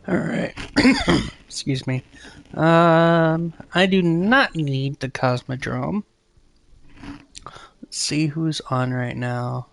Alright. Excuse me. I do not need the Cosmodrome. Let's see who's on right now.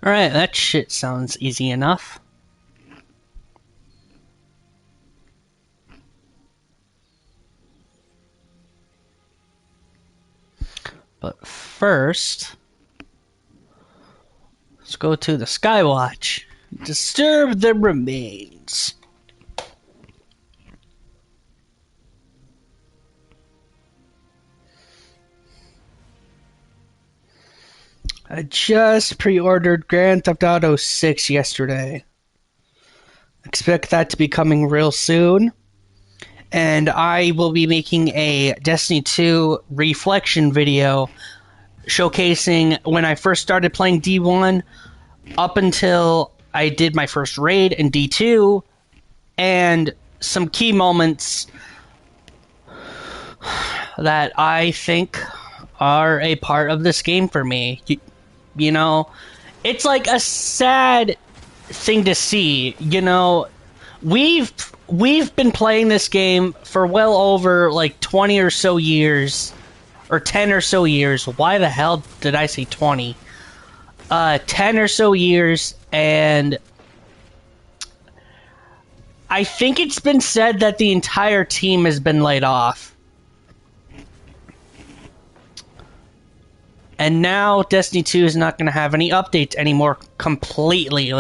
Alright, that shit sounds easy enough. But first, let's go to the Skywatch. Disturb the remains. I just pre-ordered Grand Theft Auto 6 yesterday. Expect that to be coming real soon. And I will be making a Destiny 2 reflection video showcasing when I first started playing D1 up until I did my first raid in D2 and some key moments that I think are a part of this game for me. You know, it's like a sad thing to see. You know, we've been playing this game for well over like 20 or so years, or 10 or so years. Why the hell did I say 20? 10 or so years, and I think it's been said that the entire team has been laid off. And now Destiny 2 is not going to have any updates anymore completely.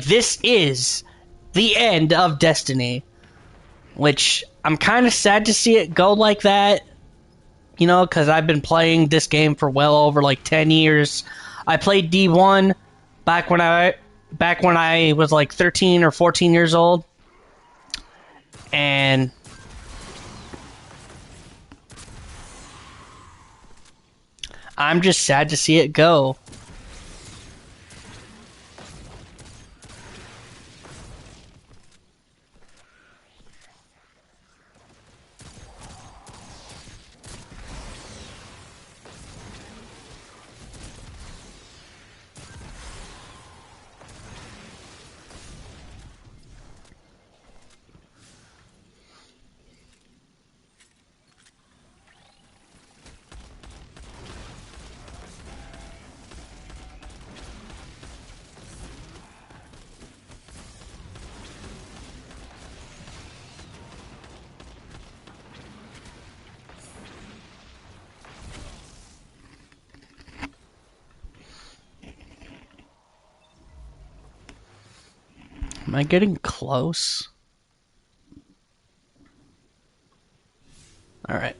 This is the end of Destiny, which I'm kind of sad to see it go like that, you know, because I've been playing this game for well over like 10 years. I played D1 back when I was like 13 or 14 years old, and I'm just sad to see it go. Am I getting close? Alright.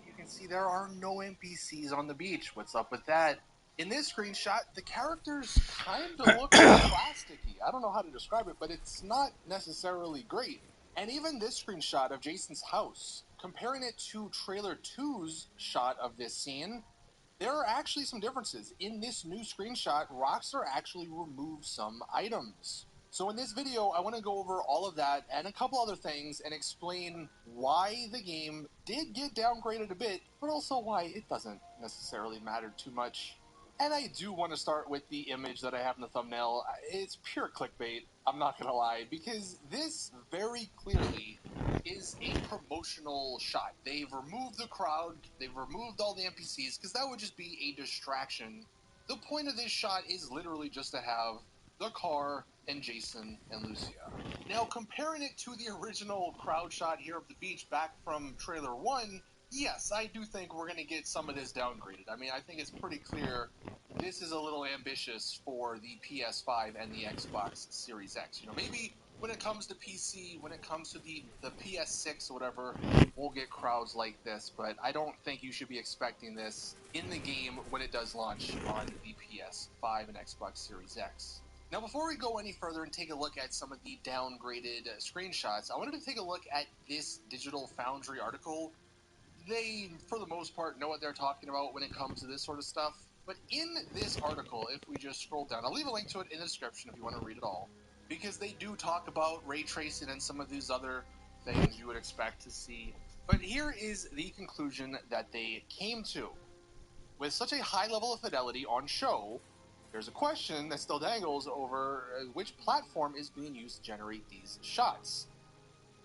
you can see there are no NPCs on the beach. What's up with that? In this screenshot, the characters kind of look plasticky. I don't know how to describe it, but it's not necessarily great. And even this screenshot of Jason's house, comparing it to Trailer 2's shot of this scene, there are actually some differences. In this new screenshot, Rockstar actually removed some items. So in this video, I want to go over all of that and a couple other things and explain why the game did get downgraded a bit, but also why it doesn't necessarily matter too much. And I do want to start with the image that I have in the thumbnail. It's pure clickbait, I'm not going to lie, because this very clearly is a promotional shot. They've removed the crowd, they've removed all the NPCs, because that would just be a distraction. The point of this shot is literally just to have the car and Jason and Lucia. Now, comparing it to the original crowd shot here of the beach back from trailer 1, yes, I do think we're going to get some of this downgraded. I mean, I think it's pretty clear this is a little ambitious for the PS5 and the Xbox Series X. You know, maybe when it comes to PC, when it comes to the PS6 or whatever, we'll get crowds like this, but I don't think you should be expecting this in the game when it does launch on the PS5 and Xbox Series X. Now, before we go any further and take a look at some of the downgraded screenshots, I wanted to take a look at this Digital Foundry article. They, for the most part, know what they're talking about when it comes to this sort of stuff. But in this article, if we just scroll down, I'll leave a link to it in the description if you want to read it all, because they do talk about ray tracing and some of these other things you would expect to see. But here is the conclusion that they came to. With such a high level of fidelity on show, there's a question that still dangles over which platform is being used to generate these shots.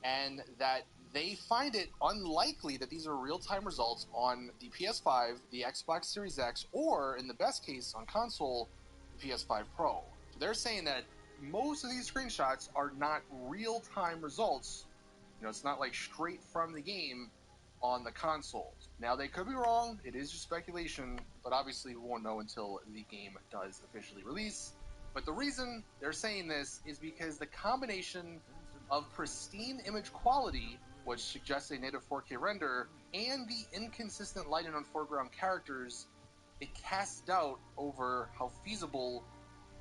And that they find it unlikely that these are real-time results on the PS5, the Xbox Series X, or, in the best case, on console, the PS5 Pro. So they're saying that most of these screenshots are not real-time results. You know, it's not like straight from the game on the consoles. Now, they could be wrong. It is just speculation, but obviously we won't know until the game does officially release. But the reason they're saying this is because the combination of pristine image quality, which suggests a native 4K render, and the inconsistent lighting on foreground characters, it casts doubt over how feasible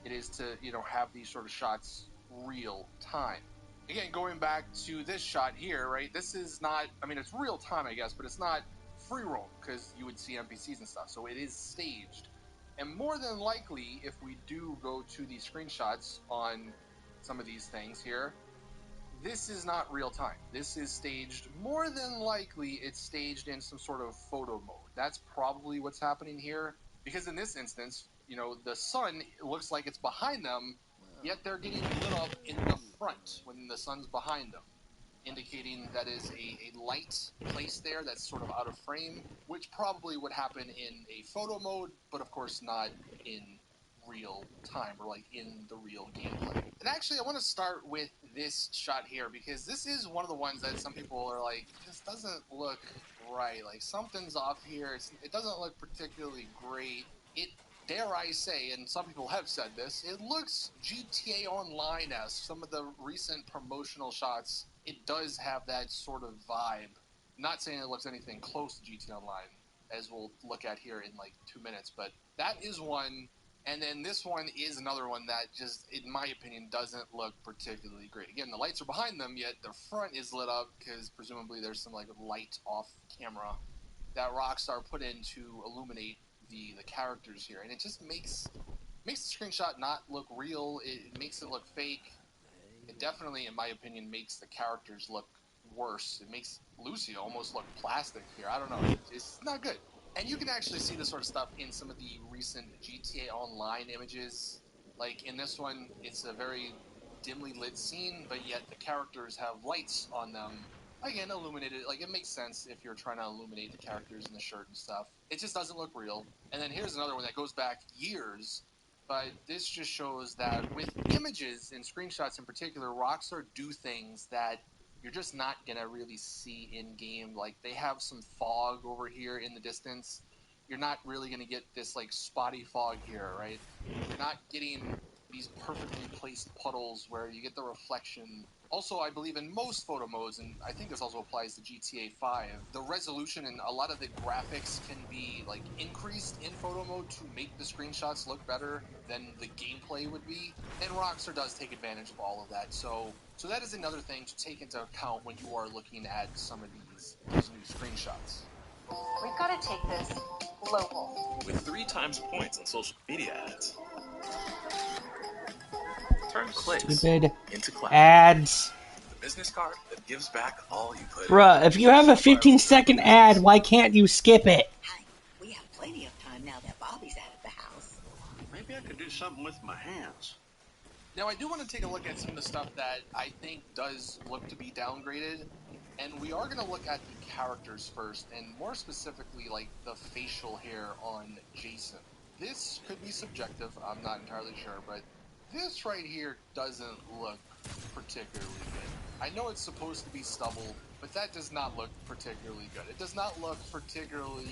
it is to, you know, have these sort of shots real time. Again, going back to this shot here, right? This is not, I mean, it's real time, I guess, but it's not free roam because you would see NPCs and stuff. So it is staged. And more than likely, if we do go to these screenshots on some of these things here, this is not real time. This is staged. More than likely, it's staged in some sort of photo mode. That's probably what's happening here. Because in this instance, you know, the sun looks like it's behind them, yet they're getting lit up in the front when the sun's behind them, indicating that is a light placed there that's sort of out of frame, which probably would happen in a photo mode, but of course not in real time or like in the real gameplay. And actually, I want to start with this shot here because this is one of the ones that some people are like, this doesn't look right. Like something's off here. It doesn't look particularly great. It, dare I say, and some people have said this, it looks GTA Online-esque. Some of the recent promotional shots, it does have that sort of vibe. I'm not saying it looks anything close to GTA Online, as we'll look at here in like 2 minutes, but that is one. And then this one is another one that just, in my opinion, doesn't look particularly great. Again, the lights are behind them, yet the front is lit up because presumably there's some like light off camera that Rockstar put in to illuminate the characters here, and it just makes the screenshot not look real. It makes it look fake. It definitely, in my opinion, makes the characters look worse. It makes Lucy almost look plastic here. I don't know. It's not good. And you can actually see this sort of stuff in some of the recent GTA Online images. Like in this one, it's a very dimly lit scene, but yet the characters have lights on them. Again, illuminated. Like, it makes sense if you're trying to illuminate the characters in the shirt and stuff. It just doesn't look real. And then here's another one that goes back years, but this just shows that with images and screenshots in particular, Rockstar do things that you're just not gonna really see in game. Like, they have some fog over here in the distance. You're not really gonna get this like spotty fog here, right? You're not getting these perfectly placed puddles where you get the reflection. Also, I believe in most photo modes, and I think this also applies to GTA 5, the resolution and a lot of the graphics can be like increased in photo mode to make the screenshots look better than the gameplay would be. And Rockstar does take advantage of all of that. So that is another thing to take into account when you are looking at some of these new screenshots. We've got to take this local. With 3 times points on social media ads. Turn clicks Stupid into clout. ads. The business card that gives back all you put in. Bruh, if you have a 15-second ad, why can't you skip it? Hi, we have plenty of time now that Bobby's out of the house. Maybe I could do something with my hands. Now, I do want to take a look at some of the stuff that I think does look to be downgraded, and we are going to look at the characters first, and more specifically, like, the facial hair on Jason. This could be subjective, I'm not entirely sure, but this right here doesn't look particularly good. I know it's supposed to be stubble, but that does not look particularly good. It does not look particularly,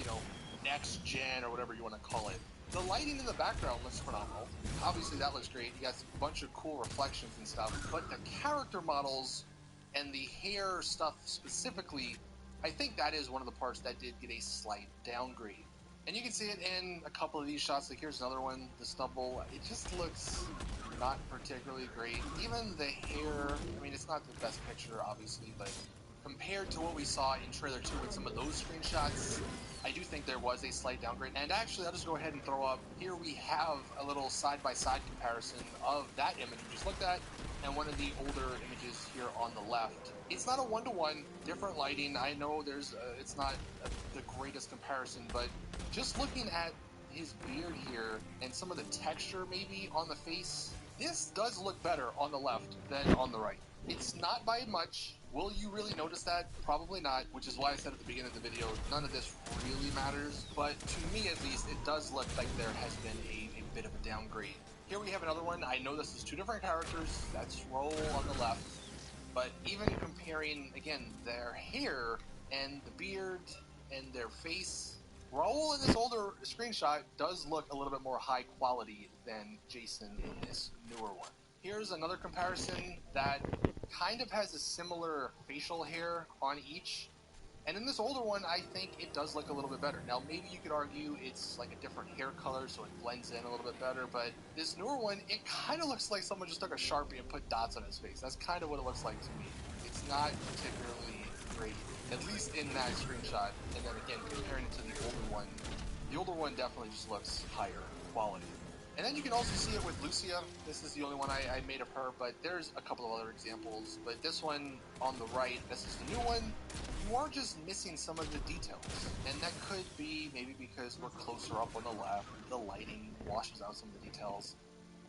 next gen or whatever you want to call it. The lighting in the background looks phenomenal. Obviously, that looks great. You got a bunch of cool reflections and stuff. But the character models and the hair stuff specifically, I think that is one of the parts that did get a slight downgrade. And you can see it in a couple of these shots. Like, here's another one, the stubble. It just looks not particularly great. Even the hair, I mean, it's not the best picture, obviously, but compared to what we saw in Trailer 2 with some of those screenshots, I do think there was a slight downgrade. And actually, I'll just go ahead and throw up, here we have a little side-by-side comparison of that image we just looked at and one of the older images here on the left. It's not a one-to-one, different lighting. I know it's not the greatest comparison, but just looking at his beard here and some of the texture maybe on the face, this does look better on the left than on the right. It's not by much. Will you really notice that? Probably not, which is why I said at the beginning of the video, none of this really matters. But to me, at least, it does look like there has been a bit of a downgrade. Here we have another one. I know this is 2 different characters. That's Roll on the left. But even comparing, again, their hair and the beard and their face, Raul in this older screenshot does look a little bit more high quality than Jason in this newer one. Here's another comparison that kind of has a similar facial hair on each. And in this older one, I think it does look a little bit better. Now, maybe you could argue it's like a different hair color, so it blends in a little bit better. But this newer one, it kind of looks like someone just took a Sharpie and put dots on his face. That's kind of what it looks like to me. It's not particularly great, at least in that screenshot. And then again, comparing it to the older one definitely just looks higher quality. And then you can also see it with Lucia. This is the only one I made of her, but there's a couple of other examples. But this one on the right, this is the new one. You are just missing some of the details. And that could be maybe because we're closer up on the left. The lighting washes out some of the details.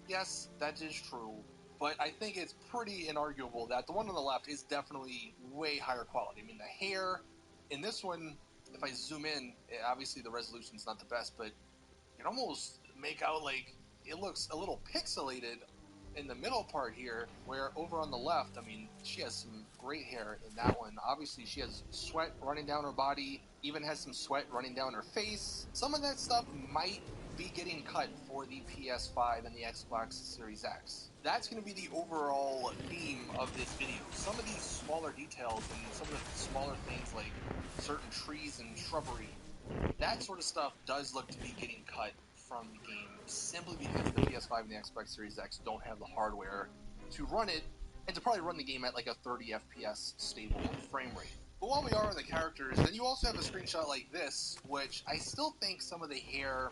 Yes, that is true. But I think it's pretty inarguable that the one on the left is definitely way higher quality. I mean, the hair in this one, if I zoom in, obviously the resolution's not the best, but you can almost make out like it looks a little pixelated in the middle part here, where over on the left, I mean, she has some great hair in that one. Obviously, she has sweat running down her body, even has some sweat running down her face. Some of that stuff might be getting cut for the PS5 and the Xbox Series X. That's going to be the overall theme of this video. Some of these smaller details and some of the smaller things like certain trees and shrubbery, that sort of stuff does look to be getting cut from the game simply because the PS5 and the Xbox Series X don't have the hardware to run it and to probably run the game at like a 30 FPS stable frame rate. But while we are on the characters, then you also have a screenshot like this, which I still think some of the hair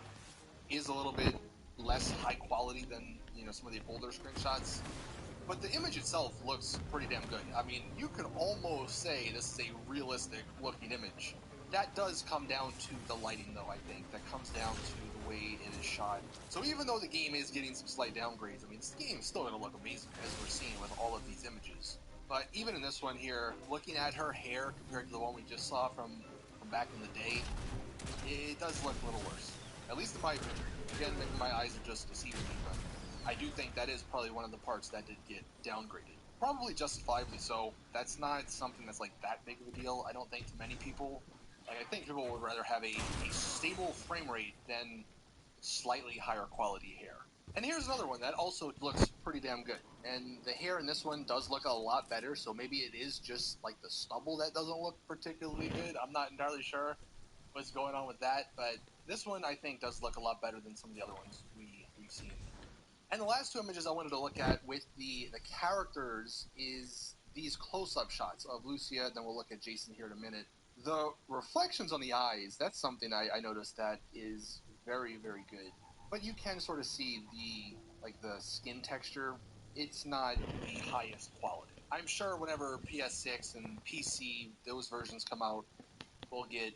is a little bit less high quality than, some of the older screenshots. But the image itself looks pretty damn good. I mean, you could almost say this is a realistic looking image. That does come down to the lighting, though, I think. That comes down to the way it is shot. So even though the game is getting some slight downgrades, I mean, this game is still going to look amazing, as we're seeing with all of these images. But even in this one here, looking at her hair compared to the one we just saw from back in the day, it does look a little worse. At least in my opinion. Again, maybe my eyes are just deceiving me, but I do think that is probably one of the parts that did get downgraded. Probably justifiably so. That's not something that's like that big of a deal, I don't think, to many people. Like, I think people would rather have a stable frame rate than slightly higher quality hair. And here's another one that also looks pretty damn good. And the hair in this one does look a lot better, so maybe it is just like the stubble that doesn't look particularly good. I'm not entirely sure what's going on with that, but this one I think does look a lot better than some of the other ones we've seen. And the last two images I wanted to look at with the characters is these close-up shots of Lucia, then we'll look at Jason here in a minute. The reflections on the eyes, that's something I noticed that is very, very good. But you can sort of see the skin texture. It's not the highest quality. I'm sure whenever PS6 and PC, those versions come out, we'll get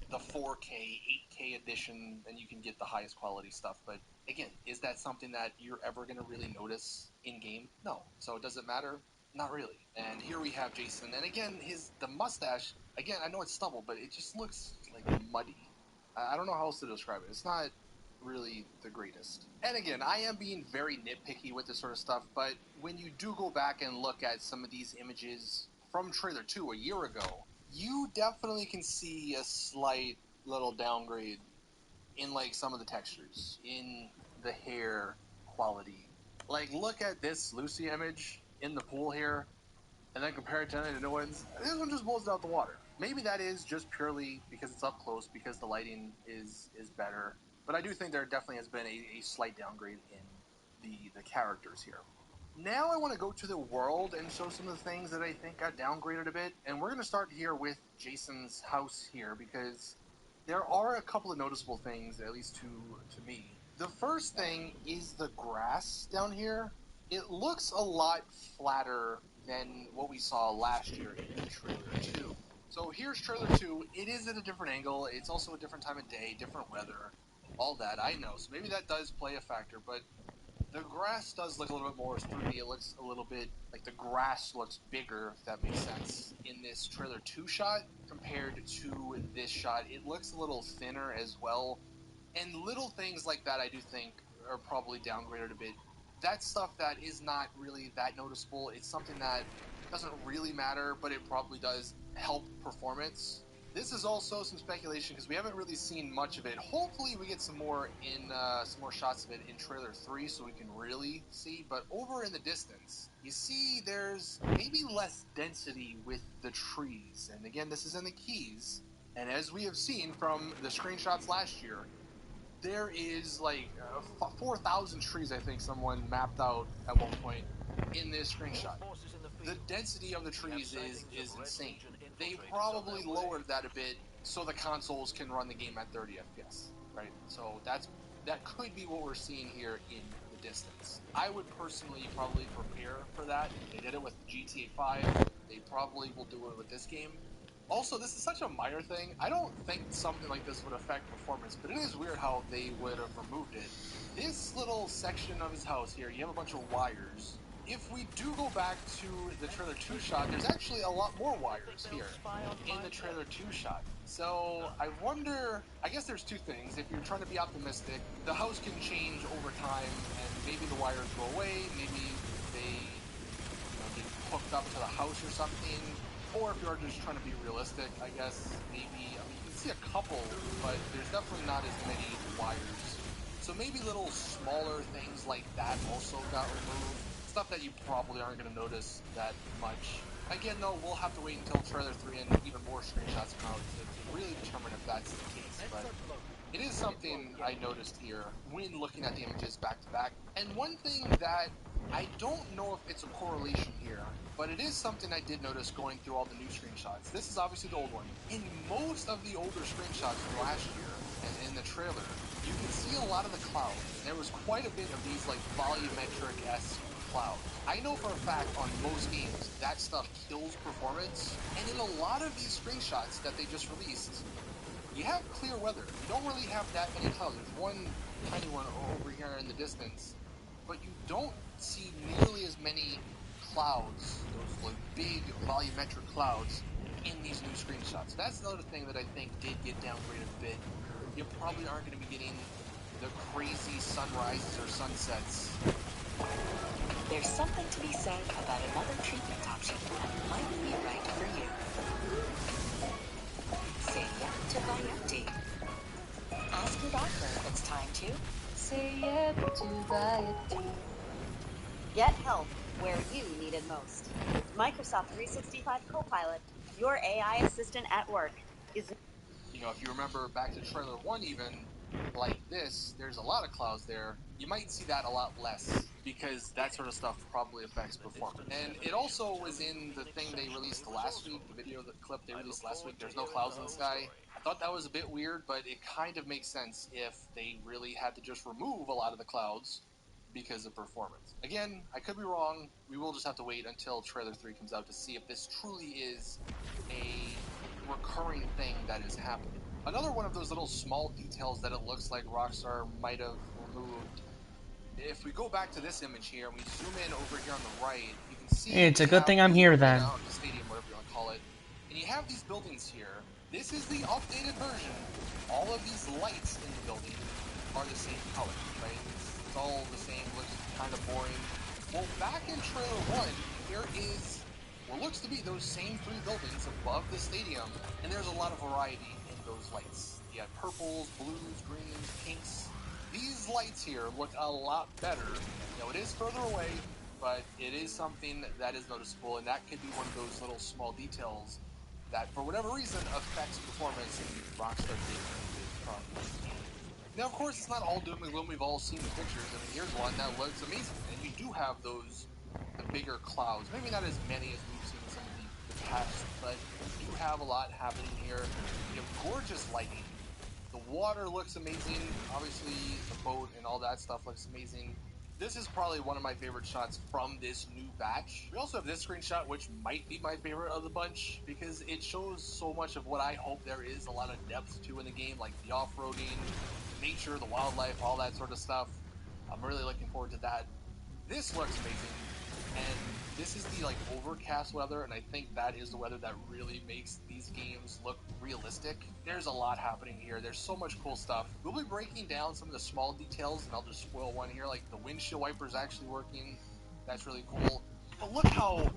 the 4K, 8K edition, and you can get the highest quality stuff. But again, is that something that you're ever going to really notice in game? No. So does it matter? Not really. And here we have Jason, and again, the mustache. Again, I know it's stubble, but it just looks like muddy. I don't know how else to describe it. It's not really the greatest. And again, I am being very nitpicky with this sort of stuff, but when you do go back and look at some of these images from trailer 2 a year ago, you definitely can see a slight little downgrade in like some of the textures, in the hair quality. Like, look at this Lucy image in the pool here, and then compare it to any of the new ones. This one just blows it out the water. Maybe that is just purely because it's up close, because the lighting is better. But I do think there definitely has been a slight downgrade in the characters here. Now I want to go to the world and show some of the things that I think got downgraded a bit. And we're going to start here with Jason's house here, because there are a couple of noticeable things, at least to me. The first thing is the grass down here. It looks a lot flatter than what we saw last year in trailer 2. So here's trailer 2. It is at a different angle. It's also a different time of day, different weather, all that, I know. So maybe that does play a factor, but the grass does look a little bit more 3D. It looks a little bit like the grass looks bigger, if that makes sense, in this trailer 2 shot compared to this shot. It looks a little thinner as well. And little things like that I do think are probably downgraded a bit. That's stuff that is not really that noticeable. It's something that doesn't really matter, but it probably does help performance. This is also some speculation because we haven't really seen much of it. Hopefully we get some more shots of it in trailer 3 so we can really see. But over in the distance, you see there's maybe less density with the trees. And again, this is in the Keys. And as we have seen from the screenshots last year, there is like 4,000 trees, I think someone mapped out at one point in this screenshot. The density of the trees is insane. They probably lowered that a bit so the consoles can run the game at 30 FPS, right? So that could be what we're seeing here in the distance. I would personally probably prepare for that. They did it with GTA 5. They probably will do it with this game. Also, this is such a minor thing. I don't think something like this would affect performance, but it is weird how they would have removed it. This little section of his house here, you have a bunch of wires. If we do go back to the trailer 2 shot, there's actually a lot more wires here in the trailer 2 shot. So I wonder, I guess there's two things. If you're trying to be optimistic, the house can change over time and maybe the wires go away, maybe they get hooked up to the house or something. Or if you're just trying to be realistic, I guess, maybe, you can see a couple, but there's definitely not as many wires. So maybe little smaller things like that also got removed. Stuff that you probably aren't going to notice that much. Again, though, we'll have to wait until trailer 3 and even more screenshots come out to really determine if that's the case. But it is something I noticed here when looking at the images back to back. And one thing that I don't know if it's a correlation here, but it is something I did notice going through all the new screenshots. This is obviously the old one. In most of the older screenshots from last year, and in the trailer, you can see a lot of the clouds. There was quite a bit of these like volumetric-esque clouds. I know for a fact on most games that stuff kills performance, and in a lot of these screenshots that they just released, you have clear weather. You don't really have that many clouds. There's one tiny one over here in the distance, but you don't see nearly as many clouds, those like big volumetric clouds, in these new screenshots. That's another thing that I think did get downgraded a bit. You probably aren't going to be getting the crazy sunrises or sunsets. There's something to be said about another treatment option that might be right for you. Say yet to Vayeti. Ask your doctor if it's time to say yet to buy a tea. Get help where you need it most. With Microsoft 365 Copilot, your AI assistant at work is... You know, if you remember back to trailer 1 even, like this, there's a lot of clouds there. You might see that a lot less, because that sort of stuff probably affects performance. And it also was in the thing they released last week, the video, the clip they released last week, there's no clouds in the sky. I thought that was a bit weird, but it kind of makes sense if they really had to just remove a lot of the clouds because of performance. Again, I could be wrong. We will just have to wait until trailer 3 comes out to see if this truly is a recurring thing that is happening. Another one of those little small details that it looks like Rockstar might have removed. If we go back to this image here and we zoom in over here on the right, you can see It's a we good have thing I'm the here arena, then. or the stadium, whatever you want to call it, and you have these buildings here. This is the updated version. All of these lights in the building are the same color, right? It's all the same, looks kind of boring. Well, back in trailer 1, there is what looks to be those same 3 buildings above the stadium, and there's a lot of variety in those lights. You have purples, blues, greens, pinks. These lights here look a lot better. You know, it is further away, but it is something that is noticeable, and that could be one of those little small details that, for whatever reason, affects performance, and Rockstar did from this game. Now, of course, it's not all doom and gloom. We've all seen the pictures. I mean, here's one that looks amazing, and you do have those the bigger clouds. Maybe not as many as we've seen in some of the past, but you do have a lot happening here. You have gorgeous lighting. The water looks amazing. Obviously, the boat and all that stuff looks amazing. This is probably one of my favorite shots from this new batch. We also have this screenshot, which might be my favorite of the bunch, because it shows so much of what I hope there is a lot of depth to in the game, like the off-roading, the nature, the wildlife, all that sort of stuff. I'm really looking forward to that. This looks amazing, and this is the overcast weather, and I think that is the weather that really makes these games look realistic. There's a lot happening here. There's so much cool stuff. We'll be breaking down some of the small details, and I'll just spoil one here, like the windshield wipers actually working. That's really cool. But look how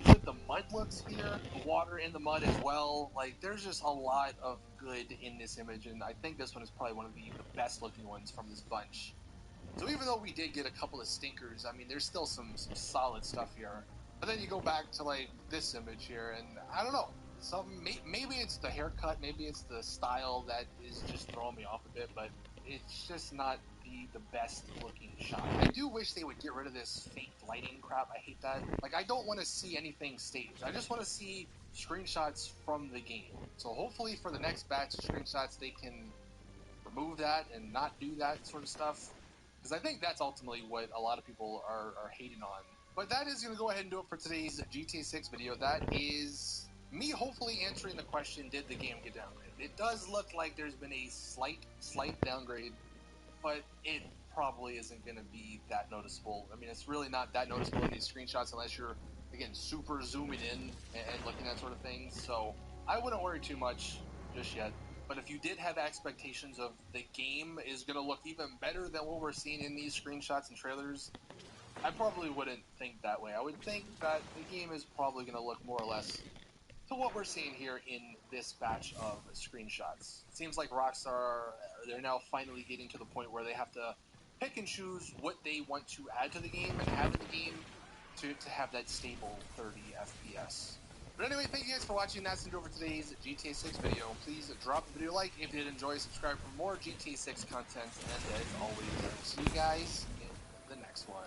good the mud looks here, the water in the mud as well. Like, there's just a lot of good in this image, and I think this one is probably one of the best looking ones from this bunch. So even though we did get a couple of stinkers, I mean, there's still some solid stuff here. But then you go back to this image here, and I don't know. Maybe it's the haircut, maybe it's the style that is just throwing me off a bit, but it's just not the best looking shot. I do wish they would get rid of this fake lighting crap. I hate that. I don't want to see anything staged. I just want to see screenshots from the game. So hopefully for the next batch of screenshots, they can remove that and not do that sort of stuff. Because I think that's ultimately what a lot of people are hating on. But that is going to go ahead and do it for today's GTA 6 video. That is me hopefully answering the question, did the game get downgraded? It does look like there's been a slight downgrade, but it probably isn't going to be that noticeable. I mean, it's really not that noticeable in these screenshots unless you're, again, super zooming in and looking at sort of things. So I wouldn't worry too much just yet. But if you did have expectations of the game is going to look even better than what we're seeing in these screenshots and trailers, I probably wouldn't think that way. I would think that the game is probably going to look more or less to what we're seeing here in this batch of screenshots. It seems like Rockstar, they're now finally getting to the point where they have to pick and choose what they want to add to the game and have in the game to have that stable 30 FPS. But anyway, thank you guys for watching. That's it over today's GTA 6 video. Please drop the video a like if you did enjoy. Subscribe for more GTA 6 content. And as always, see you guys in the next one.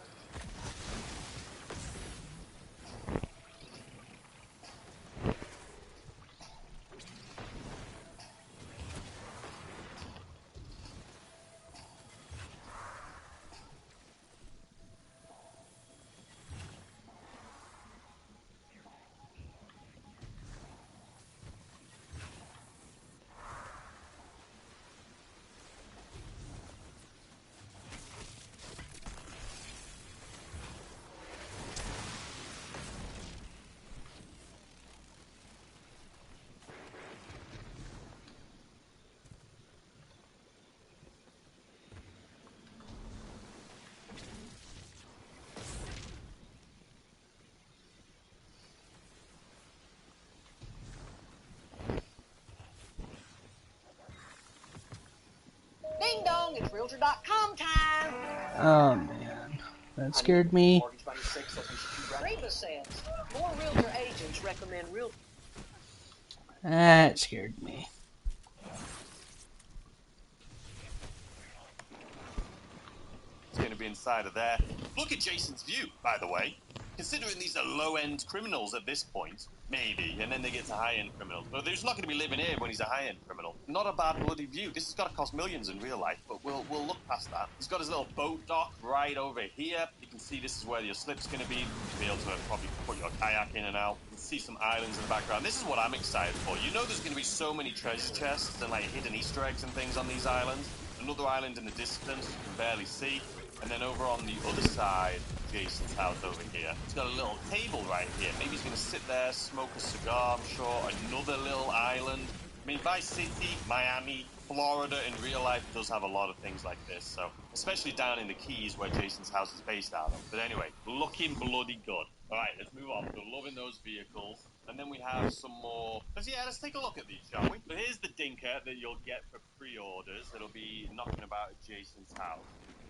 Ding dong, it's Realtor.com time. Oh man, that scared me. Mortgage Money 6 says we should keep running. Reba says more realtor agents recommend real. That scared me. It's going to be inside of there. Look at Jason's view, by the way. Considering these are low-end criminals at this point, maybe, and then they get to high-end criminals. But there's not going to be living here when he's a high-end criminal. Not a bad bloody view. This has got to cost millions in real life, but we'll look past that. He's got his little boat dock right over here. You can see this is where your slip's going to be. You'll be able to probably put your kayak in and out. You can see some islands in the background. This is what I'm excited for. You know there's going to be so many treasure chests and like hidden Easter eggs and things on these islands. Another island in the distance you can barely see. And then over on the other side, Jason's house over here, he's got a little table right here. Maybe he's going to sit there, smoke a cigar, I'm sure. Another little island. I mean, Vice City, Miami, Florida in real life does have a lot of things like this. So, especially down in the Keys where Jason's house is based out of. But anyway, looking bloody good. All right, let's move on. We're loving those vehicles. And then we have some more. Let's take a look at these, shall we? So here's the dinker that you'll get for pre-orders. It'll be knocking about at Jason's house.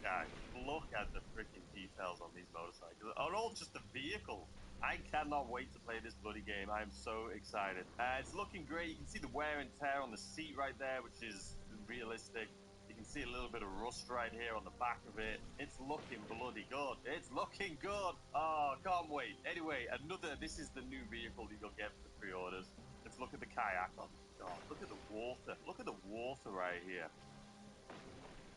Guys, look at the freaking details on these motorcycles. Are all just the vehicles. I cannot wait to play this bloody game. I am so excited. It's looking great. You can see the wear and tear on the seat right there, which is realistic. You can see a little bit of rust right here on the back of it. It's looking bloody good. It's looking good. Oh, can't wait. Anyway, this is the new vehicle that you'll get for the pre-orders. Let's look at the kayak. Oh, God, look at the water. Look at the water right here.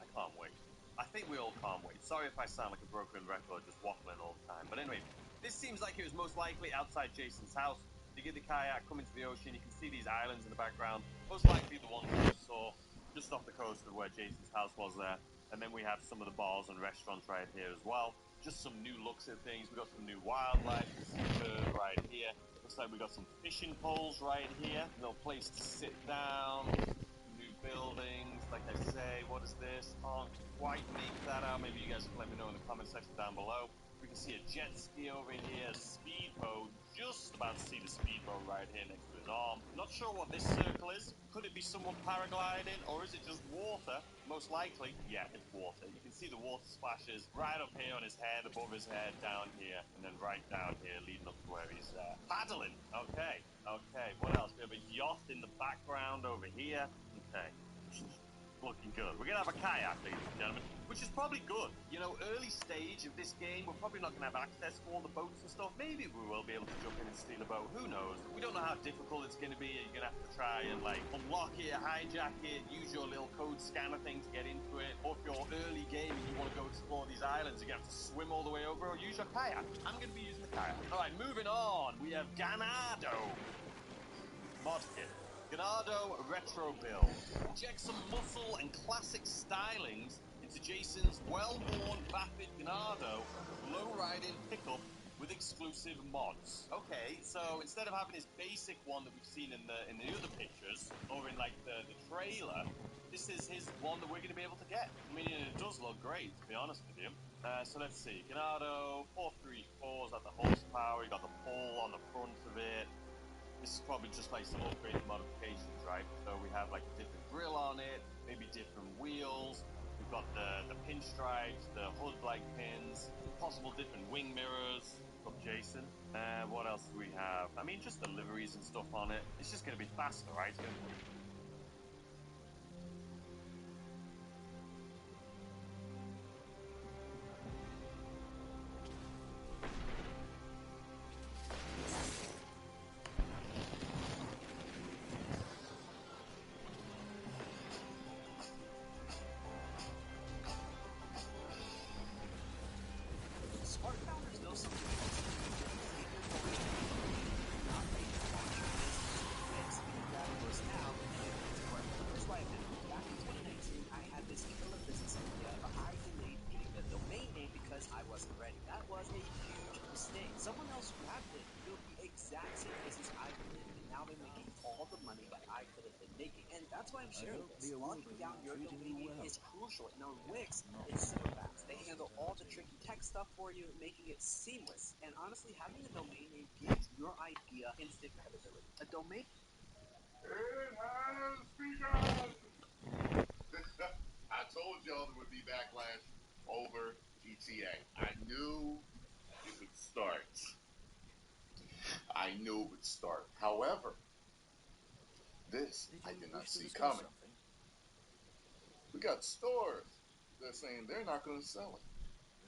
I can't wait. I think we all can't wait. Sorry if I sound like a broken record, just waffling all the time. But anyway, this seems like it was most likely outside Jason's house. You get the kayak, come into the ocean, you can see these islands in the background. Most likely the ones we saw just off the coast of where Jason's house was there. And then we have some of the bars and restaurants right here as well. Just some new looks at things. We got some new wildlife. You can see bird right here. Looks like we got some fishing poles right here. A little place to sit down. New buildings, like I say. What is this? Can't quite make that out. Maybe you guys can let me know in the comment section down below. We can see a jet ski over here, a speedboat. Just about to see the speedboat right here next to his arm. Not sure what this circle is. Could it be someone paragliding, or is it just water? Most likely, yeah, it's water. You can see the water splashes right up here on his head, above his head, down here, and then right down here, leading up to where he's paddling. Okay. What else? We have a yacht in the background over here. Okay. Looking good. We're going to have a kayak, ladies and gentlemen, which is probably good. You know, early stage of this game, we're probably not going to have access to all the boats and stuff. Maybe we will be able to jump in and steal a boat. Who knows? We don't know how difficult it's going to be. You're going to have to try and, like, unlock it, hijack it, use your little code scanner thing to get into it. Or if you're early game and you want to go explore these islands, you're going to have to swim all the way over or use your kayak. I'm going to be using the kayak. All right, moving on. We have Ganado mod kit. Ganado retro build. Inject some muscle and classic stylings into Jason's well-worn vapid Ganado low-riding pickup with exclusive mods. Okay, so instead of having his basic one that we've seen in the other pictures or in like the trailer, this is his one that we're going to be able to get. I mean, it does look great, to be honest with you. So let's see. Ganado 434's at the horsepower. You got the pull on the front of it. This is probably just like some upgraded modifications, right? So we have like a different grille on it, maybe different wheels. We've got the pinstripes, the hood-like pins, possible different wing mirrors of Jason. What else do we have? I mean, just the liveries and stuff on it. It's just going to be faster, right? It's gonna... Smart founders know something else. Here's why I did it. Back in 2019, I had this killer business idea, but I delayed getting the domain name because I wasn't ready. That was a huge mistake. Someone else grabbed it, built the exact same business I did, and now they're making all the money that I could have been making. And that's why I'm sharing this. Locking down your domain name is crucial, and on Wix, it's super fast. They handle all the tricky tech stuff for you, making it seamless. And honestly, having a domain name gives your idea instant credibility. A domain. I told y'all there would be backlash over GTA. I knew it would start. I knew it would start. However, this I did not see coming. We got stores. They're saying they're not going to sell it.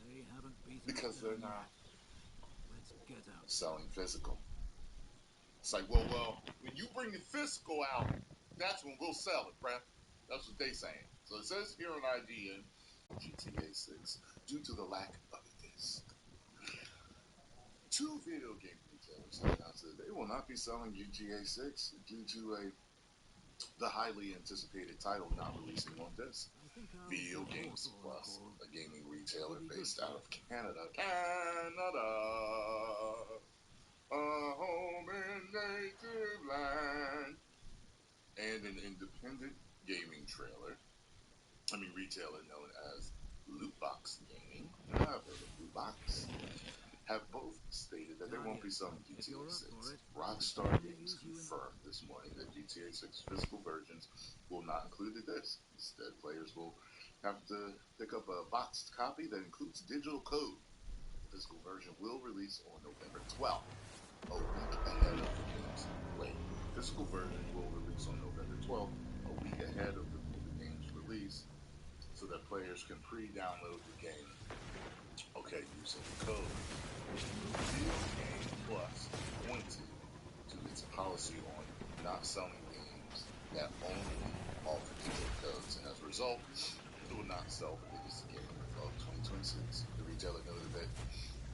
They haven't beaten because it they're down not yet. Let's get out. selling physical. It's like, well, when you bring the physical out, that's when we'll sell it, bruh. That's what they saying. So it says here on IGN, GTA 6, due to the lack of this, 2 video game retailers have announced that they will not be selling GTA 6 due to the highly anticipated title not releasing on disc. Video Games Plus, a gaming retailer based out of Canada, a home in native land, and an independent gaming retailer known as Lootbox Gaming. I've heard of Lootbox. Have both stated that they won't be selling GTA 6. Rockstar Games confirmed this morning that GTA 6 physical versions will not include the disc. Instead, players will have to pick up a boxed copy that includes digital code. The physical version will release on November 12th, a week ahead of the game's physical version will release on November 12th, a week ahead of the game's release, so that players can pre-download the game. Okay, using the code. Video Game Plus pointed to its policy on not selling games that only offer digital codes, and as a result, it will not sell the biggest game of 2026. The retailer noted that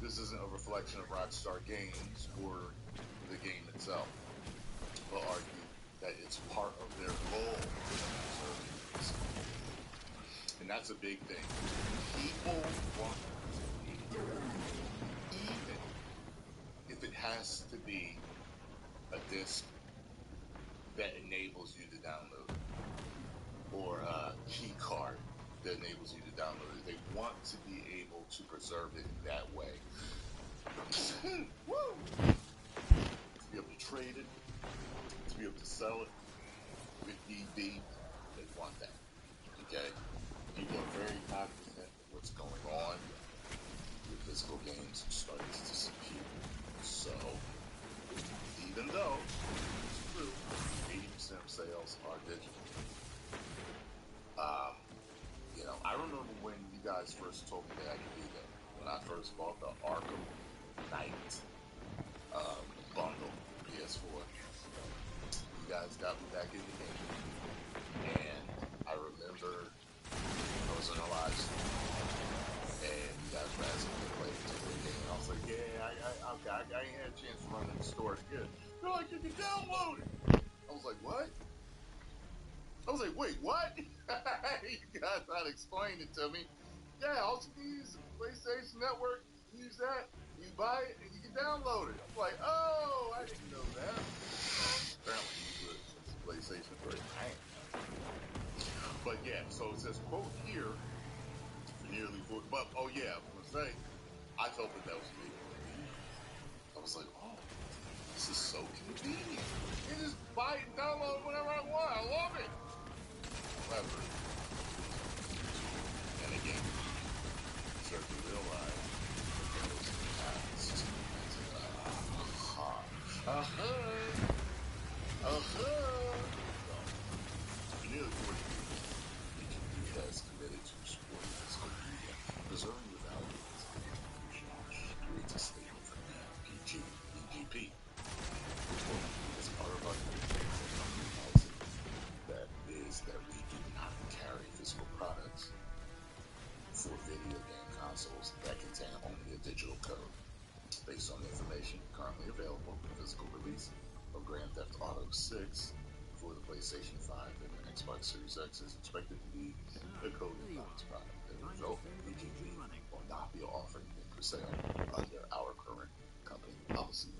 this isn't a reflection of Rockstar Games or the game itself, but argued that it's part of their goal of preserving this. And that's a big thing. People want even if it has to be a disc that enables you to download it, or a key card that enables you to download it. They want to be able to preserve it that way. Woo! To be able to trade it, to be able to sell it, if need be, they want that. Okay? People are very cognizant of what's going on with physical games starting to disappear. So, even though it's true, 80% of sales are digital. I remember when you guys first told me that I could do that. When I first bought the Arkham Knight bundle PS4, you guys got me back in the game, and I remember I was in a live stream, and you guys were asking me to play a particular game, and I was like, I ain't had a chance to run in the store to get it. They're like, you can download it. I was like, what? I was like, wait, what? You guys not explain it to me. Yeah, all you need is a PlayStation Network. You use that, you buy it, and you can download it. I'm like, oh, I didn't know that. Apparently, you would, since the PlayStation 3. But yeah, so it says, quote here, for nearly 40. But, oh yeah, I was going to say, I felt that was legal. I was like, oh, this is so convenient. You just buy it and download it whenever I want. I love it. However, and again, you start to realize that there was the past. Nearly 40 years, BGP has committed to supporting physical media, preserving the values and contribution, creates a statement from BGP. As part of our company policy, that is that we do not carry physical products for video game consoles that contain only a digital code. Based on the information currently available, the physical release of Grand Theft Auto 6 for the PlayStation 5 and the Xbox Series X is expected to be a code-bound product. As a result, BGP will not be offering it for sale under our current company policy.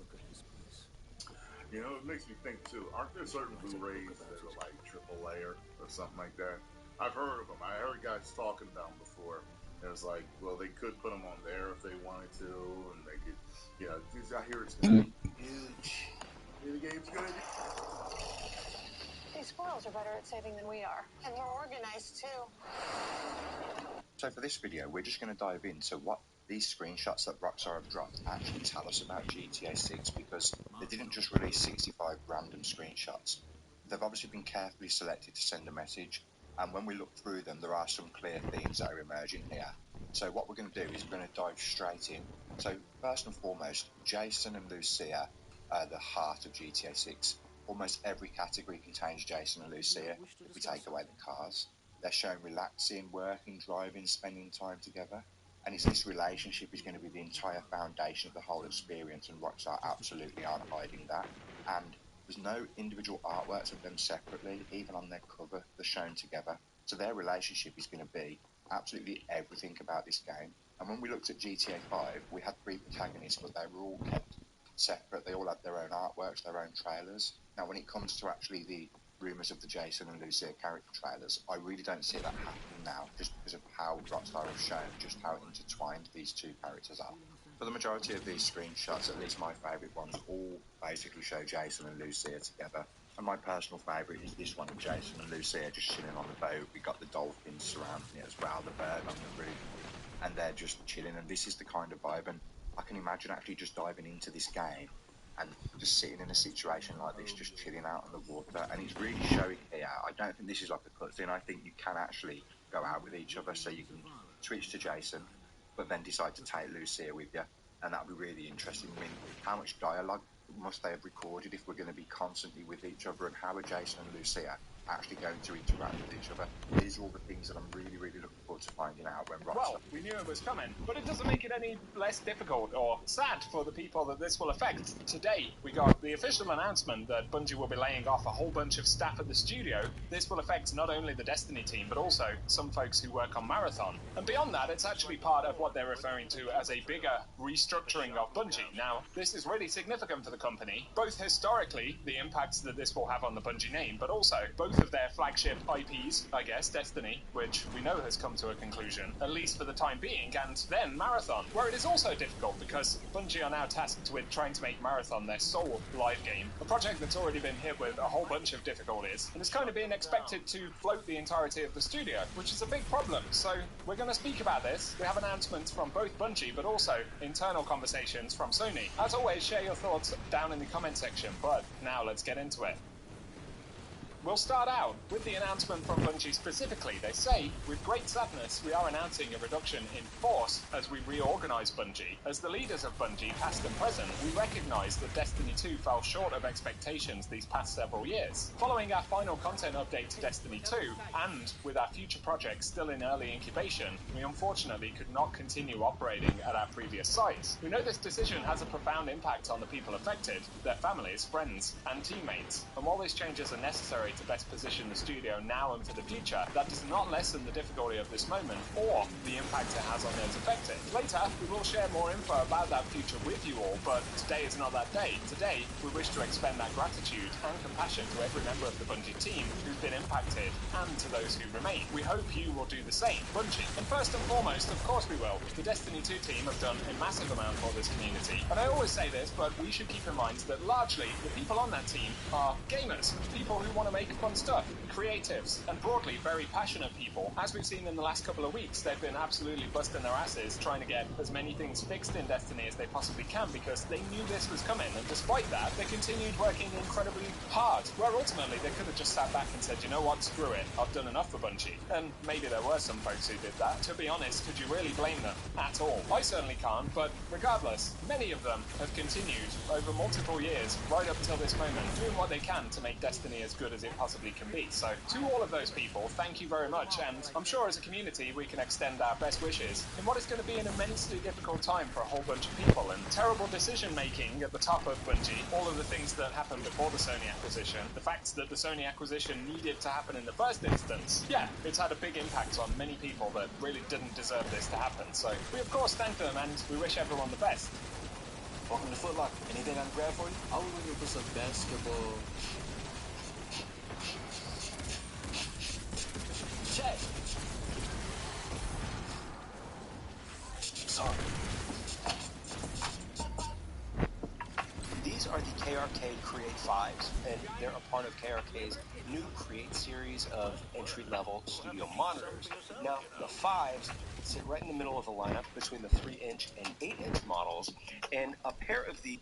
It makes me think too. Aren't there certain Blu-rays that are like triple layer or something like that? I've heard of them. I heard guys talking about them before. And it's like, well, they could put them on there if they wanted to, and they could, I hear it's going to be huge. The game's going to be. These squirrels are better at saving than we are, and more organized too. So for this video, we're just going to dive into what these screenshots that Rockstar have dropped actually tell us about GTA 6, because they didn't just release 65 random screenshots. They've obviously been carefully selected to send a message, and when we look through them, there are some clear themes that are emerging here. So what we're going to do is we're going to dive straight in. So first and foremost, Jason and Lucia are the heart of GTA 6. Almost every category contains Jason and Lucia if we take away the cars. They're shown relaxing, working, driving, spending time together. And it's this relationship is going to be the entire foundation of the whole experience, and Rockstar absolutely aren't hiding that. And there's no individual artworks of them separately, even on their cover, they're shown together. So their relationship is going to be absolutely everything about this game. And when we looked at GTA 5, we had 3 protagonists, but they were all kept separate. They all had their own artworks, their own trailers. Now, when it comes to actually the rumours of the Jason and Lucia character trailers, I really don't see that happening now, just because of how Rockstar have shown just how intertwined these two characters are. For the majority of these screenshots, at least my favourite ones, all basically show Jason and Lucia together. And my personal favourite is this one of Jason and Lucia just chilling on the boat. We got the dolphins surrounding it as well, the bird on the roof, and they're just chilling. And this is the kind of vibe, and I can imagine actually just diving into this game and just sitting in a situation like this, just chilling out on the water. And it's really showing here. I don't think this is like a cutscene. I think you can actually go out with each other, so you can switch to Jason, but then decide to take Lucia with you, and that'll be really interesting. I mean, how much dialogue must they have recorded if we're going to be constantly with each other, and how are Jason and Lucia actually going to interact with each other? These are all the things that I'm really, really looking forward to finding out when Rockstar... Well, we knew it was coming, but it doesn't make it any less difficult or sad for the people that this will affect. Today, we got the official announcement that Bungie will be laying off a whole bunch of staff at the studio. This will affect not only the Destiny team, but also some folks who work on Marathon. And beyond that, it's actually part of what they're referring to as a bigger restructuring of Bungie. Now, this is really significant for the company, both historically, the impacts that this will have on the Bungie name, but also both of their flagship IPs, I guess, Destiny, which we know has come to a conclusion, at least for the time being, and then Marathon, where it is also difficult because Bungie are now tasked with trying to make Marathon their sole live game, a project that's already been hit with a whole bunch of difficulties, and is kind of being expected to float the entirety of the studio, which is a big problem. So we're going to speak about this. We have announcements from both Bungie, but also internal conversations from Sony. As always, share your thoughts down in the comment section, but now let's get into it. We'll start out with the announcement from Bungie specifically. They say, with great sadness, we are announcing a reduction in force as we reorganize Bungie. As the leaders of Bungie, past and present, we recognize that Destiny 2 fell short of expectations these past several years. Following our final content update to Destiny 2, and with our future projects still in early incubation, we unfortunately could not continue operating at our previous sites. We know this decision has a profound impact on the people affected, their families, friends, and teammates. And while these changes are necessary to best position the studio now and for the future, that does not lessen the difficulty of this moment or the impact it has on those affected. Later, we will share more info about that future with you all, but today is not that day. Today, we wish to extend that gratitude and compassion to every member of the Bungie team who's been impacted, and to those who remain. We hope you will do the same. Bungie. And first and foremost, of course we will. The Destiny 2 team have done a massive amount for this community, and I always say this, but we should keep in mind that largely the people on that team are gamers, people who want to make fun stuff, creatives, and broadly very passionate people. As we've seen in the last couple of weeks, they've been absolutely busting their asses trying to get as many things fixed in Destiny as they possibly can, because they knew this was coming, and despite that, they continued working incredibly hard, where ultimately they could have just sat back and said, you know what, screw it, I've done enough for Bungie. And maybe there were some folks who did that. To be honest, could you really blame them? At all. I certainly can't, but regardless, many of them have continued over multiple years, right up till this moment, doing what they can to make Destiny as good as it possibly can be. So to all of those people, thank you very much, and I'm sure as a community we can extend our best wishes in what is going to be an immensely difficult time for a whole bunch of people, and terrible decision making at the top of Bungie, all of the things that happened before the Sony acquisition, the fact that the Sony acquisition needed to happen in the first instance, yeah, it's had a big impact on many people that really didn't deserve this to happen. So we of course thank them, and we wish everyone the best. Welcome to Foot Locker. Anything I can grab for you? I was looking for some basketball. Check. Sorry. These are the KR KRK Create 5s, and they're a part of KRK's new Create series of entry-level studio monitors. Now, the 5s sit right in the middle of the lineup between the 3-inch and 8-inch models, and a pair of the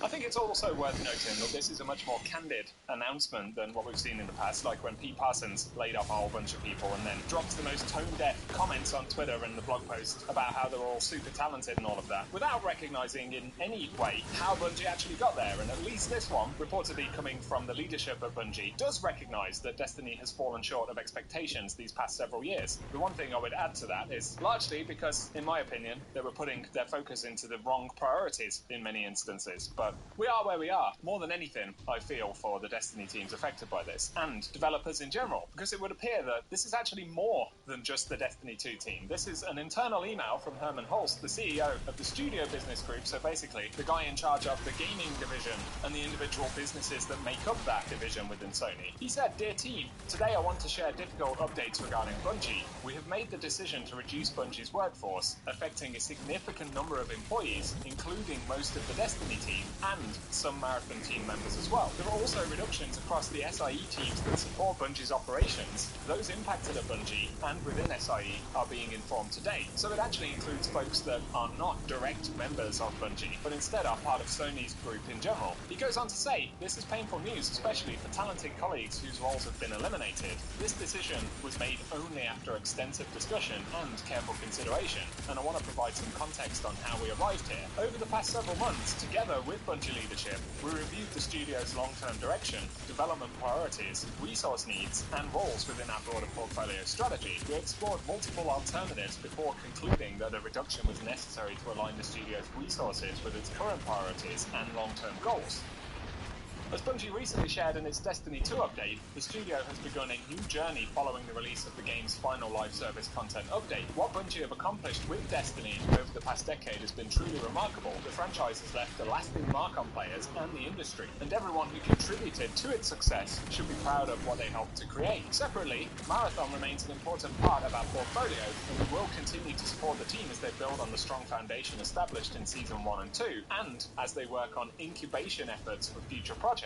I think it's also worth noting that this is a much more candid announcement than what we've seen in the past, like when Pete Parsons laid off a whole bunch of people and then drops the most tone-deaf comments on Twitter and the blog post about how they're all super talented and all of that, without recognizing in any way how Bungie actually got there. And at least this one, reportedly coming from the leadership of Bungie, does recognize that Destiny has fallen short of expectations these past several years. The one thing I would add to that is largely because, in my opinion, they were putting their focus into the wrong priorities in many instances. But we are where we are, more than anything, I feel, for the Destiny teams affected by this, and developers in general, because it would appear that this is actually more than just the Destiny 2 team. This is an internal email from Herman Hulst, the CEO of the Studio Business Group, so basically the guy in charge of the gaming division and the individual businesses that make up that division within Sony. He said, "Dear team, today I want to share difficult updates regarding Bungie. We have made the decision to reduce Bungie's workforce, affecting a significant number of employees, including most of the Destiny team, and some Marathon team members as well. There are also reductions across the SIE teams that support Bungie's operations. Those impacted at Bungie and within SIE are being informed today. So it actually includes folks that are not direct members of Bungie, but instead are part of Sony's group in general." He goes on to say, "This is painful news, especially for talented colleagues whose roles have been eliminated. This decision was made only after extensive discussion and careful consideration, and I want to provide some context on how we arrived here. Over the past several months, together with Bungie leadership, we reviewed the studio's long-term direction, development priorities, resource needs, and roles within our broader portfolio strategy. We explored multiple alternatives before concluding that a reduction was necessary to align the studio's resources with its current priorities and long-term goals." As Bungie recently shared in its Destiny 2 update, the studio has begun a new journey following the release of the game's final live service content update. What Bungie have accomplished with Destiny over the past decade has been truly remarkable. The franchise has left a lasting mark on players and the industry, and everyone who contributed to its success should be proud of what they helped to create. Separately, Marathon remains an important part of our portfolio, and we will continue to support the team as they build on the strong foundation established in Season 1 and 2, and as they work on incubation efforts for future projects.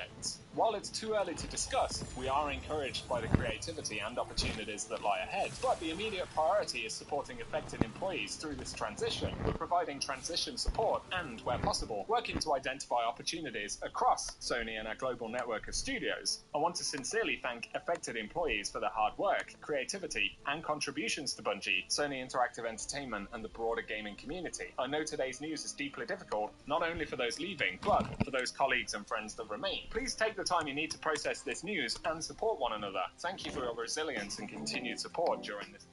While it's too early to discuss, we are encouraged by the creativity and opportunities that lie ahead. But the immediate priority is supporting affected employees through this transition. We're providing transition support and, where possible, working to identify opportunities across Sony and our global network of studios. I want to sincerely thank affected employees for their hard work, creativity, and contributions to Bungie, Sony Interactive Entertainment, and the broader gaming community. I know today's news is deeply difficult, not only for those leaving, but for those colleagues and friends that remain. Please take the time you need to process this news and support one another. Thank you for your resilience and continued support during this.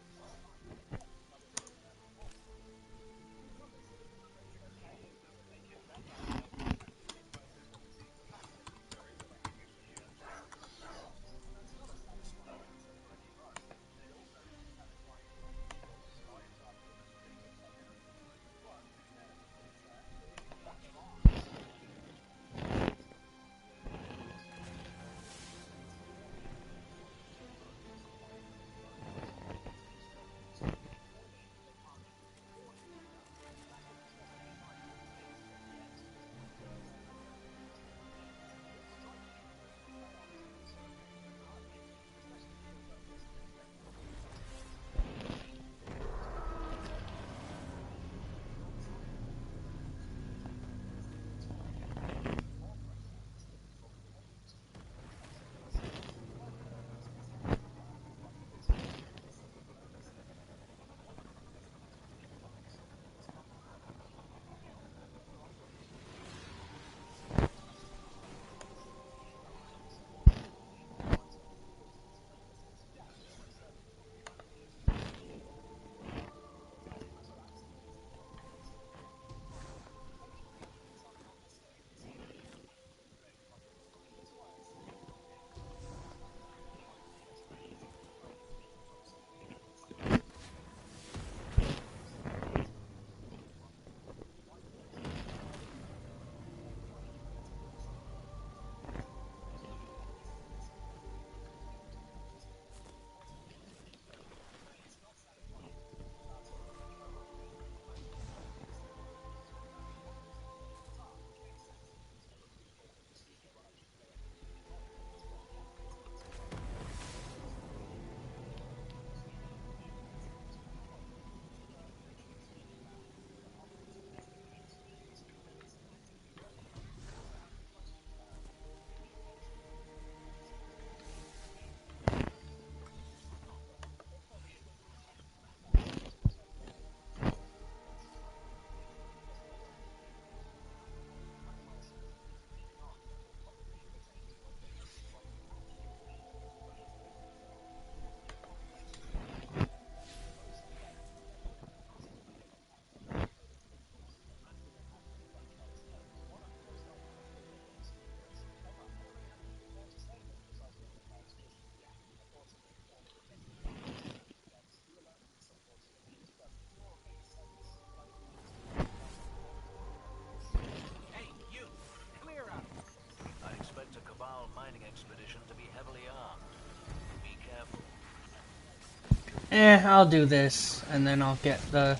I'll do this, and then I'll get the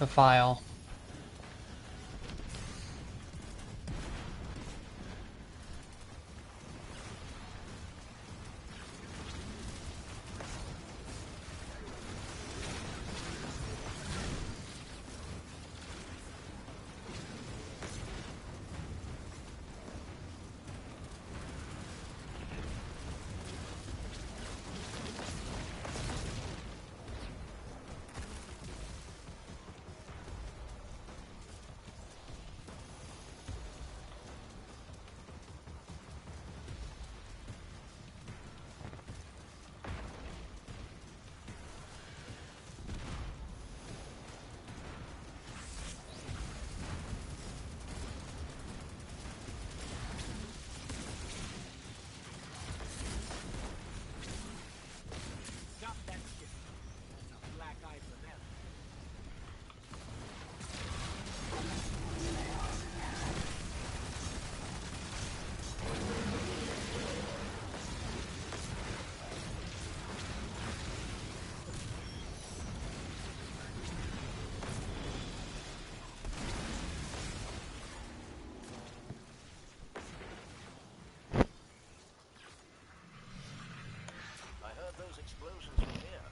file. Stop that shit. That's a black eye for them. I heard those explosions from here.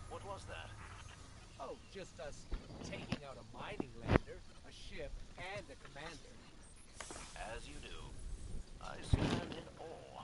What was that? Oh, just us taking out a mining lander, a ship, and a commander. As you do. I stand in awe.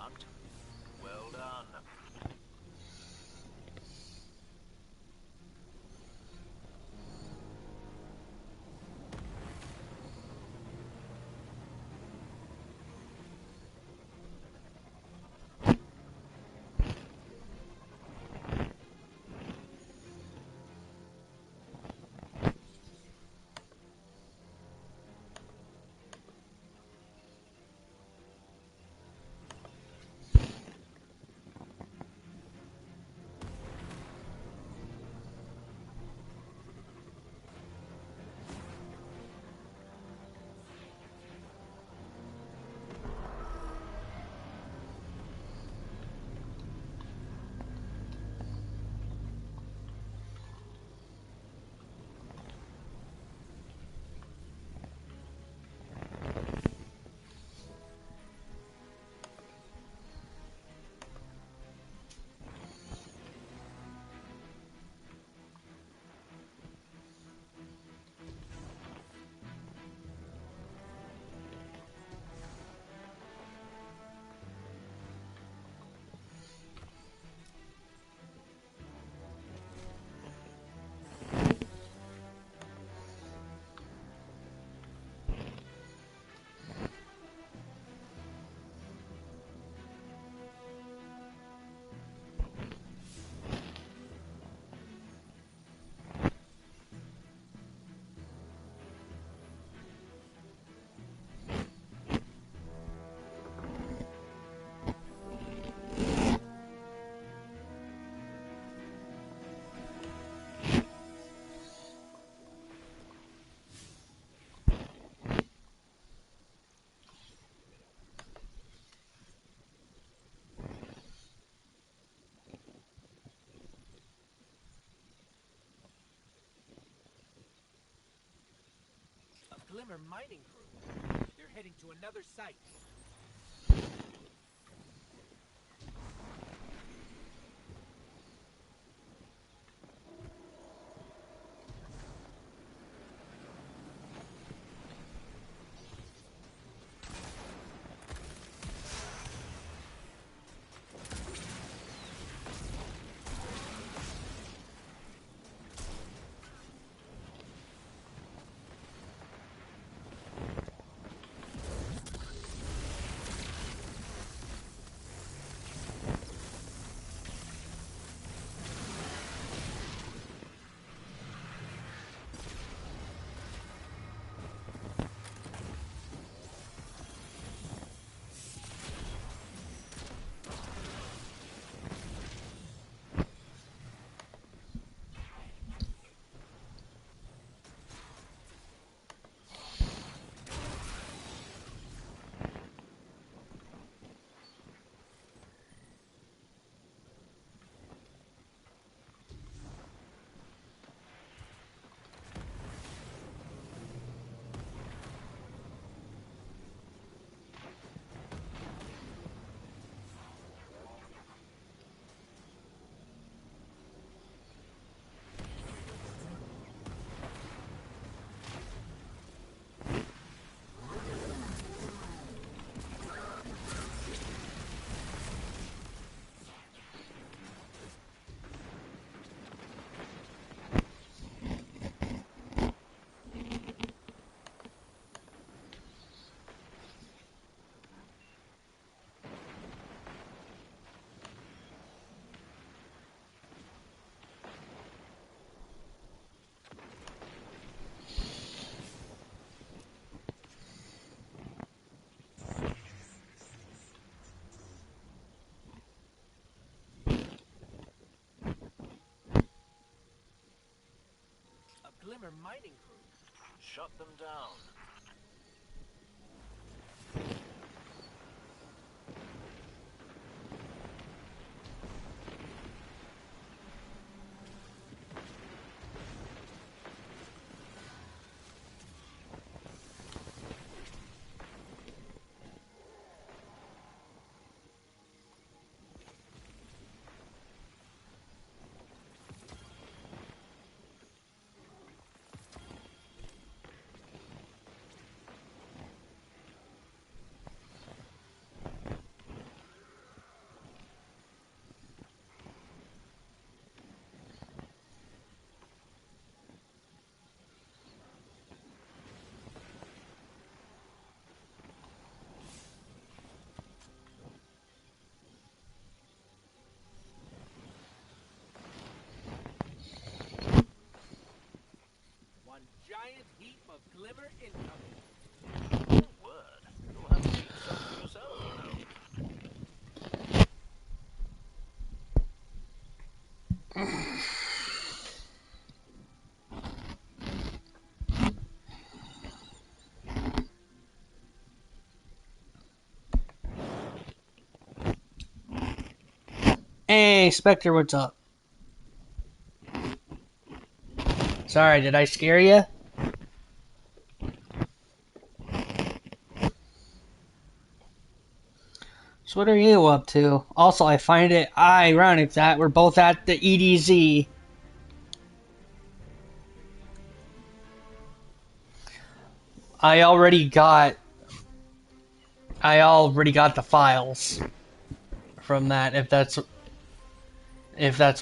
hunt. Well done. Glimmer mining crew. They're heading to another site. Glimmer mining crew. Shut them down. Word. You'll have to see some for yourself, you know. Hey, Spectre, what's up? Sorry, did I scare you? So what are you up to? Also, I find it ironic that we're both at the EDZ. I already got the files from that, if that's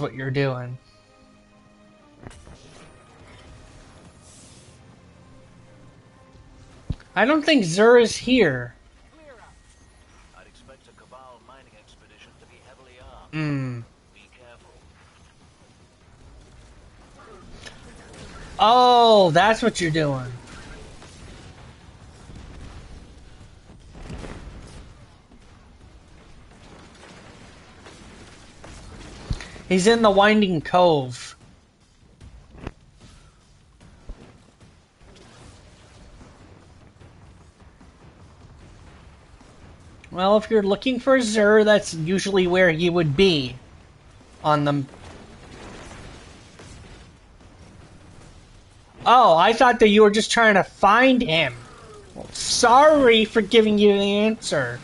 what you're doing. I don't think Zur is here. I'd expect a Cabal mining expedition to be heavily armed. Be careful. Oh, that's what you're doing. He's in the Winding Cove. Well, if you're looking for Zur, that's usually where he would be. On the... Oh, I thought that you were just trying to find him. Well, sorry for giving you the answer.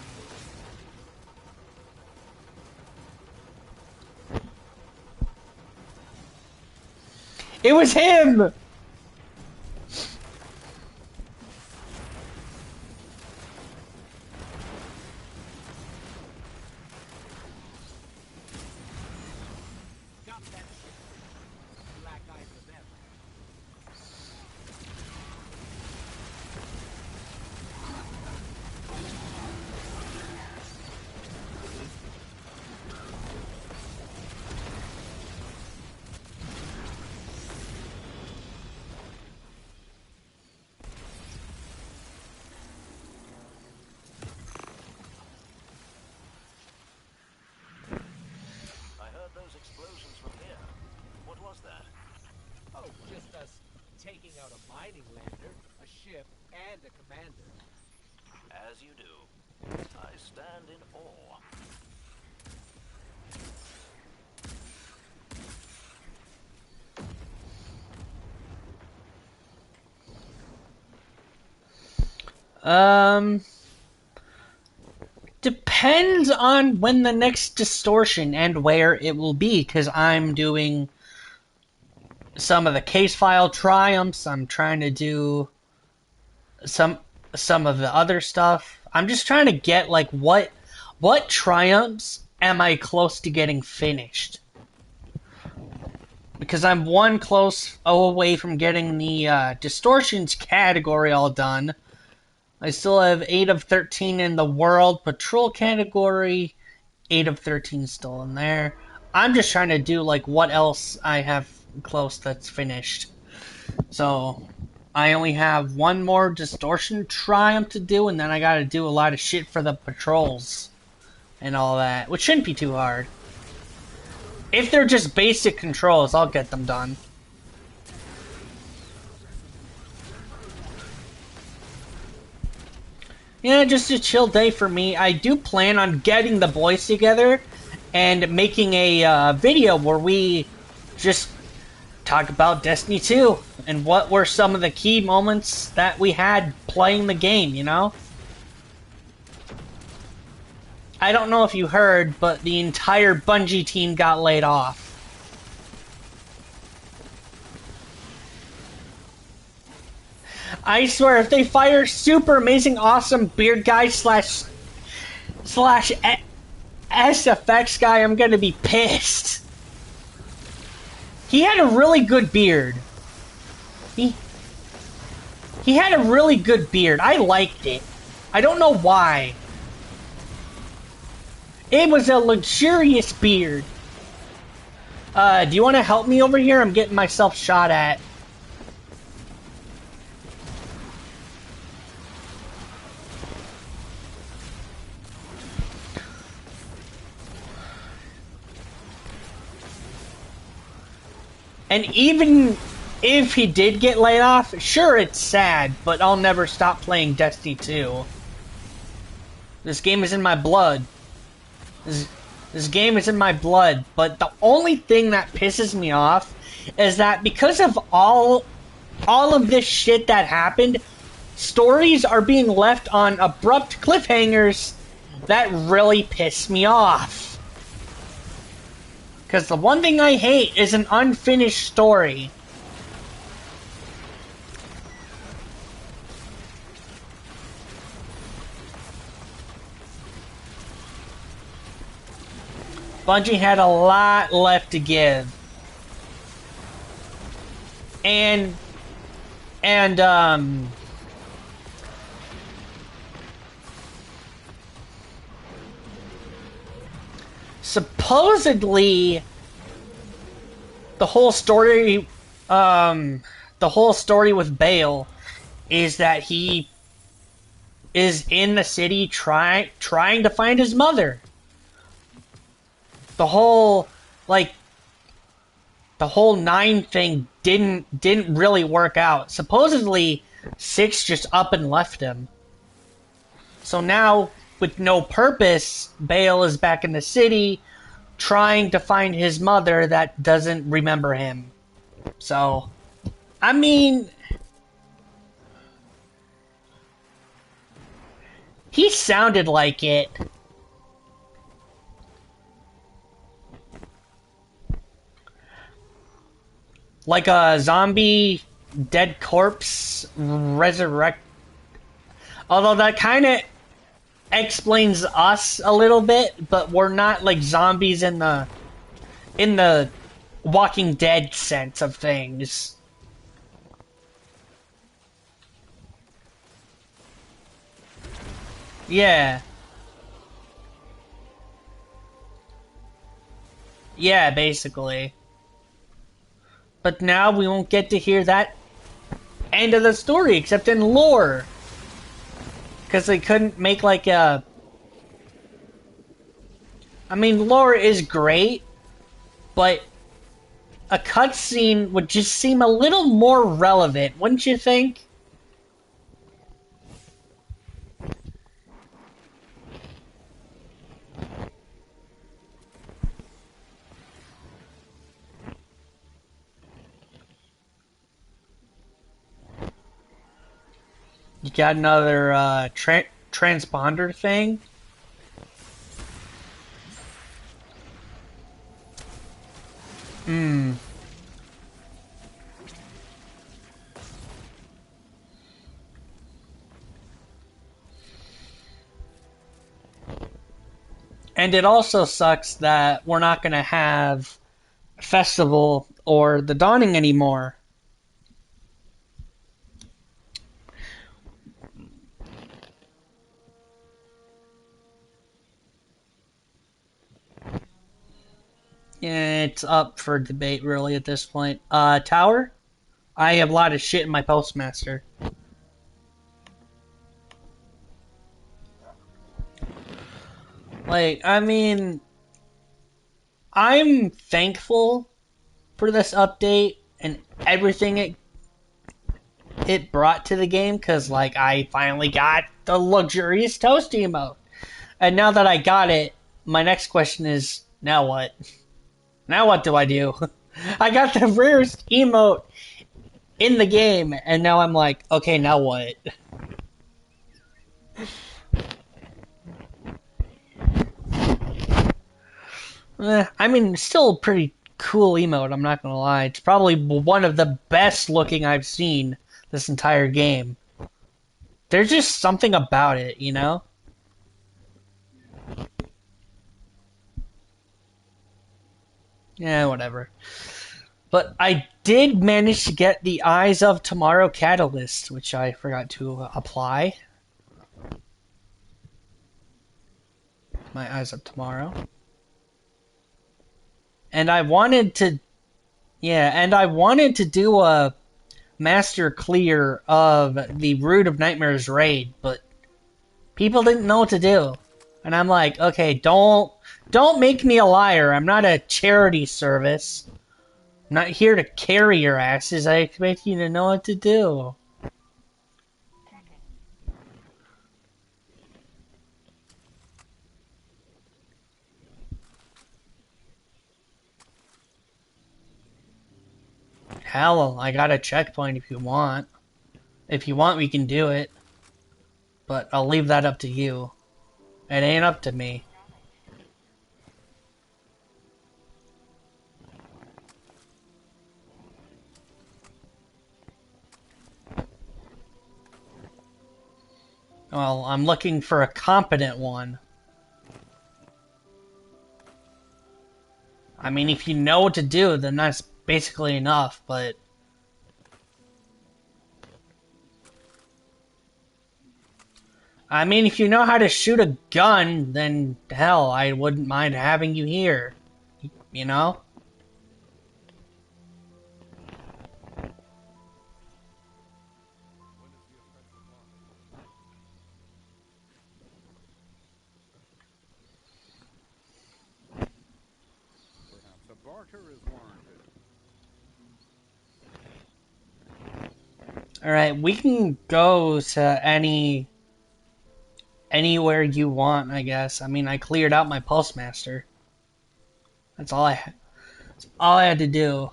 It was him! Explosions from here. What was that? Oh, just us taking out a mining lander, a ship, and a commander. As you do. I stand in awe. Depends on when the next distortion and where it will be, because I'm doing some of the case file triumphs. I'm trying to do some of the other stuff. I'm just trying to get like what triumphs am I close to getting finished? Because I'm one close away from getting the distortions category all done. I still have 8 of 13 in the world patrol category. 8 of 13 still in there. I'm just trying to do like what else I have close that's finished. So I only have one more distortion triumph to do, and then I gotta do a lot of shit for the patrols and all that, which shouldn't be too hard. If they're just basic controls, I'll get them done. Yeah, just a chill day for me. I do plan on getting the boys together and making a video where we just talk about Destiny 2 and what were some of the key moments that we had playing the game, you know? I don't know if you heard, but the entire Bungie team got laid off. I swear, if they fire super amazing, awesome beard guy slash SFX guy, I'm gonna be pissed. He had a really good beard. He had a really good beard. I liked it. I don't know why. It was a luxurious beard. Do you want to help me over here? I'm getting myself shot at. And even if he did get laid off, sure, it's sad, but I'll never stop playing Destiny 2. This game is in my blood. This game is in my blood, but the only thing that pisses me off is that because of all of this shit that happened, stories are being left on abrupt cliffhangers that really piss me off. Because the one thing I hate is an unfinished story. Bungie had a lot left to give. And supposedly the whole story with Bale is that he is in the city trying to find his mother. The whole 9 thing didn't really work out. Supposedly 6 just up and left him. So now, with no purpose, Bale is back in the city trying to find his mother that doesn't remember him. So, I mean, he sounded like it. Like a zombie dead corpse resurrect. Although that kind of explains us a little bit, but we're not like zombies in the Walking Dead sense of things. Yeah. Yeah, basically. But now we won't get to hear that end of the story, except in lore. Because they couldn't make like a... I mean, lore is great, but a cutscene would just seem a little more relevant, wouldn't you think? You got another transponder thing? Hmm. And it also sucks that we're not going to have Festival or The Dawning anymore. Yeah, it's up for debate really at this point. Tower? I have a lot of shit in my Postmaster. Like, I mean, I'm thankful for this update and everything it brought to the game, because, like, I finally got the luxurious toast emote. And now that I got it, my next question is, now what? Now what do I do? I got the rarest emote in the game, and now I'm like, okay, now what? I mean, still a pretty cool emote, I'm not gonna lie. It's probably one of the best looking I've seen this entire game. There's just something about it, you know? Yeah, whatever. But I did manage to get the Eyes of Tomorrow catalyst, which I forgot to apply. My Eyes of Tomorrow. And I wanted to... Yeah, and I wanted to do a master clear of the Root of Nightmares raid, but people didn't know what to do. And I'm like, okay, don't make me a liar. I'm not a charity service. I'm not here to carry your asses. I expect you to know what to do. Hell, I got a checkpoint if you want. If you want, we can do it. But I'll leave that up to you. It ain't up to me. Well, I'm looking for a competent one. I mean, if you know what to do, then that's basically enough, but... I mean, if you know how to shoot a gun, then hell, I wouldn't mind having you here. You know? Perhaps a barter is warranted. Alright, we can go to anywhere you want, I guess. I mean, I cleared out my postmaster. That's all I had to do.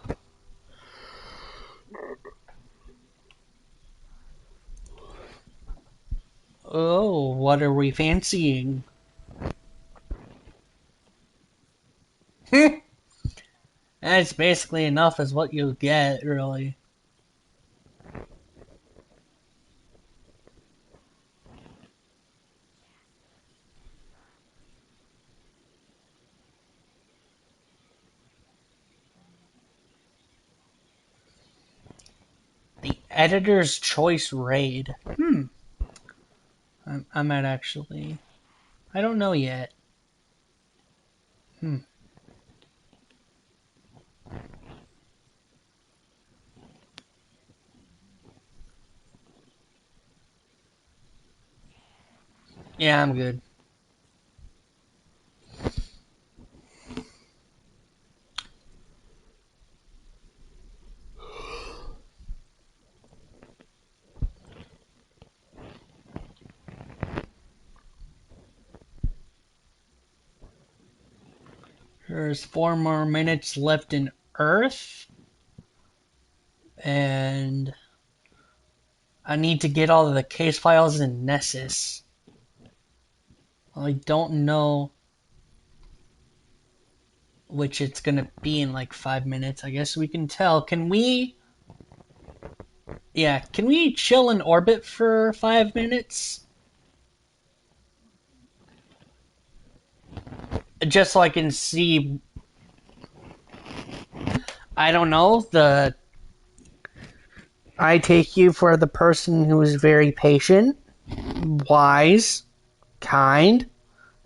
Oh, what are we fancying? That's basically enough as what you'll get, really. The Editor's Choice Raid. I might actually... I don't know yet. Yeah, I'm good. There's 4 more minutes left in Earth. And I need to get all of the case files in Nessus. I don't know which it's gonna be in like 5 minutes. I guess we can tell. Can we... Yeah, can we chill in orbit for 5 minutes? Just so I can see... I don't know, I take you for the person who is very patient, wise, kind,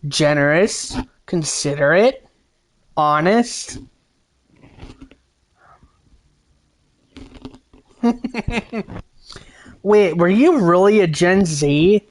generous, considerate, honest. Wait, were you really a Gen Z?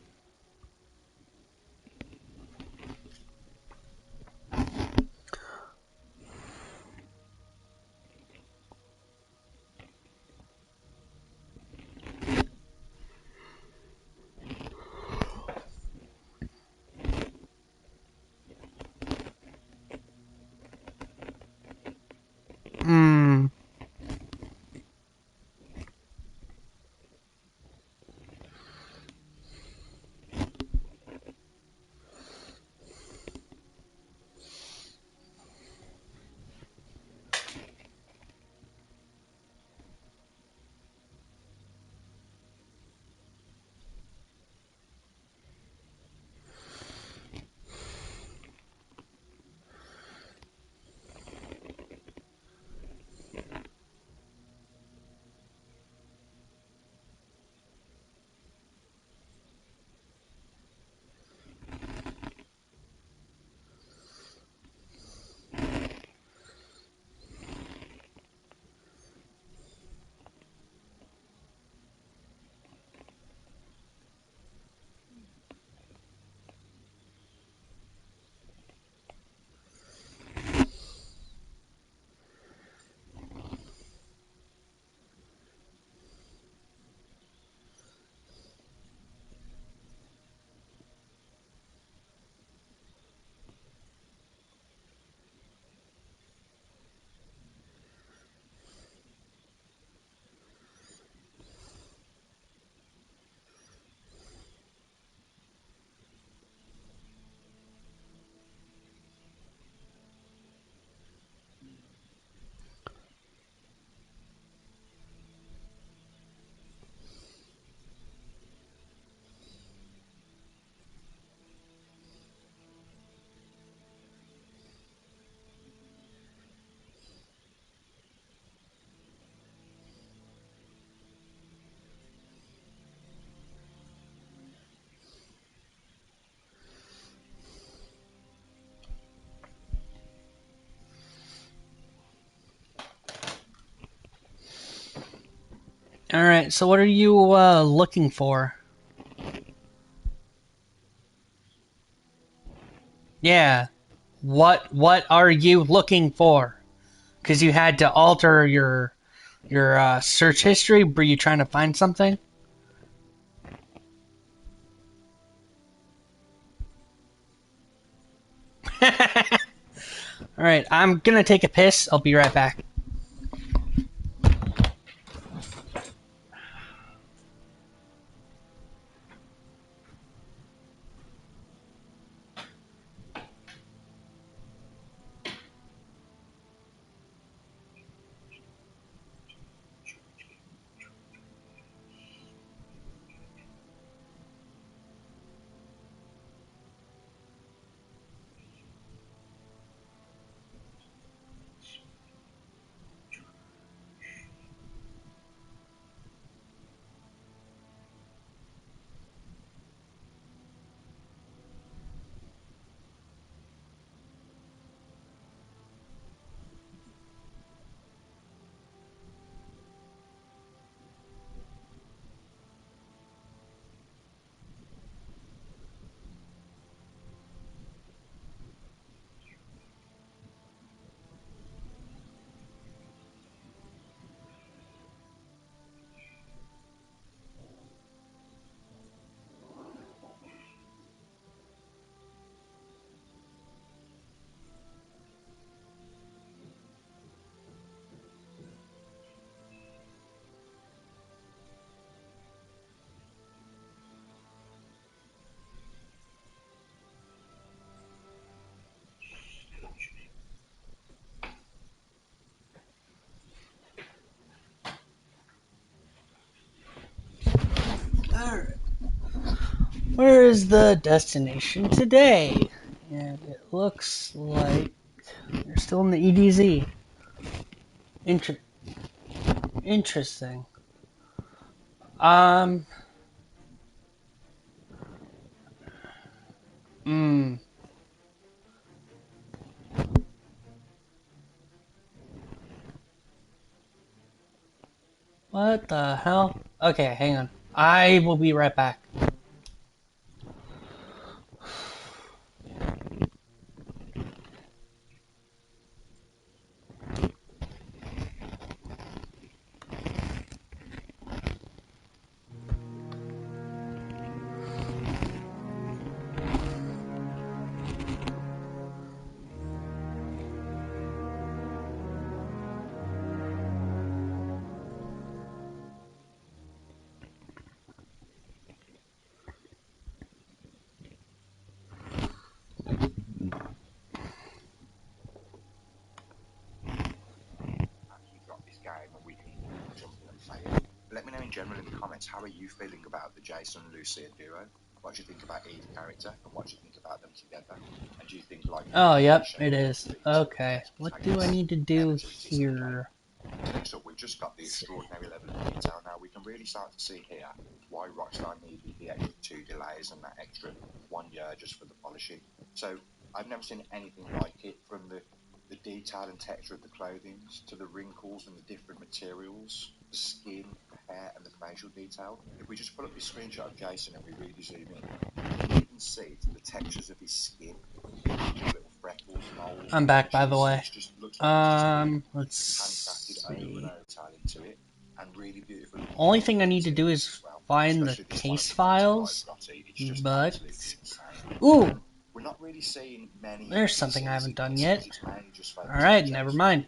Alright, so what are you looking for? Yeah. What are you looking for? Because you had to alter your search history. Were you trying to find something? Alright, I'm gonna take a piss. I'll be right back. Alright. Where is the destination today? And it looks like you're still in the EDZ. Interesting. What the hell? Okay, hang on. I will be right back. Game and we can jump in and play it. Let me know in general in the comments, how are you feeling about the Jason and Lucia duo? What do you think about each character and what do you think about them together? And do you think like Oh, yep, it is. Okay, what do I need to do here? Next up, we've just got the extraordinary level of detail now. We can really start to see here why Rockstar needed the extra 2 delays and that extra 1 year just for the polishing. So I've never seen anything like it, from the detail and texture of the clothing to the wrinkles and the different materials, the skin, the hair and the facial detail. If we just pull up this screenshot of Jason and we really zoom in, you can even see the textures of his skin, the individual little freckles, moles. I'm back, by the way. It just looks like it's just been Let's handcrafted over and see. over into it, and really beautiful. Only thing I need to do is well, find the case files, but ooh, we're not really seeing many there's something I haven't done yet. It's mainly just Alright, never mind.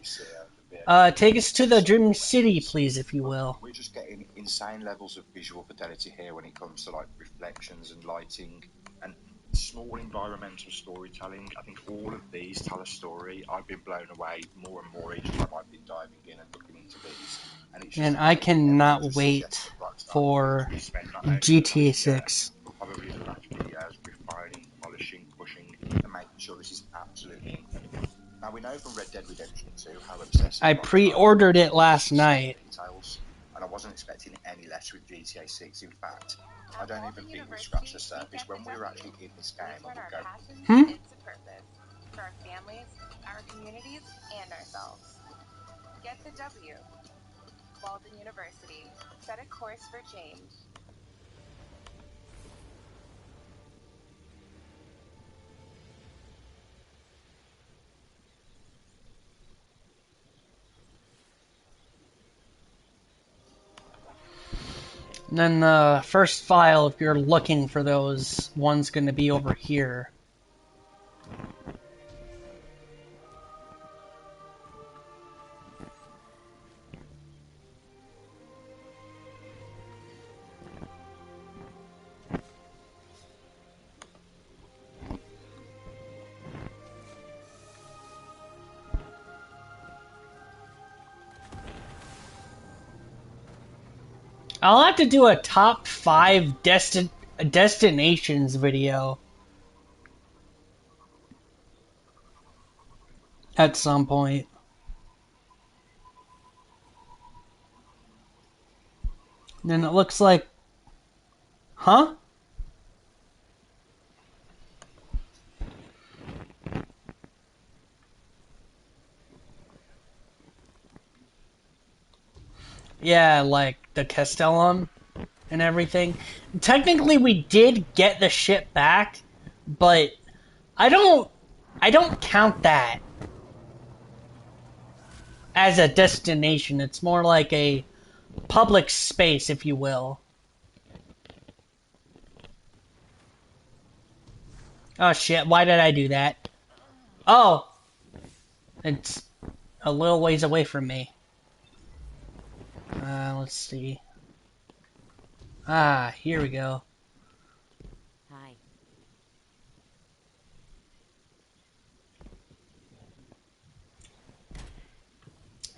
Take us to the Dream City, please, if you will. We're just getting insane levels of visual fidelity here when it comes to like reflections and lighting and small environmental storytelling. I think all of these tell a story. I've been blown away more and more each time I've been diving in and looking into these. And it's just I cannot wait for GTA 6. probably the last few years refining, polishing, pushing, and making sure this is absolutely incredible. Now we know from Red Dead Redemption 2 how obsessive I pre-ordered it last night. Details, and I wasn't expecting any less with GTA 6. In fact, I don't even think we scratched the surface. When we were actually in this game, I would go, Into purpose for our families, our communities, and ourselves. Get the W. Walden University. Set a course for change. And then the first file, if you're looking for those, one's going to be over here. I'll have to do a top 5 destinations video at some point. Then it looks like... Huh? Yeah, like the Castellum and everything. Technically, we did get the ship back, but I don't count that as a destination. It's more like a public space, if you will. Oh shit, why did I do that? Oh! It's a little ways away from me. Let's see. Ah, here we go. Hi.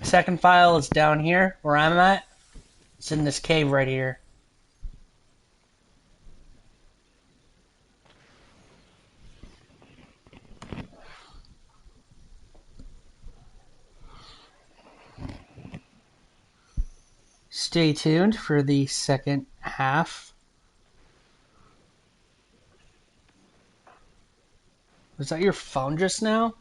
Second file is down here, where I'm at. It's in this cave right here. Stay tuned for the second half. Was that your phone just now?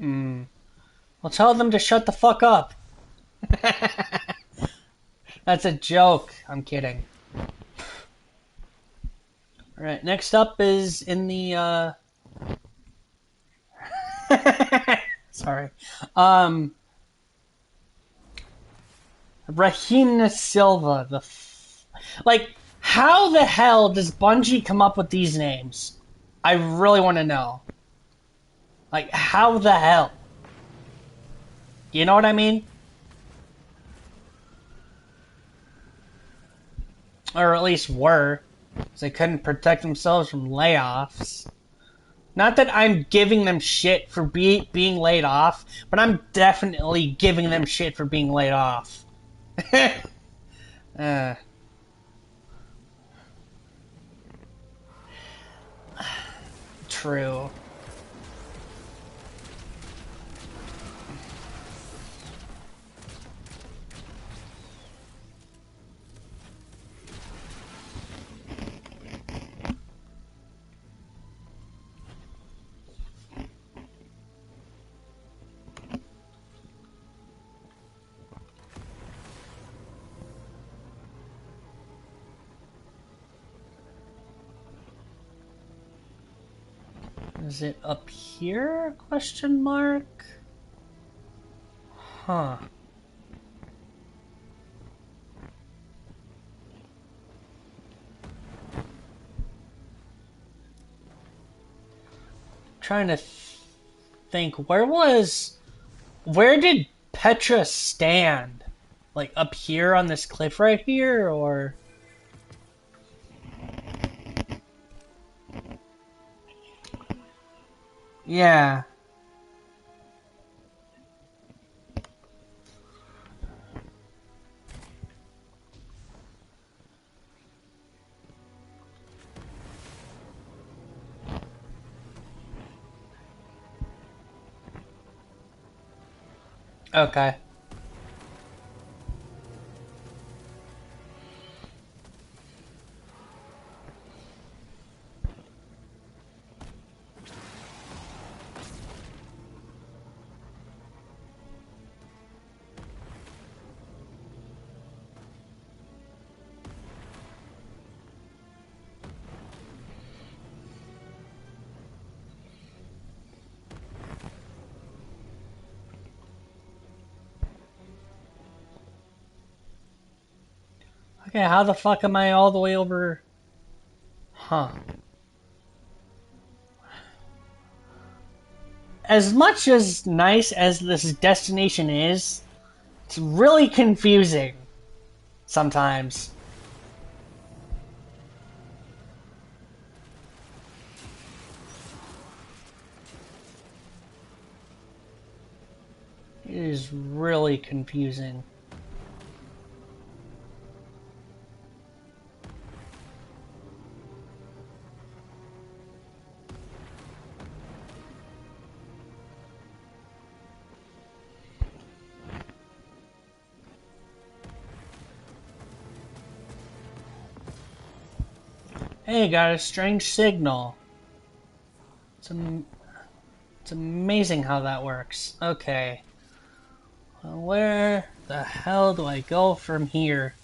Well, tell them to shut the fuck up. That's a joke. I'm kidding. Alright, next up is in the, sorry. Rahina Silva. Like, how the hell does Bungie come up with these names? I really want to know. Like, how the hell? You know what I mean? Or at least were. Because they couldn't protect themselves from layoffs. Not that I'm giving them shit for being laid off, but I'm definitely giving them shit for being laid off. True. Is it up here? Question mark? Huh. Trying to think, where did Petra stand? Like up here on this cliff right here, or? Yeah. Okay. Okay, how the fuck am I all the way over? Huh. As much as nice as this destination is, it's really confusing sometimes. It is really confusing. Hey, got a strange signal. It's amazing how that works. Okay. Well, where the hell do I go from here?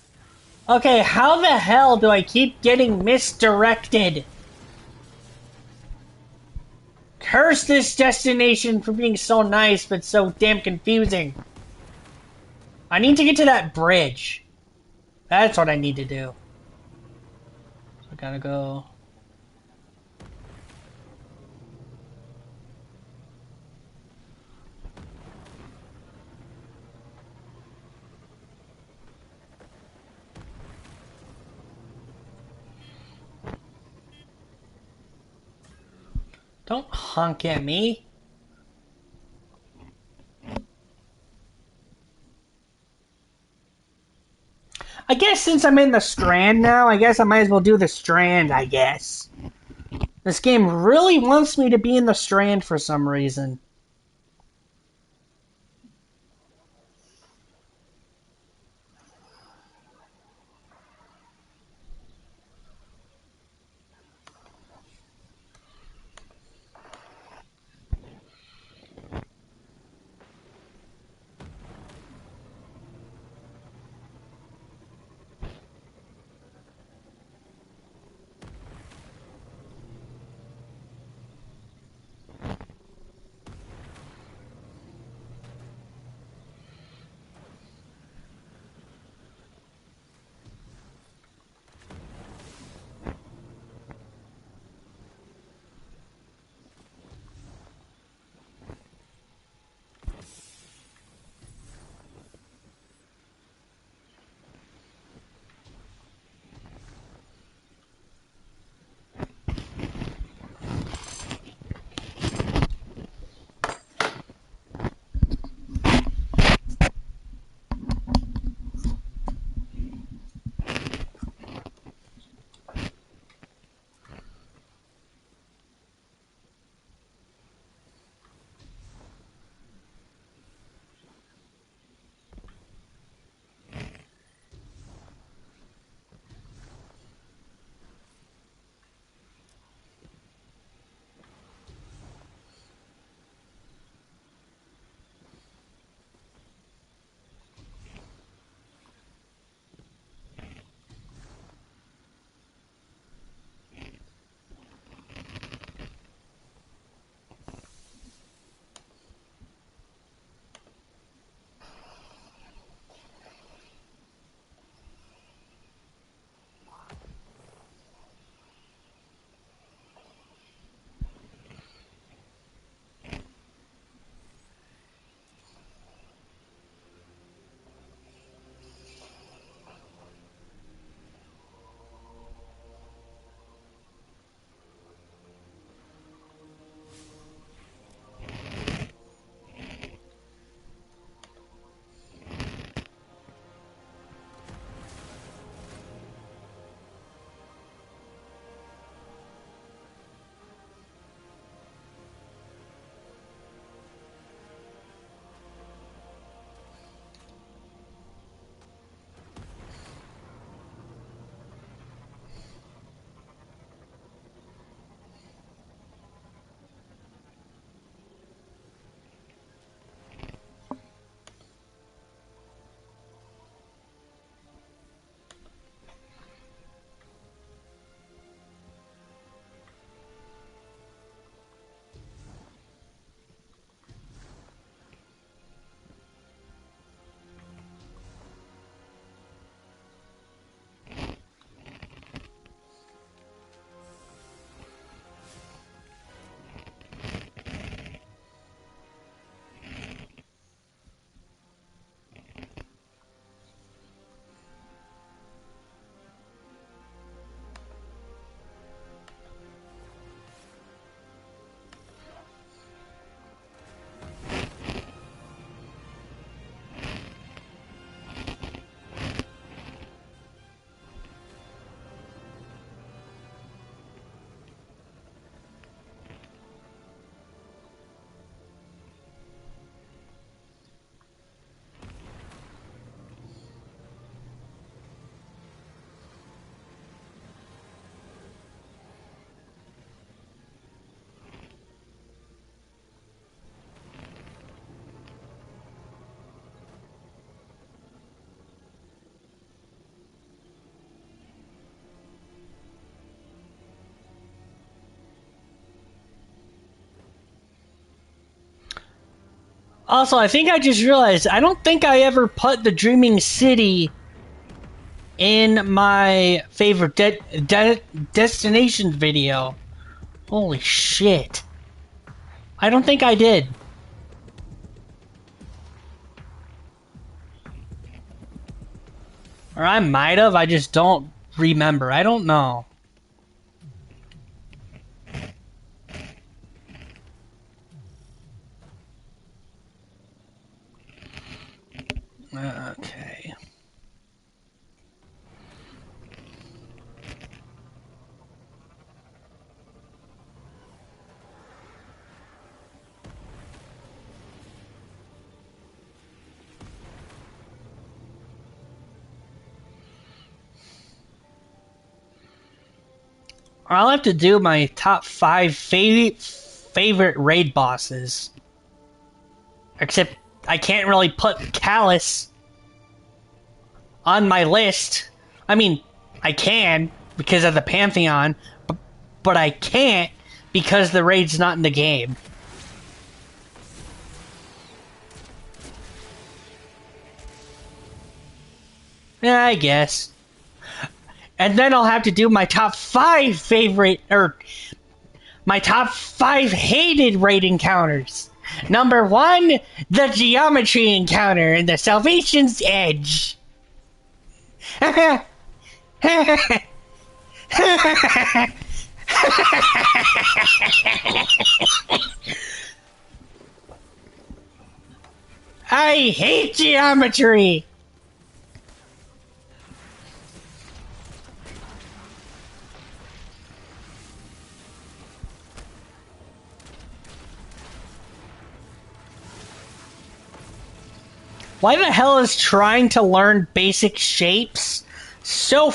Okay, how the hell do I keep getting misdirected? Curse this destination for being so nice but so damn confusing. I need to get to that bridge. That's what I need to do. So I gotta go. Don't honk at me. I guess since I'm in the Strand now, I guess I might as well do the Strand, I guess. This game really wants me to be in the Strand for some reason. Also, I think I just realized I don't think I ever put the Dreaming City in my favorite destinations video. Holy shit. I don't think I did. Or I might have, I just don't remember. I don't know. Okay. I'll have to do my top 5 favorite raid bosses. Except I can't really put Callus on my list. I mean, I can because of the Pantheon, but I can't because the raid's not in the game. Yeah, I guess. And then I'll have to do my top 5 favorite, or my top 5 hated raid encounters. Number 1, the Geometry encounter in the Salvation's Edge. I hate geometry! Why the hell is trying to learn basic shapes so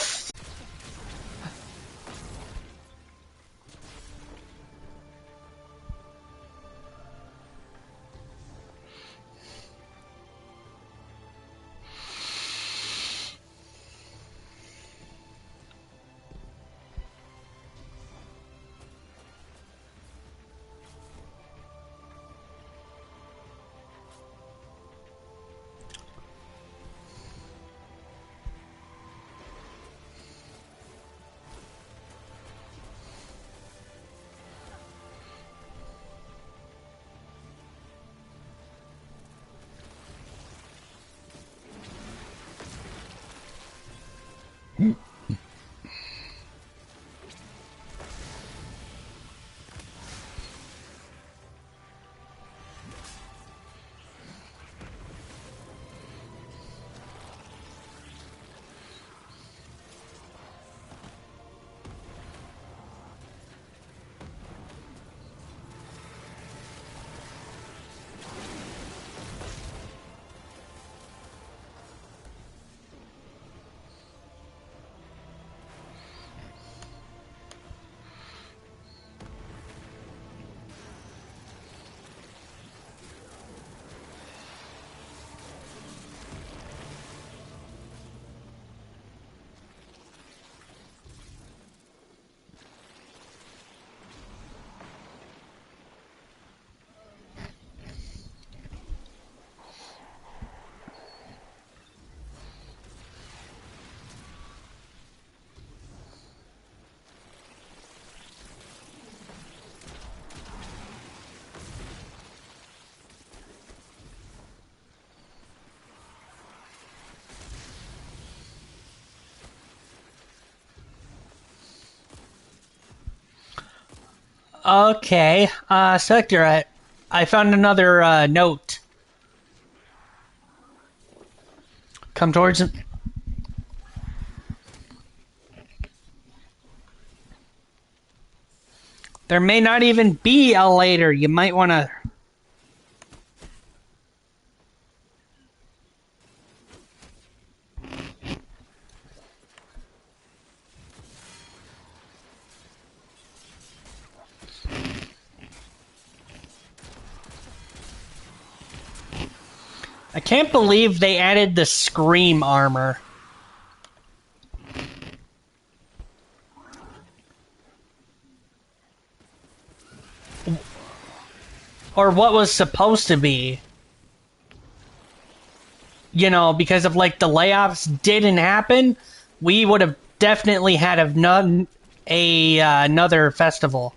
Okay, Sector, I found another note. Come towards him. There may not even be a later. You might want to... I can't believe they added the Scream armor. Or what was supposed to be. because of like the layoffs didn't happen, we would have definitely had another festival.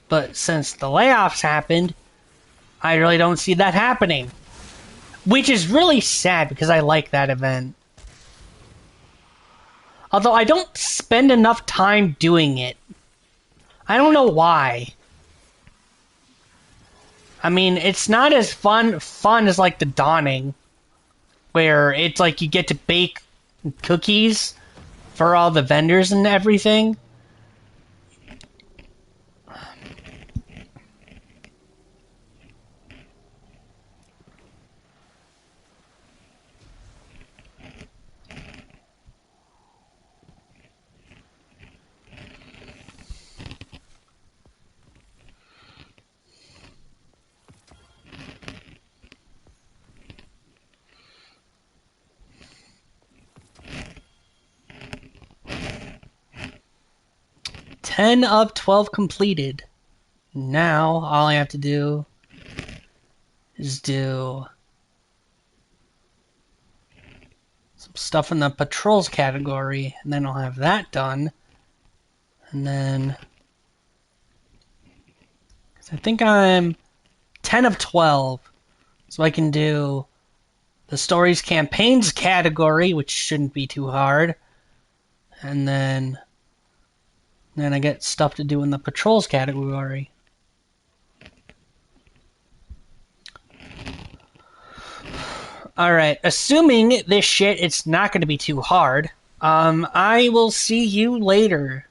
But since the layoffs happened, I really don't see that happening. Which is really sad because I like that event. Although I don't spend enough time doing it. I don't know why. I mean, it's not as fun as like the Dawning, where it's like you get to bake cookies for all the vendors and everything. Ten of 12 completed. Now all I have to do is do some stuff in the patrols category, and then I'll have that done. And then, cause I think I'm 10 of 12, so I can do the stories campaigns category, which shouldn't be too hard, and then I get stuff to do in the patrols category. Alright, assuming this shit it's not going to be too hard, I will see you later.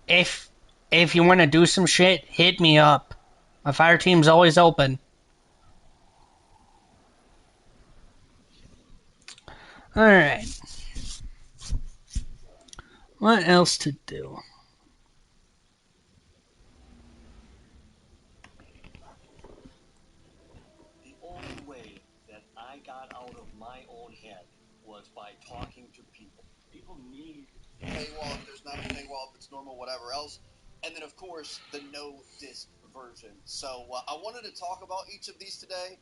If you want to do some shit, hit me up. My fire team's always open. Alright. What else to do? The only way that I got out of my own head was by talking to people. People need paywall if there's not a paywall, if it's normal, whatever else. And then, of course, the no disc version. So I wanted to talk about each of these today.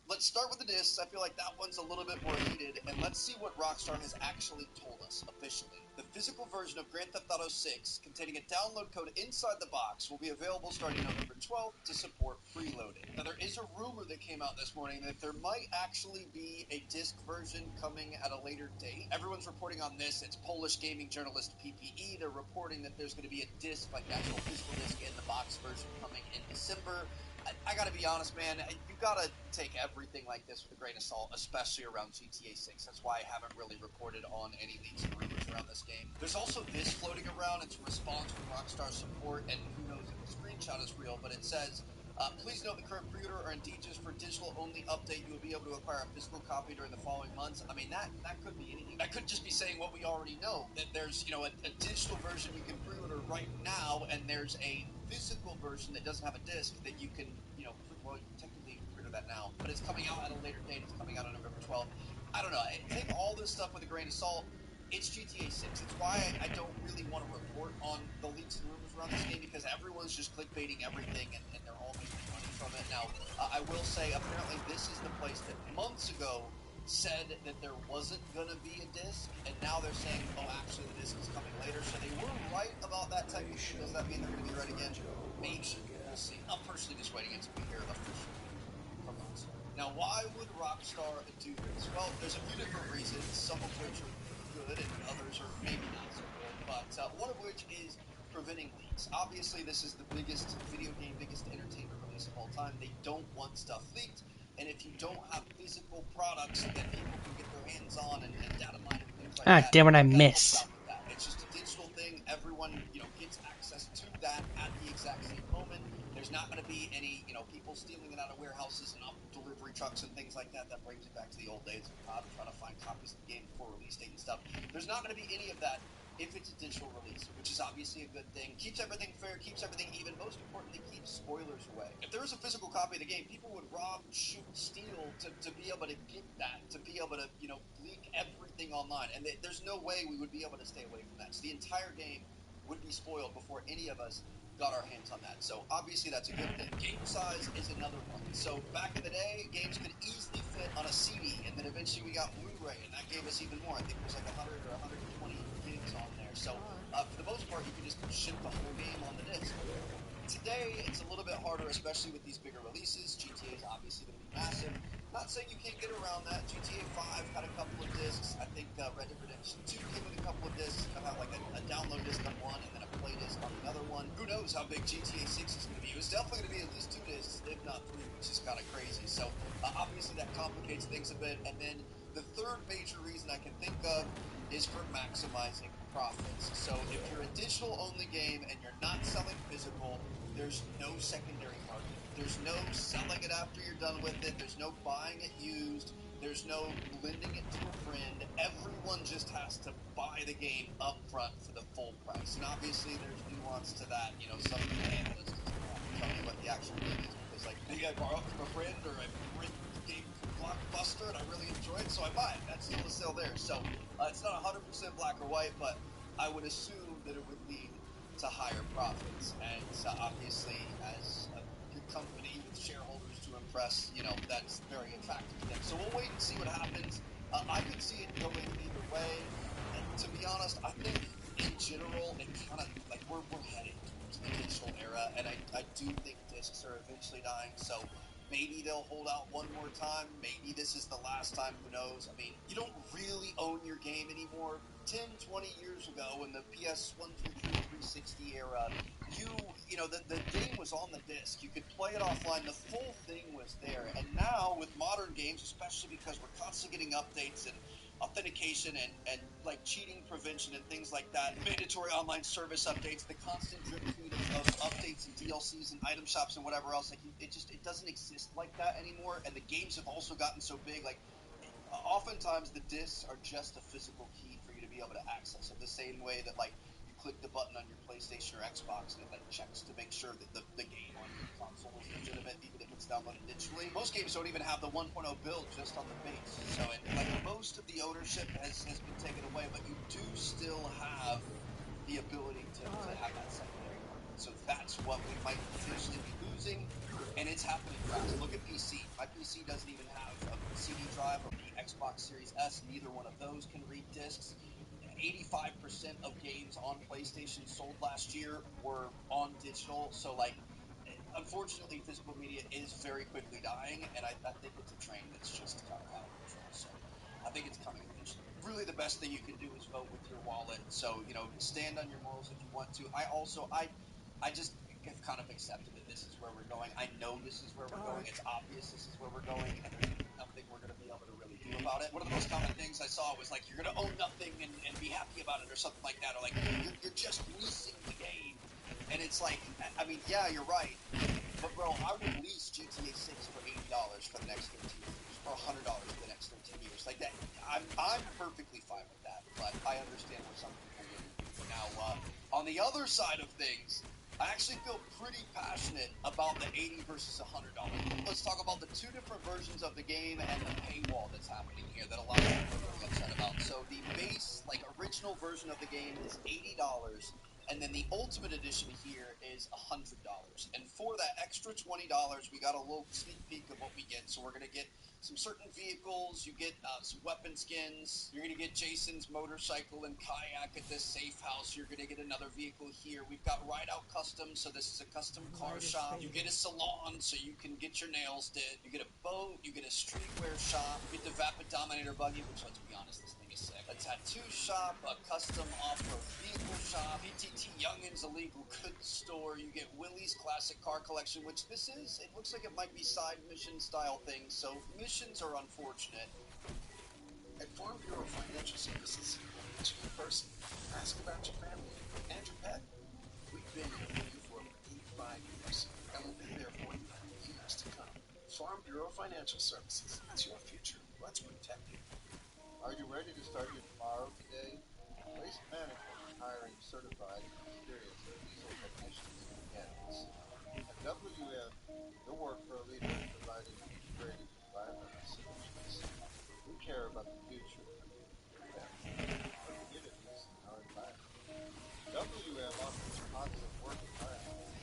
Let's start with the discs. I feel like that one's a little bit more heated, and let's see what Rockstar has actually told us officially. The physical version of Grand Theft Auto 6, containing a download code inside the box, will be available starting November 12th to support preloading. Now, there is a rumor that came out this morning that there might actually be a disc version coming at a later date. Everyone's reporting on this. It's Polish gaming journalist PPE. They're reporting that there's going to be a disc, like actual physical disc in the box version coming in December. I gotta be honest, man, you gotta take everything like this with a grain of salt, especially around GTA 6. That's why I haven't really reported on any leaks and rumors around this game. There's also this floating around. It's a response from Rockstar support, and who knows if the screenshot is real, but it says, please note the current pre-order are indeed just for digital-only update. You will be able to acquire a physical copy during the following months. I mean, that could be anything. That could just be saying what we already know, that there's, a digital version you can pre-order right now, and there's a physical version that doesn't have a disc that you can, technically you can pre-order that now, but it's coming out at a later date. It's coming out on November 12th. I don't know. Take all this stuff with a grain of salt. It's GTA 6. It's why I don't really want to report on the leaks and rumors around this game, because everyone's just clickbaiting everything, and they're all making money from it. Now, I will say, apparently this is the place that months ago said that there wasn't going to be a disc, and now they're saying, oh, actually the disc is coming later. So they were right about that technically. Does that mean they're going to be right again? Maybe. We'll see. I'm personally just waiting until we hear officially from Rockstar. Now, why would Rockstar do this? Well, there's a few different reasons, some of which are good and others are maybe not so good, but one of which is preventing leaks. Obviously, this is the biggest video game, biggest entertainment release of all time. They don't want stuff leaked, and if you don't have physical products that people can get their hands on and data mine and things like that, Damn it, I that helps miss. out with that. It's just a digital thing. Everyone, gets access to that at the exact same moment. There's not going to be any, people stealing it out of warehouses and up delivery trucks and things like that. That brings you back to the old days of COD trying to find copies of the game before release date and stuff. There's not going to be any of that if it's a digital release, which is obviously a good thing. Keeps everything fair, keeps everything even. Most importantly, keeps spoilers away. If there was a physical copy of the game, people would rob, shoot, steal to be able to get that, to be able to, leak everything online. And there's no way we would be able to stay away from that. So the entire game would be spoiled before any of us got our hands on that. So obviously that's a good thing. Game size is another one. So back in the day, games could easily fit on a CD, and then eventually we got Blu-ray, and that gave us even more. I think it was like 100 or 120 gigs on there. So for the most part, you could just ship the whole game on the disc. Today, it's a little bit harder, especially with these bigger releases. GTA is obviously going to be massive. Not saying you can't get around that. GTA 5 had a couple of discs. I think Red Dead Redemption 2 came with a couple of discs. You have like a download disc on one and then a play disc on another one. Who knows how big GTA 6 is going to be? It was definitely going to be at least 2 discs, if not 3, which is kind of crazy. So obviously that complicates things a bit. And then the third major reason I can think of is for maximizing profits. So if you're a digital-only game and you're not selling physical, there's no secondary market. There's no selling it after you're done with it. There's no buying it used. There's no lending it to a friend. Everyone just has to buy the game up front for the full price. And obviously there's nuance to that. You know, some analysts tell me what the actual game is because, like, maybe I borrow it from a friend or I rent the game from Blockbuster and I really enjoy it, so I buy it. That's still a sale there. So it's not 100% black or white, but I would assume that it would lead to higher profits. And obviously, as a good company with shareholders to impress, you know, that's very attractive to them. So we'll wait and see what happens. I could see it going either way. And to be honest, I think in general, it kind of, like, we're heading towards the digital era, and I do think discs are eventually dying. So maybe they'll hold out one more time. Maybe this is the last time. Who knows? I mean, you don't really own your game anymore. 10, 20 years ago in the PS1 through 360 era, you know, the game was on the disc. You could play it offline. The full thing was there. And now with modern games, especially because we're constantly getting updates and authentication and like cheating prevention and things like that, mandatory online service updates, the constant drip feed of updates and DLCs and item shops and whatever else, like it doesn't exist like that anymore. And the games have also gotten so big, like oftentimes the discs are just a physical key for you to be able to access it, the same way that, like, you click the button on your PlayStation or Xbox and it, like, checks to make sure that the game on your console is legitimate, even if it's downloaded digitally. Most games don't even have the 1.0 build just on the base, so like most of the ownership has been taken away, but you do still have the ability to have that secondary market. So that's what we might potentially be losing, and it's happening fast. Look at PC. My PC doesn't even have a CD drive. Or the Xbox Series S, neither one of those can read discs. 85% of games on PlayStation sold last year were on digital. So, like, unfortunately, physical media is very quickly dying, and I think it's a train that's just kind of out of control. So I think it's coming eventually. Really, the best thing you can do is vote with your wallet. So, you know, stand on your morals if you want to. I just have kind of accepted that this is where we're going. I know this is where we're going. It's obvious this is where we're going, and there's nothing we're going to be able to really do about it. One of the most common things I saw was, like, you're going to own nothing and be happy about it or something like that, or, like, you're just leasing the game. And it's like, I mean, yeah, you're right. But, bro, I would lease GTA 6 for $80 for the next 13 years, or $100 for the next 13 years. Like that, I'm perfectly fine with that, but I understand where some people wouldn't be. Now, on the other side of things, I actually feel pretty passionate about the $80 versus $100. Let's talk about the two different versions of the game and the paywall that's happening here that a lot of people are really upset about. So the base, like, original version of the game is $80, and then the Ultimate Edition here is $100. And for that extra $20, we got a little sneak peek of what we get. So we're going to get some certain vehicles. You get some weapon skins. You're going to get Jason's motorcycle and kayak at this safe house. You're going to get another vehicle here. We've got Ride Out Custom, so this is a custom car shop. You get a salon, so you can get your nails did. You get a boat. You get a streetwear shop. You get the Vapid Dominator buggy, which, let's be honest, this thing is sick. A tattoo shop, a custom off-road vehicle shop, PTT Youngins illegal goods store. You get Willie's classic car collection, which this is. It looks like it might be side mission style things, so missions are unfortunate. At Farm Bureau Financial Services, it's your person. Ask about your family and your pet. We've been here for you for over 85 years, and we'll be there for you for years to come. Farm Bureau Financial Services. It's your future. Let's protect it. Are you ready to start your tomorrow today? Waste Management is hiring certified and experienced diesel technicians and mechanics. At WM, you'll work for a leader in providing integrated environmental solutions. We care about the future of you and your family, our communities, and our environment. WM offers a positive work environment,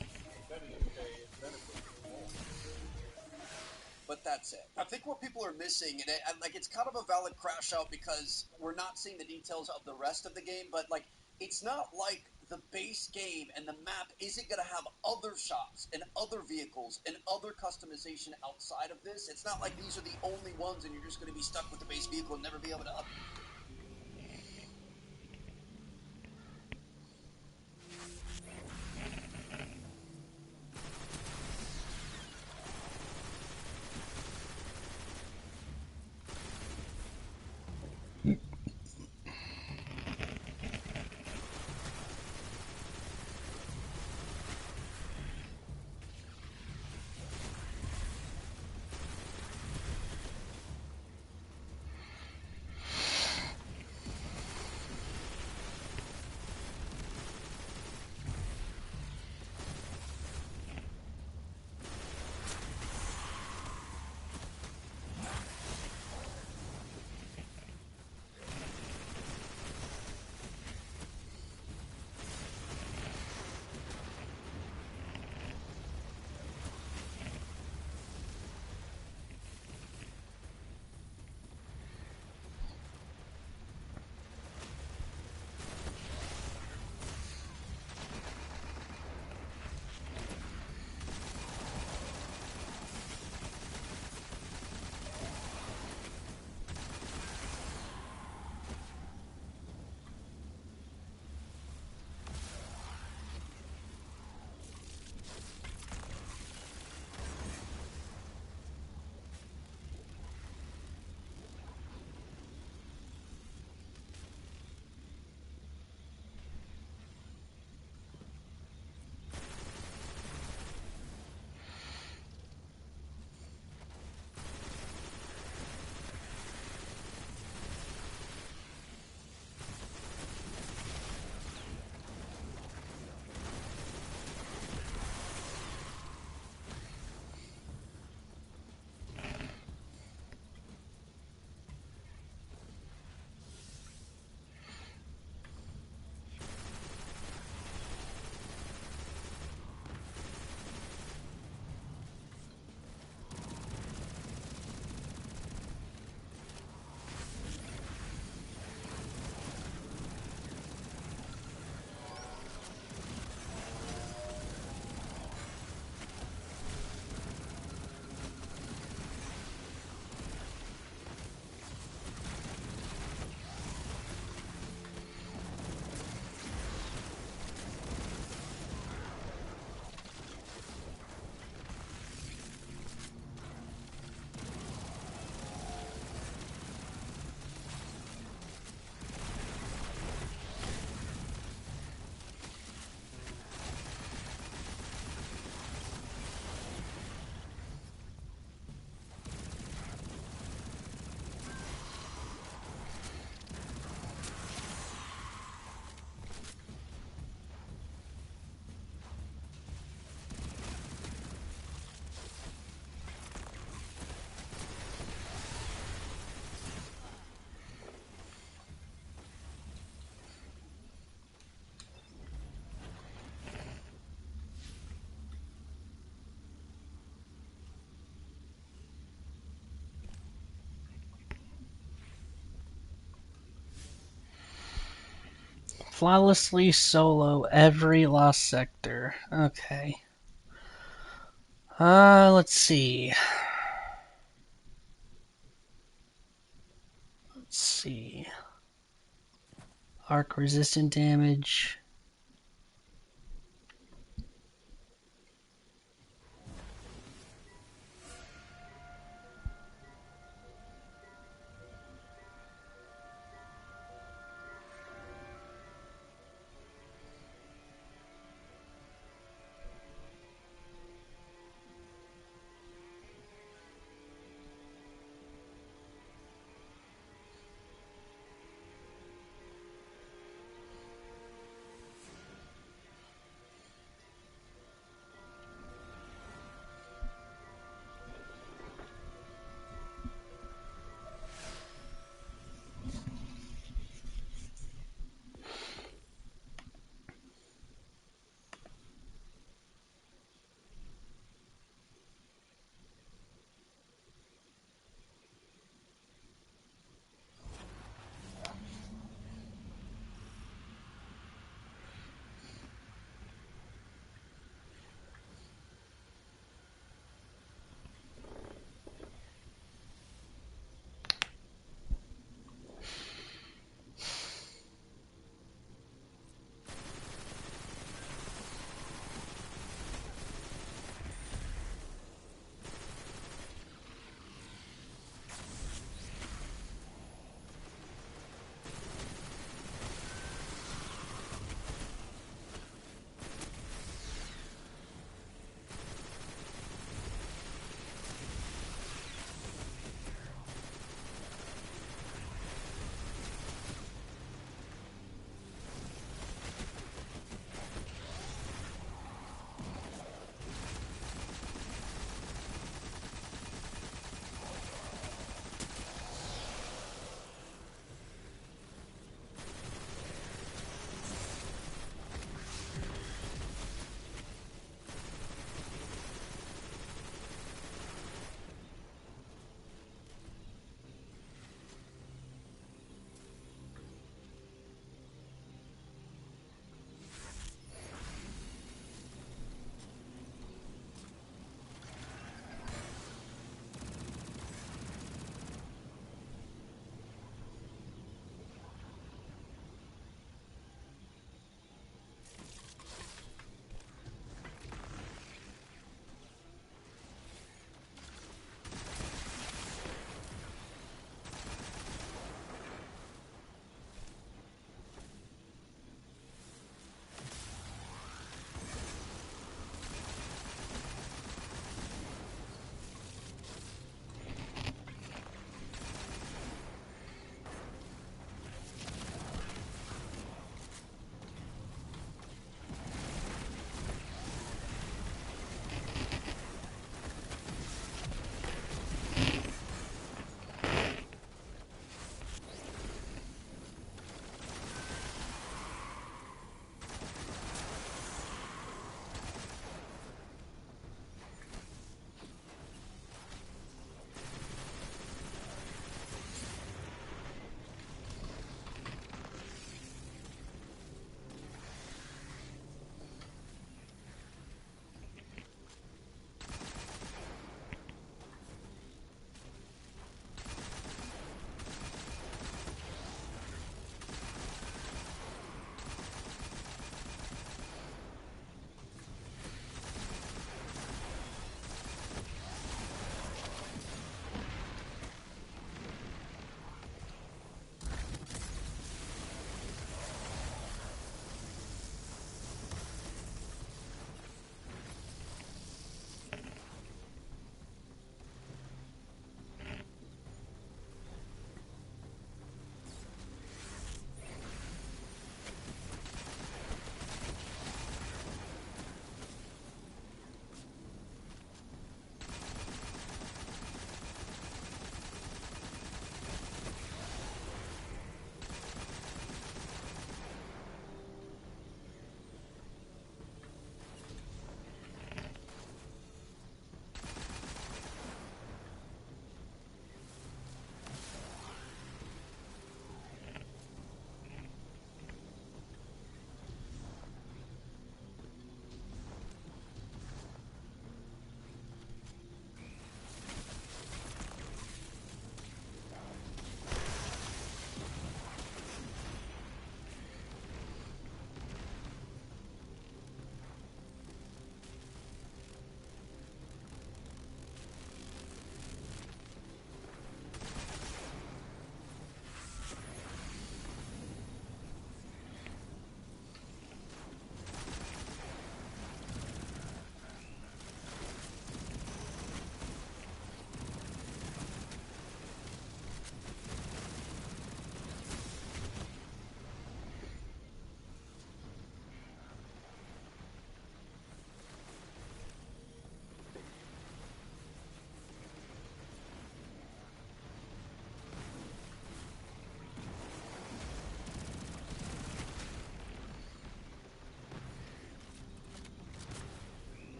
that's it. I think what people are missing, and it's kind of a valid crash out because we're not seeing the details of the rest of the game, but like it's not like the base game and the map isn't going to have other shops and other vehicles and other customization outside of this. It's not like these are the only ones and you're just going to be stuck with the base vehicle and never be able to Flawlessly solo every lost sector. Okay. Let's see. Let's see. Arc resistant damage.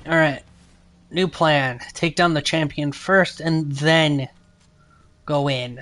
Alright. New plan. Take down the champion first and then go in.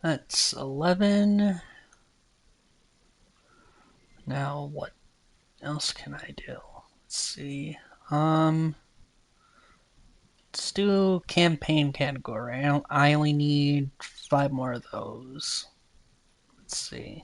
That's 11. Now, what else can I do? Let's see. Let's do campaign category. I only need 5 more of those. Let's see.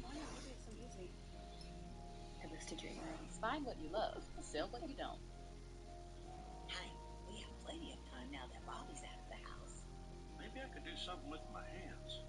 Why not? Maybe it's so easy. I listed your rooms. Find what you love. Sell what you don't. Hi, we have plenty of time now that Bobby's out of the house. Maybe I could do something with my hands.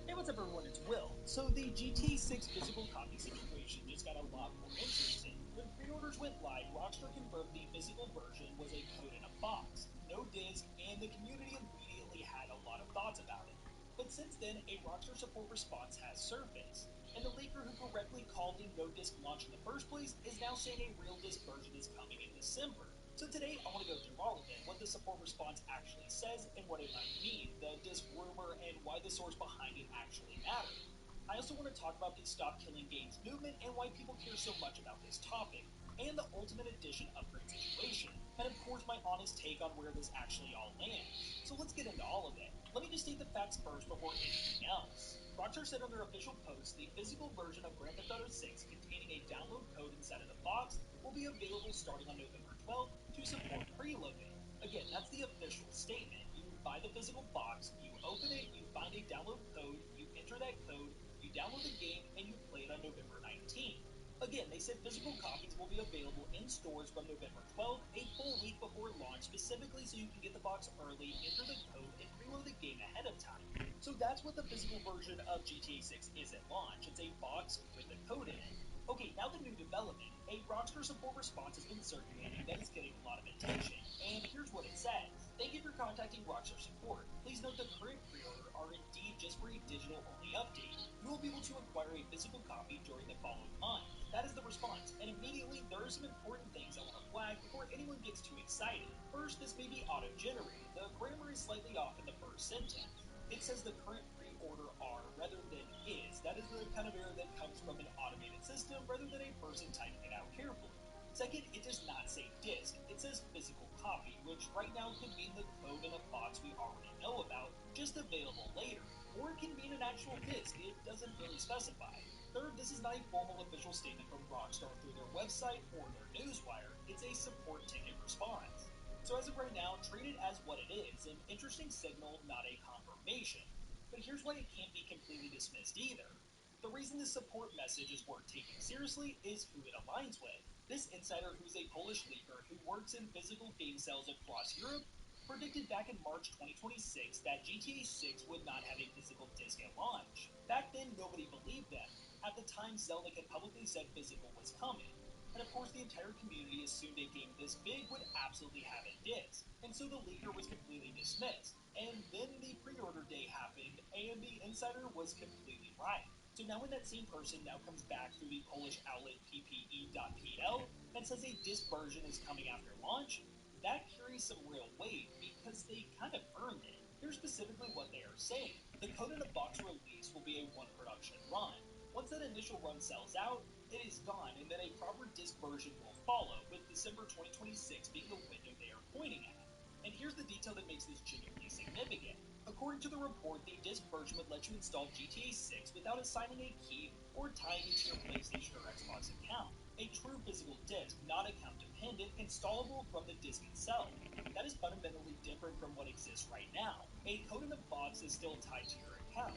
Hey, what's up, everyone? It's Will. So the GTA 6 physical copy situation just got a lot more interesting. When pre-orders went live, Rockstar confirmed the physical version was a code in a box, no disc, and the community immediately had a lot of thoughts about it. But since then, a Rockstar support response has surfaced, and the leaker who correctly called a no-disc launch in the first place is now saying a real disc version is coming in December. So today, I want to go through all of it, what the support response actually says and what it might mean, the disc rumor, and why the source behind it actually matters. I also want to talk about the Stop Killing Games movement and why people care so much about this topic, and the Ultimate Edition upgrade situation, and of course my honest take on where this actually all lands. So let's get into all of it. Let me just state the facts first before anything else. Rockstar said on their official post, the physical version of Grand Theft Auto 6 containing a download code inside of the box will be available starting on November 12th to support preloading. Again, that's the official statement. You buy the physical box, you open it, you find a download code, you enter that code, you download the game, and you play it on November 19th. Again, they said physical copies will be available in stores from November 12th, a full week before launch, specifically so you can get the box early, enter the code, and preload the game ahead of time. So that's what the physical version of GTA 6 is at launch. It's a box with a code in it. Okay, now the new development. A Rockstar support response has been circulating that is getting a lot of attention, and here's what it says. Thank you for contacting Rockstar support. Please note the current pre-order are indeed just for a digital-only update. You will be able to acquire a physical copy during the following month. That is the response, and immediately there are some important things I want to flag before anyone gets too excited. First, this may be auto-generated. The grammar is slightly off in the first sentence. It says the current pre-order are rather than is. That is the kind of error that comes from an automated system rather than a person typing it out carefully. Second, it does not say disc. It says physical copy, which right now could mean the code in a box we already know about, just available later. Or it can mean an actual disc. It doesn't really specify. Third, this is not a formal official statement from Rockstar through their website or their newswire. It's a support ticket response. So as of right now, treat it as what it is, an interesting signal, not a confirmation. But here's why it can't be completely dismissed either. The reason this support message is worth taking seriously is who it aligns with. This insider, who's a Polish leaker who works in physical game sales across Europe, predicted back in March 2026 that GTA 6 would not have a physical disc at launch. Back then, nobody believed them. At the time, Zelnick had publicly said physical was coming. And of course, the entire community assumed a game this big would absolutely have a disc, and so the leaker was completely dismissed. And then the pre-order day happened, and the insider was completely right. So now when that same person now comes back through the Polish outlet ppe.pl and says a disc version is coming after launch, that carries some real weight because they kind of earned it. Here's specifically what they are saying. The Code in a Box release will be a one production run. Once that initial run sells out, it is gone, and then a proper disc version will follow, with December 2026 being the window they are pointing at. And here's the detail that makes this genuinely significant. According to the report, the disc version would let you install GTA 6 without assigning a key or tying it to your PlayStation or Xbox account. A true physical disc, not account dependent, installable from the disc itself. That is fundamentally different from what exists right now. A code in a box is still tied to your account.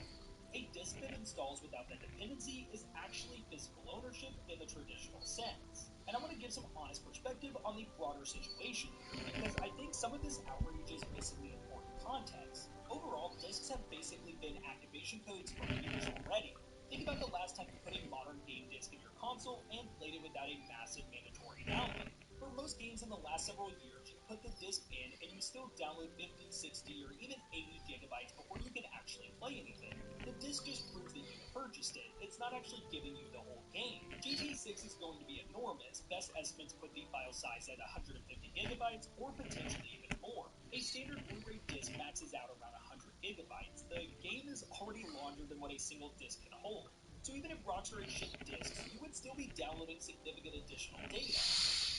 A disc that installs without that dependency is actually physical ownership in the traditional sense. And I want to give some honest perspective on the broader situation here, because I think some of this outrage is missing the important context. Overall, discs have basically been activation codes for years already. Think about the last time you put a modern game disc in your console and played it without a massive mandatory download. For most games in the last several years, you put the disc in and you still download 50, 60, or even 80 gigabytes before you can actually play anything. The disc just proves that you purchased it. It's not actually giving you the whole game. GTA 6 is going to be enormous. Best estimates put the file size at 150 gigabytes or potentially even more. A standard Blu-ray disc maxes out around 100 gigabytes. The game is already larger than what a single disc can hold. So even if Rockstar had shipped discs, you would still be downloading significant additional data.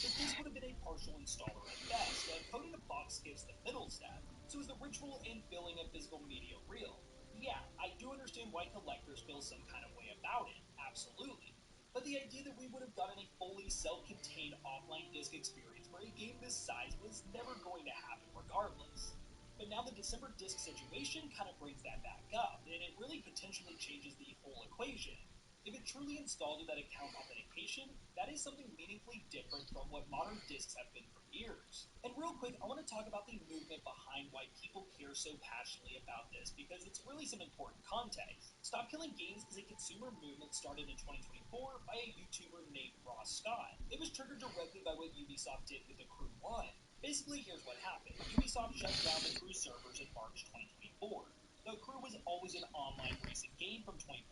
The disc would have been a partial installer at best. A code in a box skips the middle step. So is the ritual and feeling of physical media real? Yeah, I do understand why collectors feel some kind of way about it. Absolutely. But the idea that we would have gotten a fully self-contained offline disc experience for a game this size was never going to happen regardless. But now the December disc situation kind of brings that back up, and it really potentially changes the whole equation. If it truly installed with that account authentication, that is something meaningfully different from what modern discs have been for years. And real quick, I want to talk about the movement behind why people care so passionately about this, because it's really some important context. Stop Killing Games is a consumer movement started in 2024 by a YouTuber named Ross Scott. It was triggered directly by what Ubisoft did with The Crew 1. Basically, here's what happened. Ubisoft shut down the Crew servers in March 2024. The Crew was always an online racing game from 2014.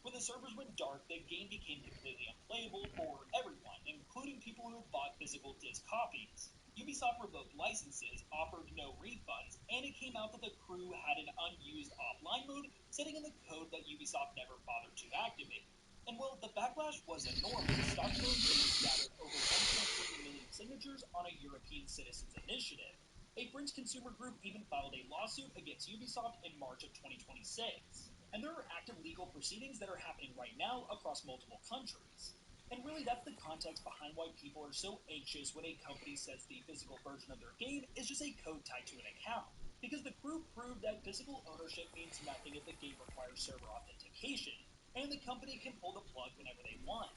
When the servers went dark, the game became completely unplayable for everyone, including people who had bought physical disc copies. Ubisoft revoked licenses, offered no refunds, and it came out that the Crew had an unused offline mode sitting in the code that Ubisoft never bothered to activate. And well, the backlash was enormous. Stop Killing Games gathered over 1.3 million signatures on a European citizens initiative. A French consumer group even filed a lawsuit against Ubisoft in March of 2026. And there are active legal proceedings that are happening right now across multiple countries. And really, that's the context behind why people are so anxious when a company says the physical version of their game is just a code tied to an account. Because the Crew proved that physical ownership means nothing if the game requires server authentication, and the company can pull the plug whenever they want.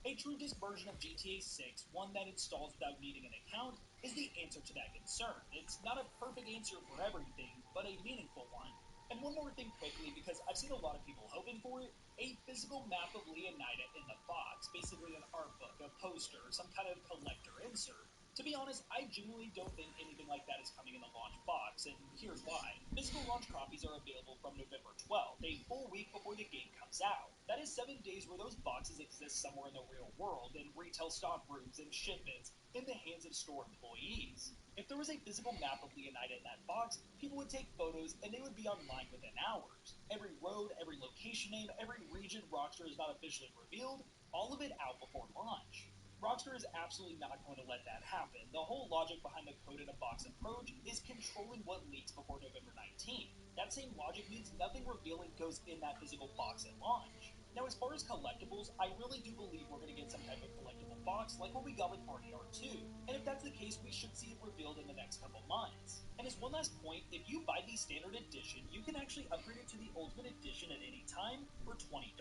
A true disc version of GTA 6, one that installs without needing an account, is the answer to that concern. It's not a perfect answer for everything, but a meaningful one. And one more thing quickly, because I've seen a lot of people hoping for it, a physical map of Leonida in the box, basically an art book, a poster, some kind of collector insert. To be honest, I genuinely don't think anything like that is coming in the launch box, and here's why. Physical launch copies are available from November 12th, a full week before the game comes out. That is 7 days where those boxes exist somewhere in the real world, in retail stock rooms and shipments, in the hands of store employees. If there was a physical map of Leonida in that box, people would take photos and they would be online within hours. Every road, every location name, every region Rockstar is not officially revealed, all of it out before launch. Rockstar is absolutely not going to let that happen. The whole logic behind the code in a box approach is controlling what leaks before November 19th. That same logic means nothing revealing goes in that physical box at launch. Now, as far as collectibles, I really do believe we're going to get some type of collectible box like what we got with RDR 2. And if that's the case, we should see it revealed in the next couple months. And as one last point, if you buy the standard edition, you can actually upgrade it to the Ultimate Edition at any time for $20.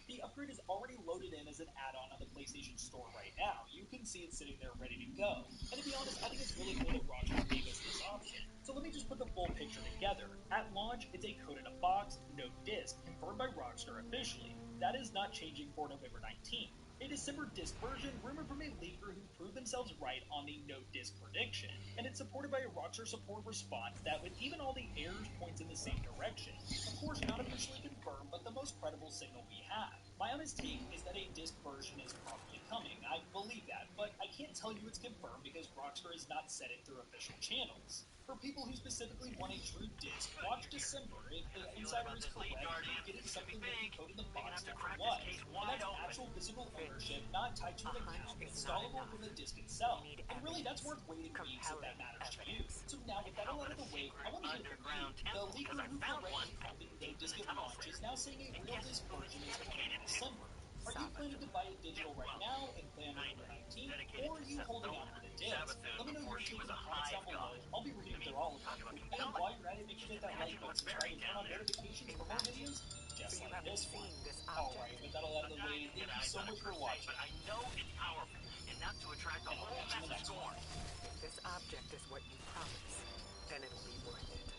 The upgrade is already loaded in as an add-on on the PlayStation Store right now. You can see it sitting there ready to go. And to be honest, I think it's really cool that Rockstar gave us this option. So let me just put the full picture together. At launch, it's a code in a box, no disc, confirmed by Rockstar officially. That is not changing for November 19th. A December disc version rumored from a leaker who proved themselves right on the no disc prediction, and it's supported by a Rockstar support response that, with even all the errors, points in the same direction. Of course, not officially confirmed, but the most credible signal we have. My honest take is that a disc version is probably coming. I believe that, but I can't tell you it's confirmed because Rockstar has not said it through official channels. For people who specifically want a true disc, watch December. If the insider is correct, you're getting something with the code in the box number 1. And that's actual physical ownership, not tied to an account, installable from the disc itself. And really, that's worth waiting weeks if that matters to you. So now, with that all out of the way, I want to hear from you. The leaker who correctly called it no disc at launch is now saying a real disc version is coming in December. Are you planning to buy it digital right now and play on November 19th, or are you holding out for the disc? Let me know your take in the comments down below. I'll be reading through all of them. And while you're at it, make sure to hit that like button, subscribe, and turn on notifications for more videos just like this one. Alright, with that all out of the way, thank you so much for watching. I know it's powerful, enough to attract a And I'll whole catch you in the mess next of one. scorn. If this object is what you promise, then it'll be worth it.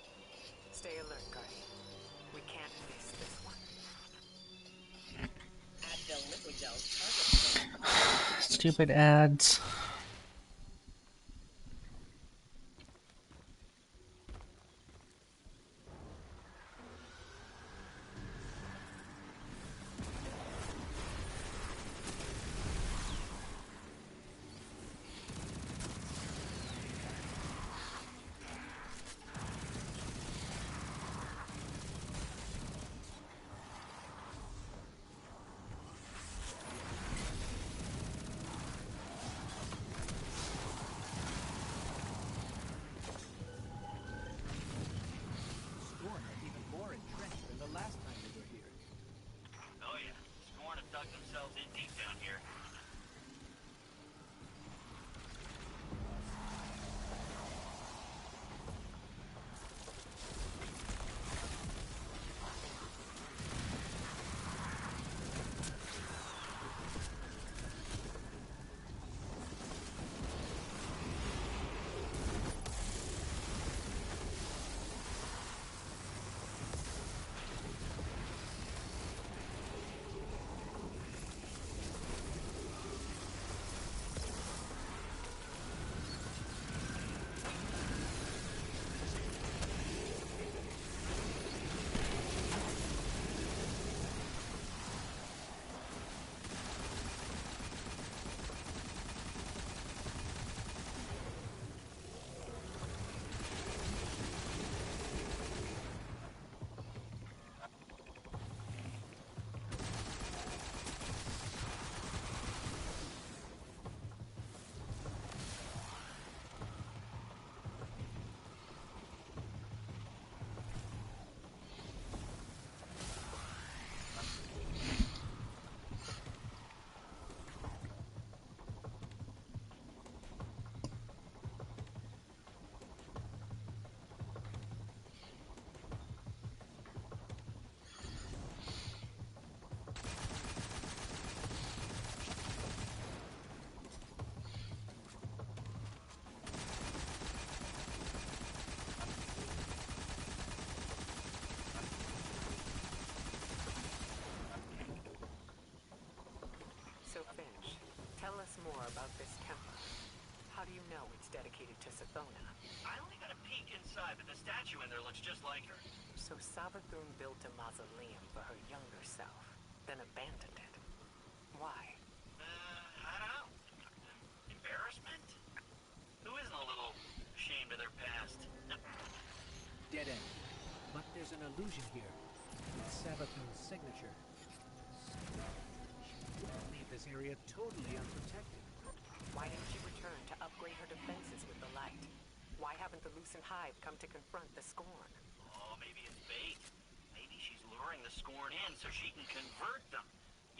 Stay alert, Guardian. We can't miss this one. Advil liquid gel target. Stupid ads. Scorn are even more entrenched than the last time they were here. Oh yeah, Scorn have dug themselves in deep down here. So, Finch, tell us more about this temple. How do you know it's dedicated to Sethona? I only got a peek inside, but the statue in there looks just like her. So Savathun built a mausoleum for her younger self, then abandoned it. Why? I don't know. Embarrassment? Who isn't a little ashamed of their past? Dead end. But there's an illusion here. It's Savathun's signature. She would leave this area totally unprotected. Why didn't she return to upgrade her defenses with the light? Why haven't the Lucent Hive come to confront the Scorn? Oh, maybe it's bait. Maybe she's luring the Scorn in so she can convert them.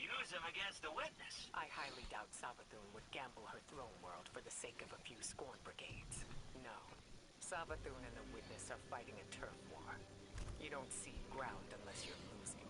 Use them against the witness. I highly doubt Savathun would gamble her throne world for the sake of a few Scorn brigades. No. Savathun and the witness are fighting a turf war. You don't cede ground unless you're losing.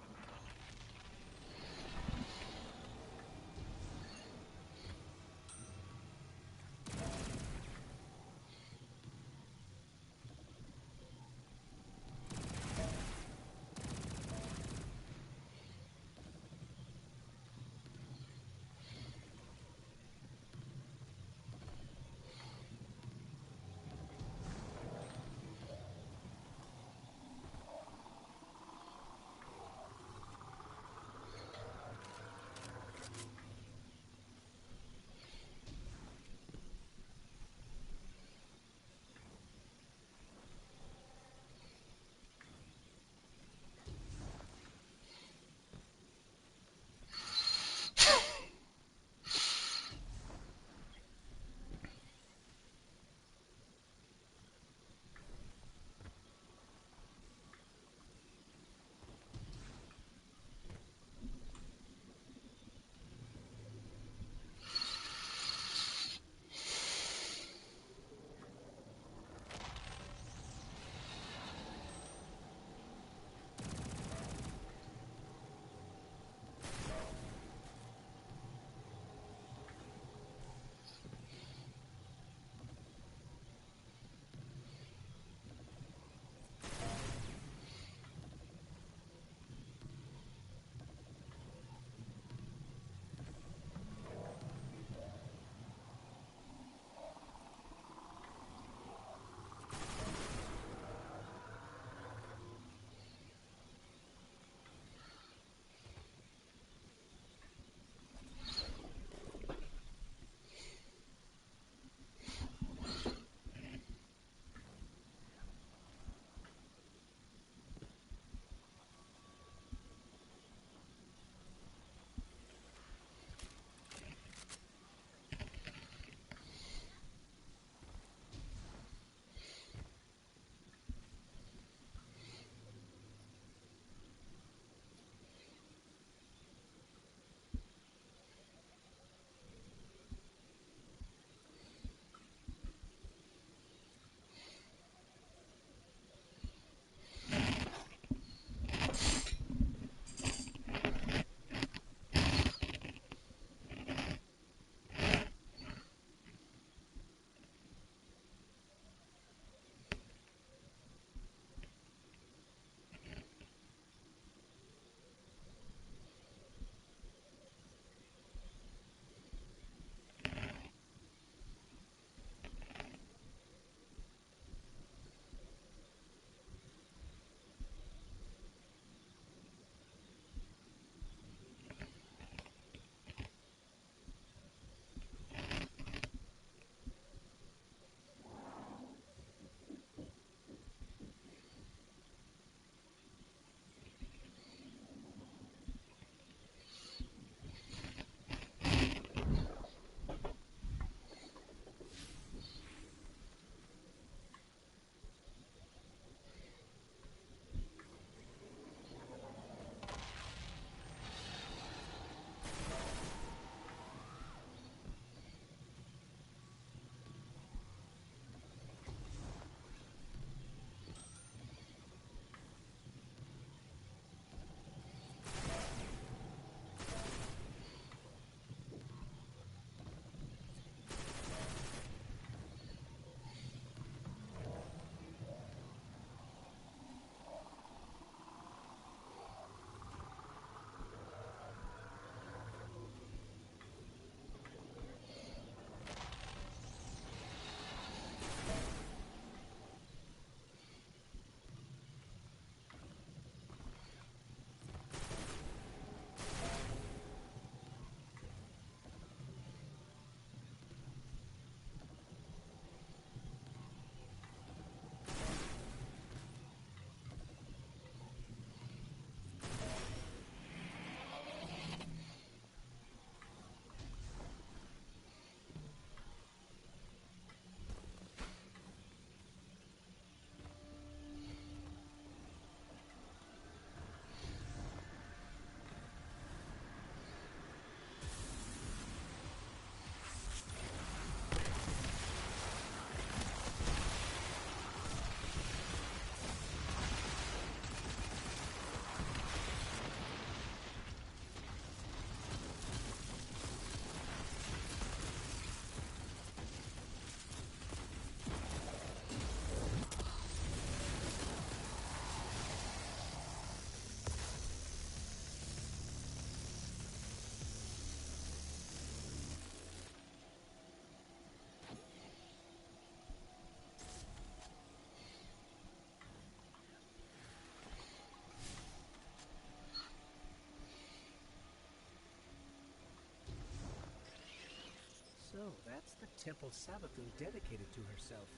That's the temple Savathun dedicated to herself.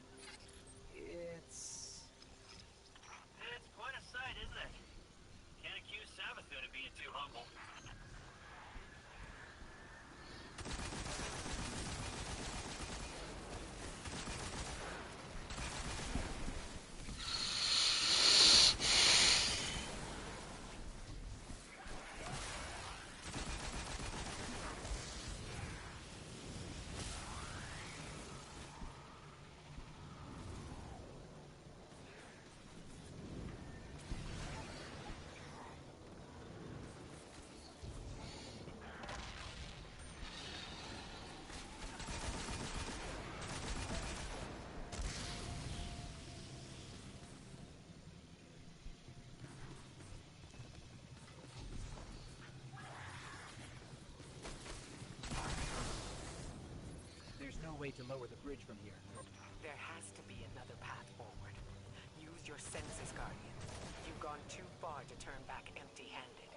It's quite a sight, isn't it? Can't accuse Savathun of being too humble. There's no way to lower the bridge from here. There has to be another path forward. Use your senses, Guardian. You've gone too far to turn back empty-handed.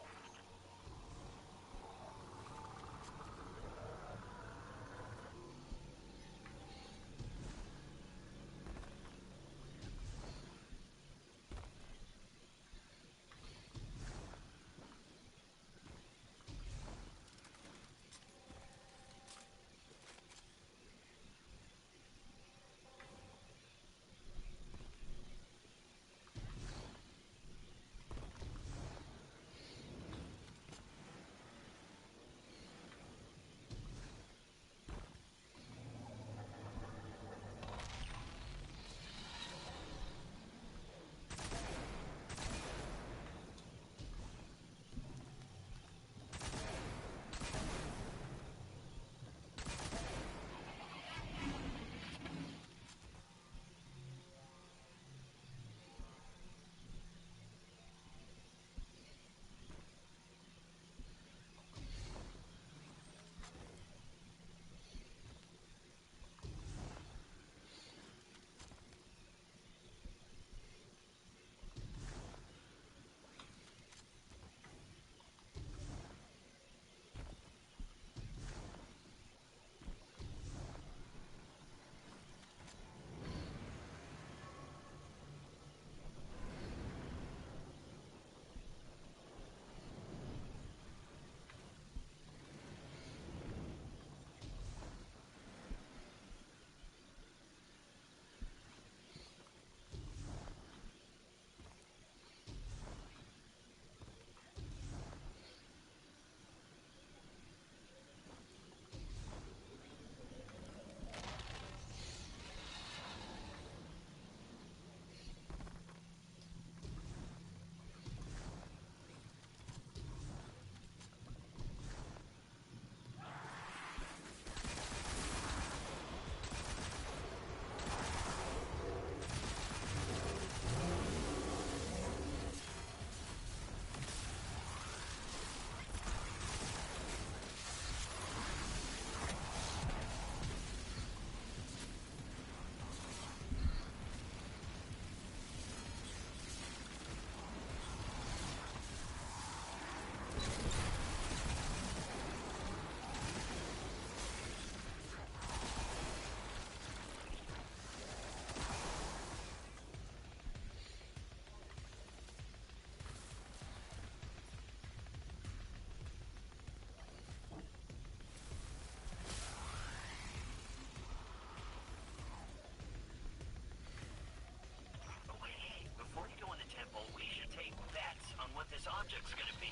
this object's gonna be.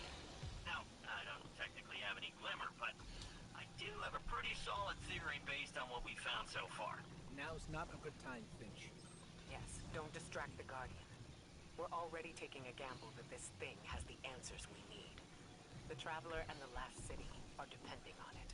Now, I don't technically have any glimmer, but I do have a pretty solid theory based on what we found so far. Now's not a good time, Finch. Yes, don't distract the Guardian. We're already taking a gamble that this thing has the answers we need. The Traveler and the last city are depending on it.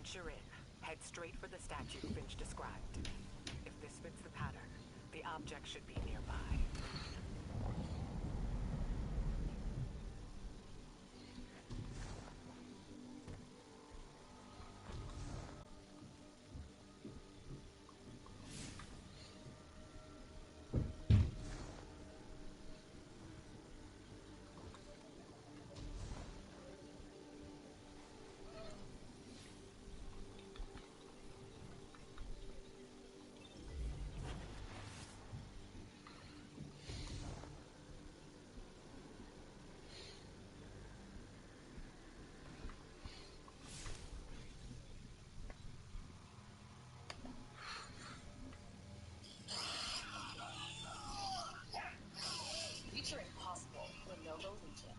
Once you're in, head straight for the statue Finch described. If this fits the pattern, the object should be nearby. Future impossible with no Legion.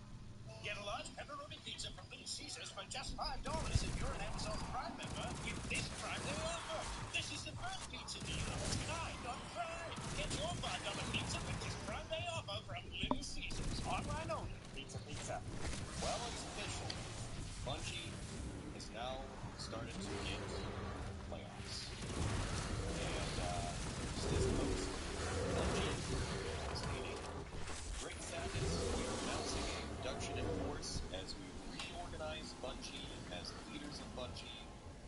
Get a large pepperoni pizza from Little Caesars for just $5 if you're an Amazon Prime member with this Prime Day offer. This is the first pizza deal of its kind on Prime. Get your $5 pizza with this Prime Day offer from Little Caesars. Online only. Pizza, pizza. Well, it's official. Bungie has now started to get playoffs. And this post, Bungie is stating, great sadness, we are announcing a reduction in force as we reorganize Bungie as leaders of Bungie.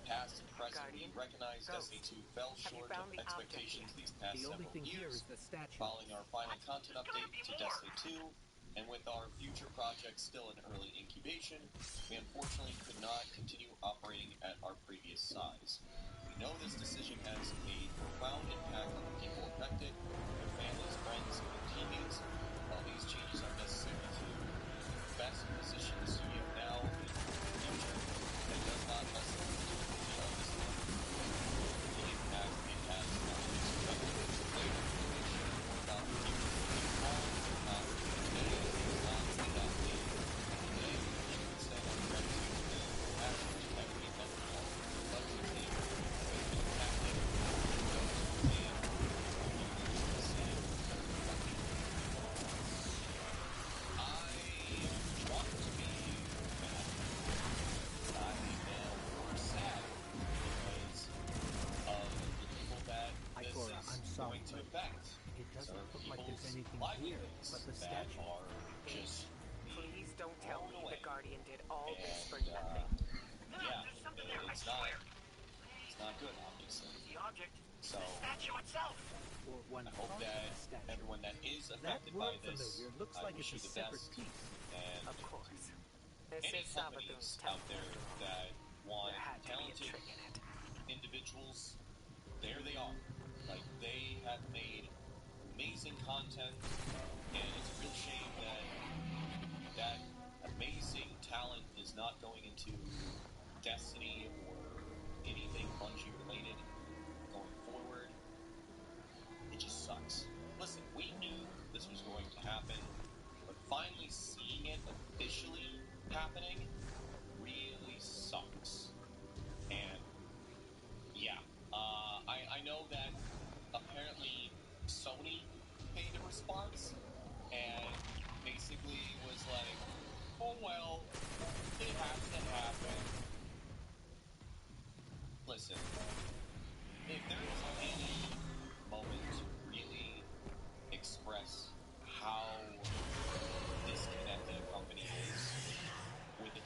Past and present, Guardian, we recognize Ghost, Destiny 2 fell short of expectations these past The only several thing here years. is the statue. Following our final content update to Destiny 2, and with our future projects still in early incubation, we unfortunately could not continue operating at our previous size. We know this decision has a profound impact on the people affected, their families, friends, and teammates. While these changes are necessary to best position the studio now and in the future, that does not lessen the utility of this level. The impact it has on the expected later information about the future is all not today, not without day. Today, we should send our gratitude and compassion to every member of the Bungie team who has been impacted, those who can, the same Bungie. I want to be mad. I am more sad because of the people that this Ikora, is I'm sorry, going to but affect. it doesn't There are look like there's people's anything here livelihoods but the that statue. are just Please don't tell blown me away. the Guardian did all this for And, nothing. yeah, There's something there, I it's swear. not good, obviously. The object, So, the statue itself. Or one I hope part of that the statue. everyone that is That affected by word this, familiar looks I like wish it's you a the separate best. piece. And Of course. This any is companies Savathun's out temple. there that want There had to be a talented trick in it. individuals, there they are. Like, they have made amazing content, and it's a real shame that that amazing talent is not going into Destiny or anything Bungie related going forward. It just sucks. Listen, we knew this was going to happen, but finally seeing it officially happening really sucks. And yeah, I know that apparently Sony made a response and basically was like, oh well, it has to happen. Listen, if there is any moment to really express how disconnected a company is with the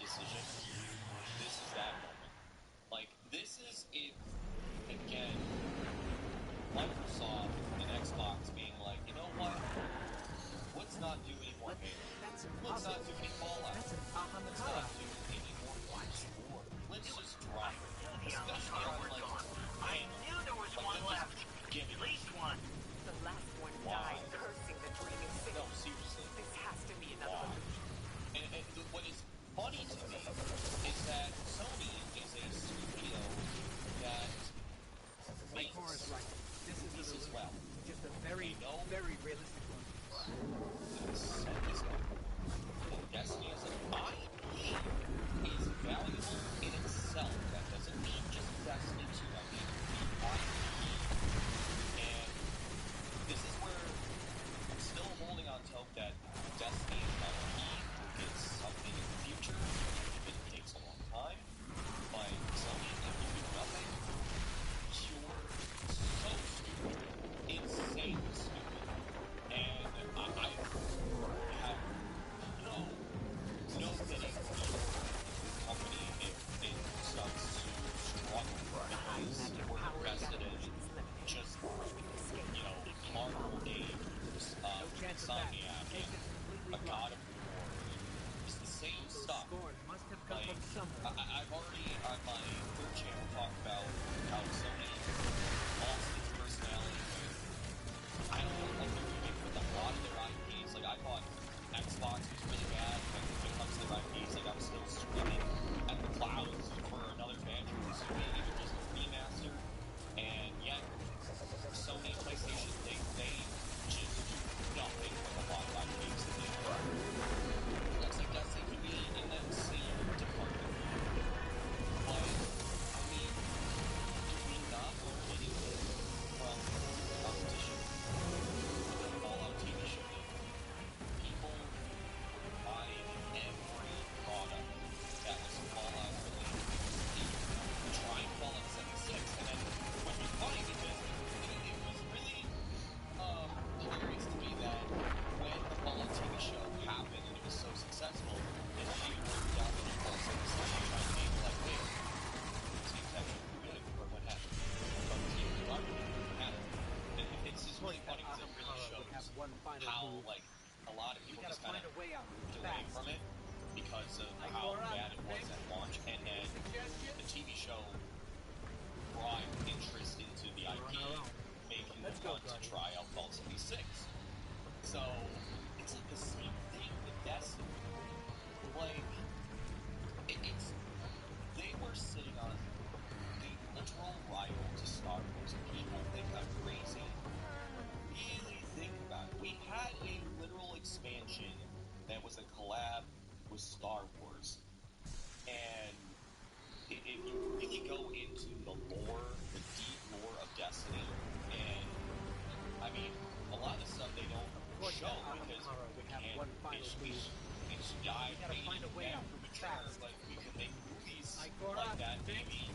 that Ahamara would have one final move. It's We gotta find a way out fast. Like we could make movies Ikora, like that Vic, maybe.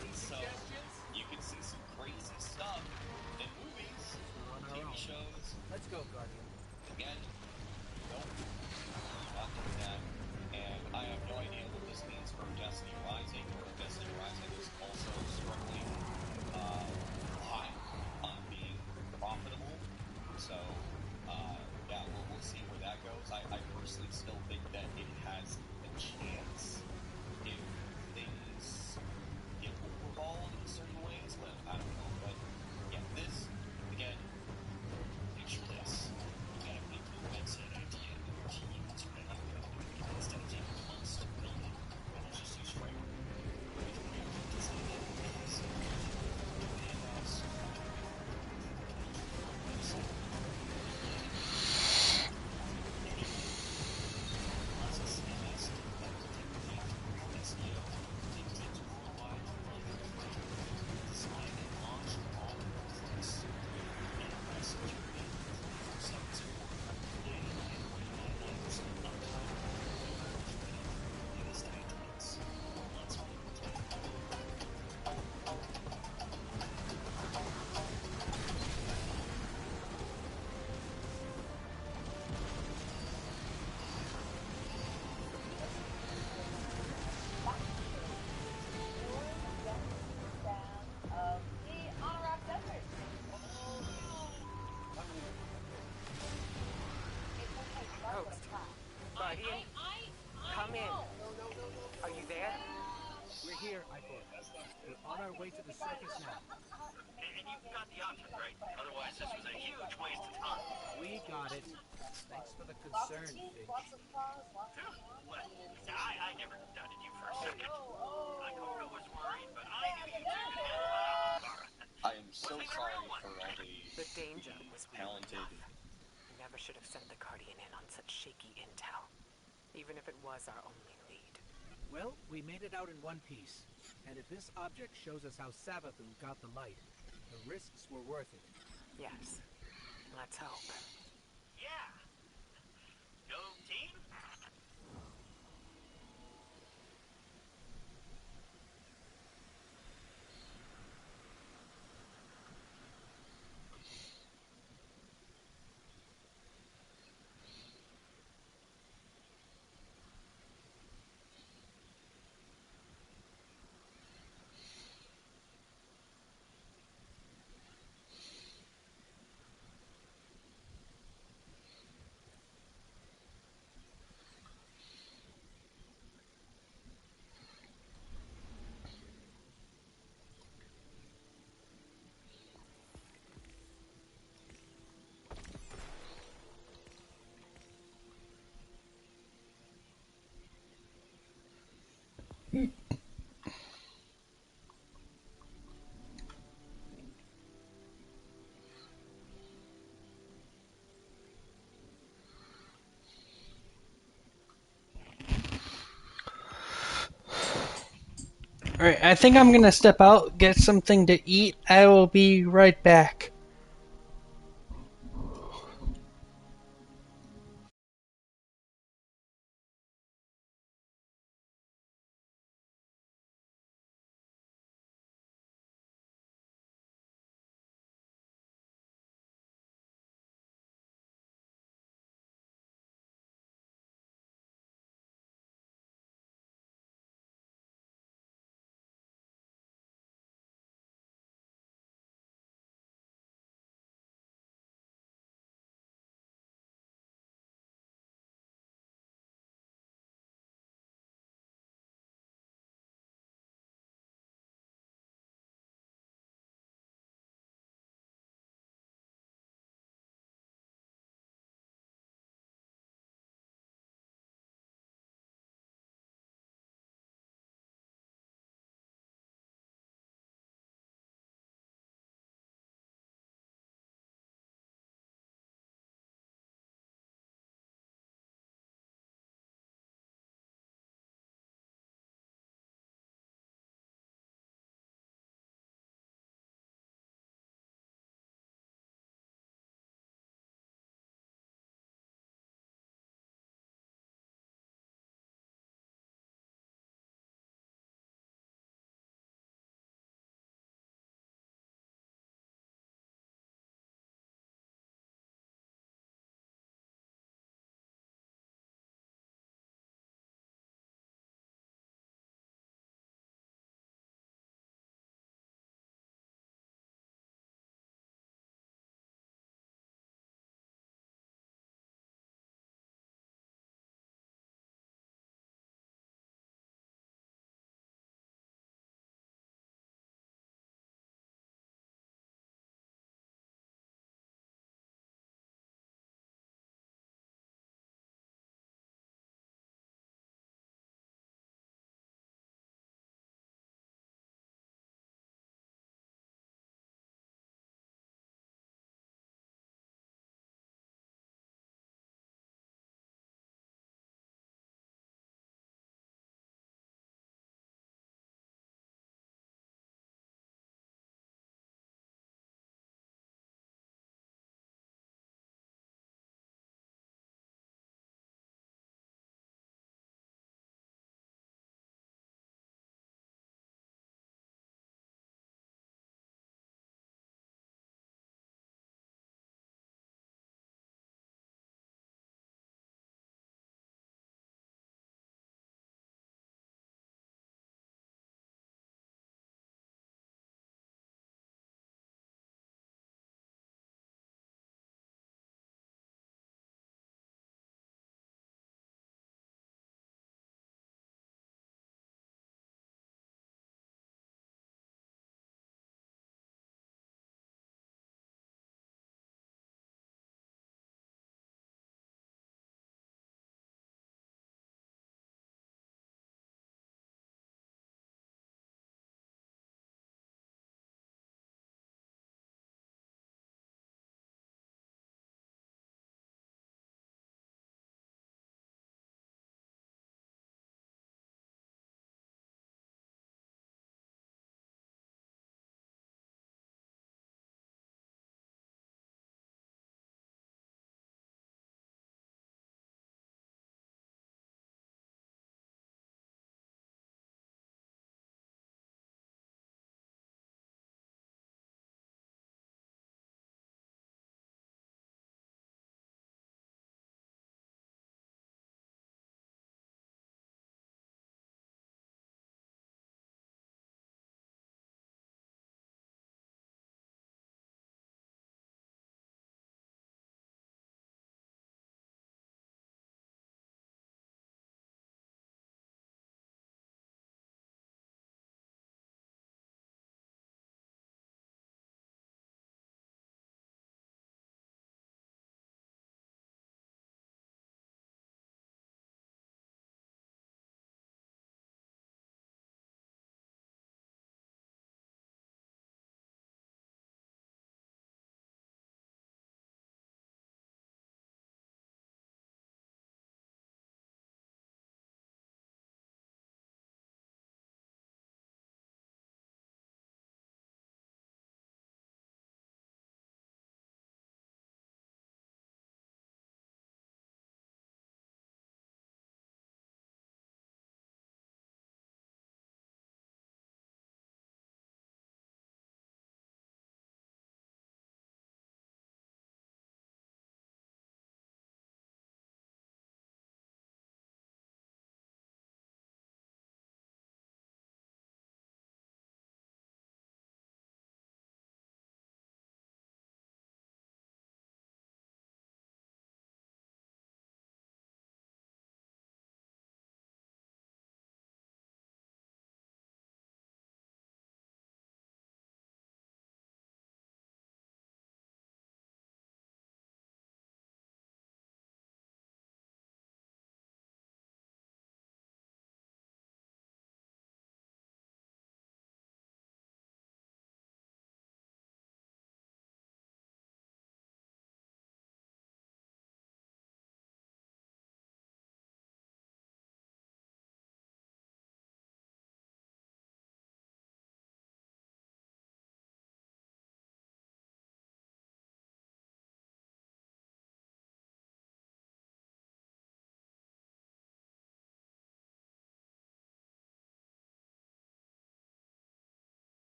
any So suggestions? you can see some crazy stuff in movies, We're on our TV own. shows. Let's go, Guardian. Again, nope, not doing that. And I have no idea what this means for Destiny Rising. Destiny Rising is also struggling high on being profitable. So yeah, we'll see where that goes. I personally still think that it has a chance if things get overhauled in certain ways, but I don't know. But yeah, this again, picture this. You got a big new website idea. You want to run your company instead of taking months to build it. Why not just use Framework? With Framework design applications, you can hand off Ghost. Guardian. Come in. Are you there? We're here, Ikora. We're on our way to the surface now. And you've got the options, right? Otherwise, this was a huge waste of time. We got it. Thanks for the concern, Finch. Well, I never doubted you for a second. Ikora was worried, but I knew you two could handle it, Ahamara. I am so sorry for all The danger was real talented. enough. Never should have sent the Guardian in on such shaky intel. Even if it was our only lead. Well, we made it out in one piece. And if this object shows us how Savathun got the light, the risks were worth it. Yes. Let's hope. Yeah. Go team? Alright, I think I'm gonna step out, get something to eat. I will be right back.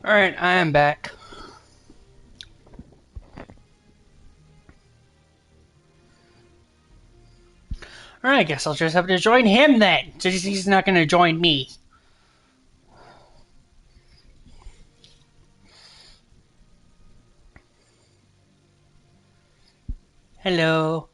Alright, I am back. Alright, I guess I'll just have to join him then, since he's not gonna join me. Hello.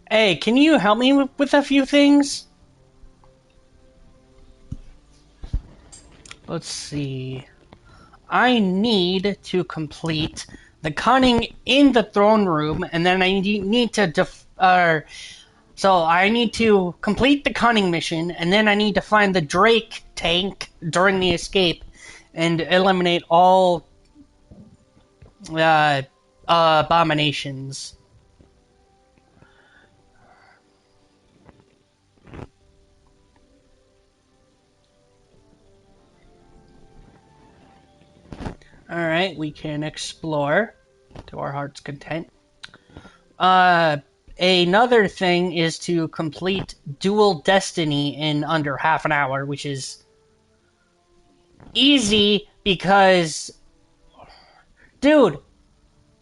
Hey, can you help me with a few things? Let's see. I need to complete the cunning in the throne room, and then I need to so I need to complete the cunning mission, and then I need to find the Drake tank during the escape, and eliminate all abominations. Alright, we can explore to our heart's content. Another thing is to complete Dual Destiny in under half an hour, which is easy because, dude,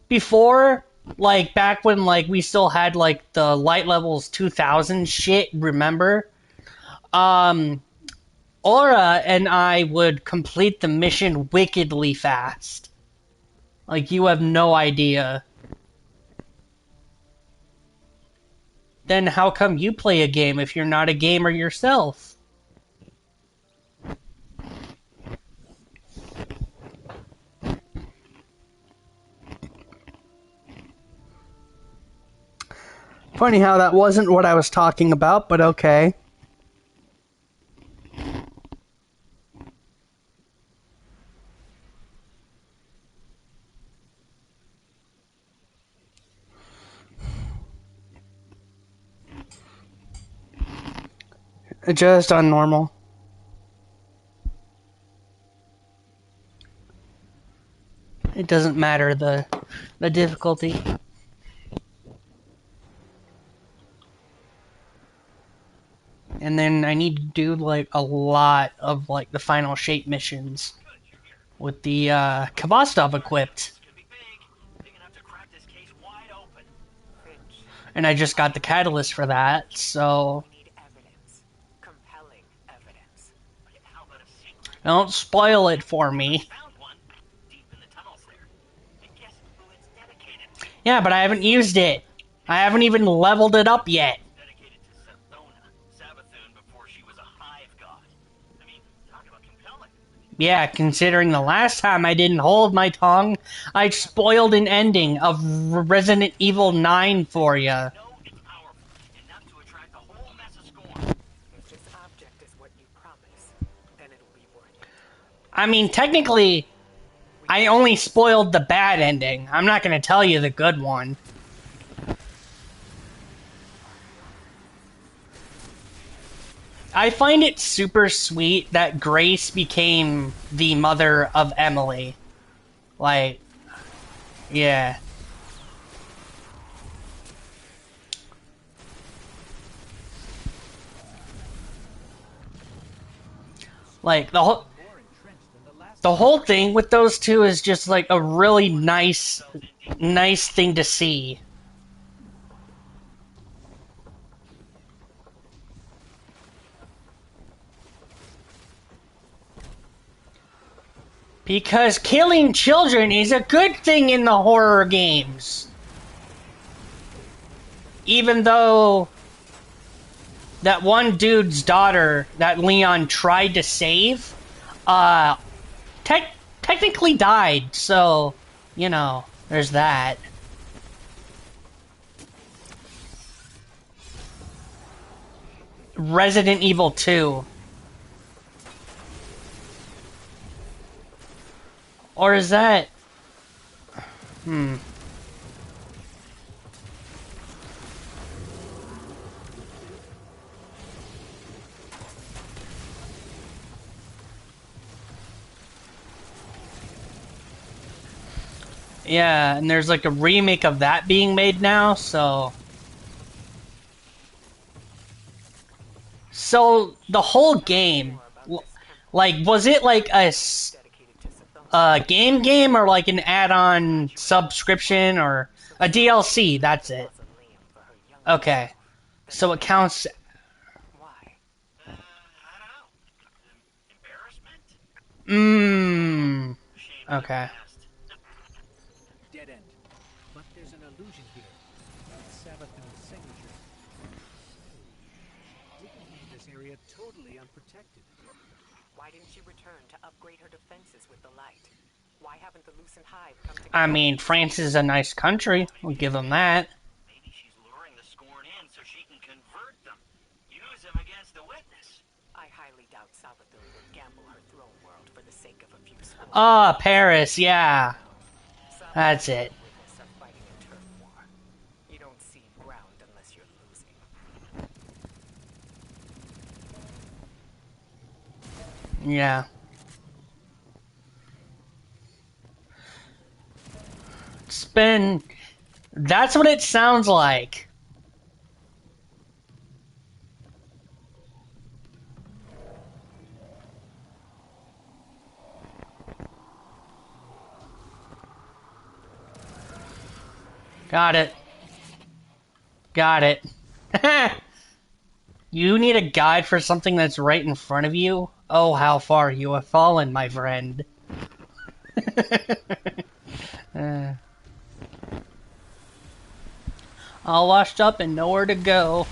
before, like, back when, like, we still had, like, the light levels 2000 shit, remember? Aura and I would complete the mission wickedly fast. Like, you have no idea. Then how come you play a game if you're not a gamer yourself? Funny how that wasn't what I was talking about, but okay. Just on normal. It doesn't matter the difficulty. And then I need to do like a lot of like the final shape missions with the Kavastov equipped. And I just got the catalyst for that, so don't spoil it for me. Yeah, but I haven't used it. I haven't even leveled it up yet. Yeah, considering the last time I didn't hold my tongue, I spoiled an ending of Resident Evil 9 for you. If this object is what you promise, then it'll be worth it. I mean, technically, I only spoiled the bad ending. I'm not going to tell you the good one. I find it super sweet that Grace became the mother of Emily. Like, yeah. Like, the whole thing with those two is just like a really nice thing to see. Because killing children is a good thing in the horror games. Even though that one dude's daughter that Leon tried to save, technically died, so, you know, there's that. Resident Evil 2. Or is that... Yeah, and there's like a remake of that being made now, so... So, the whole game, like, was it like a game or like an add-on subscription or a DLC? That's it. Okay. So it counts... Okay. Dead end. But there's an illusion here. It's Sabathun's signature. area totally unprotected. Why didn't she return to upgrade her defenses with the light? Why haven't the Lucent Hive come together? I mean, France is a nice country. We'll give them that. Maybe she's luring the Scorn in so she can convert them. Use them against the witness. I highly doubt Savathun would gamble her throne world for the sake of a few Scorn. Ah, Paris, yeah. That's it. The witness are fighting a turf war. You don't see ground unless you're losing. Yeah. Spin. That's what it sounds like. Got it. Got it. You need a guide for something that's right in front of you? Oh, how far you have fallen, my friend. All washed up and nowhere to go.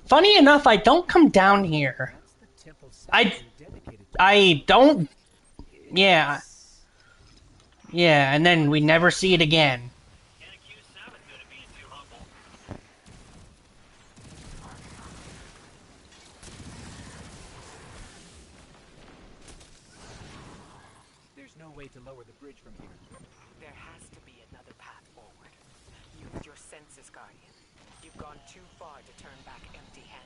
Funny enough, I don't come down here. I don't. Yeah. Yeah, and then we never see it again. There's no way to lower the bridge from here. There has to be another path forward. Use your senses, Guardian. You've gone too far to turn back empty-handed.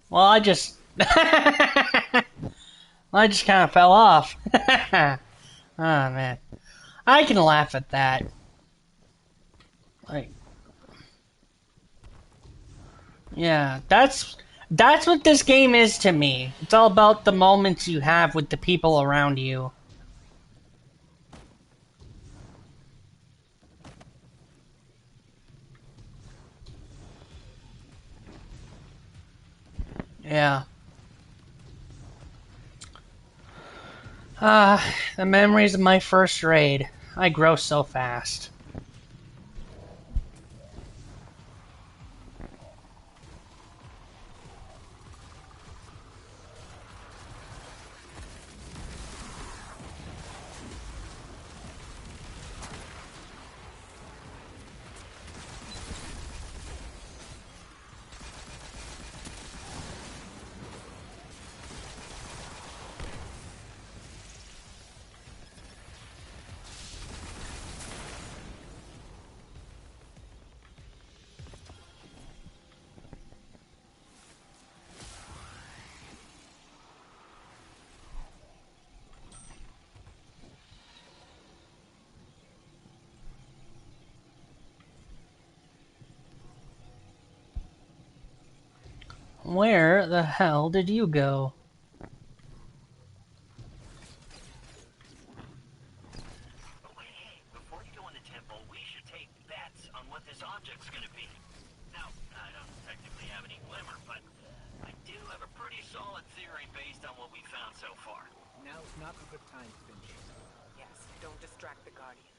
Well, I just kind of fell off. Oh, man. I can laugh at that. Like, yeah, that's what this game is to me. It's all about the moments you have with the people around you. Yeah. The memories of my first raid. I grow so fast. Where the hell did you go? Before you go in the temple, we should take bets on what this object's gonna be. Now, I don't technically have any glimmer, but I do have a pretty solid theory based on what we found so far. Now's not a good time, Finch. Yes, don't distract the Guardian.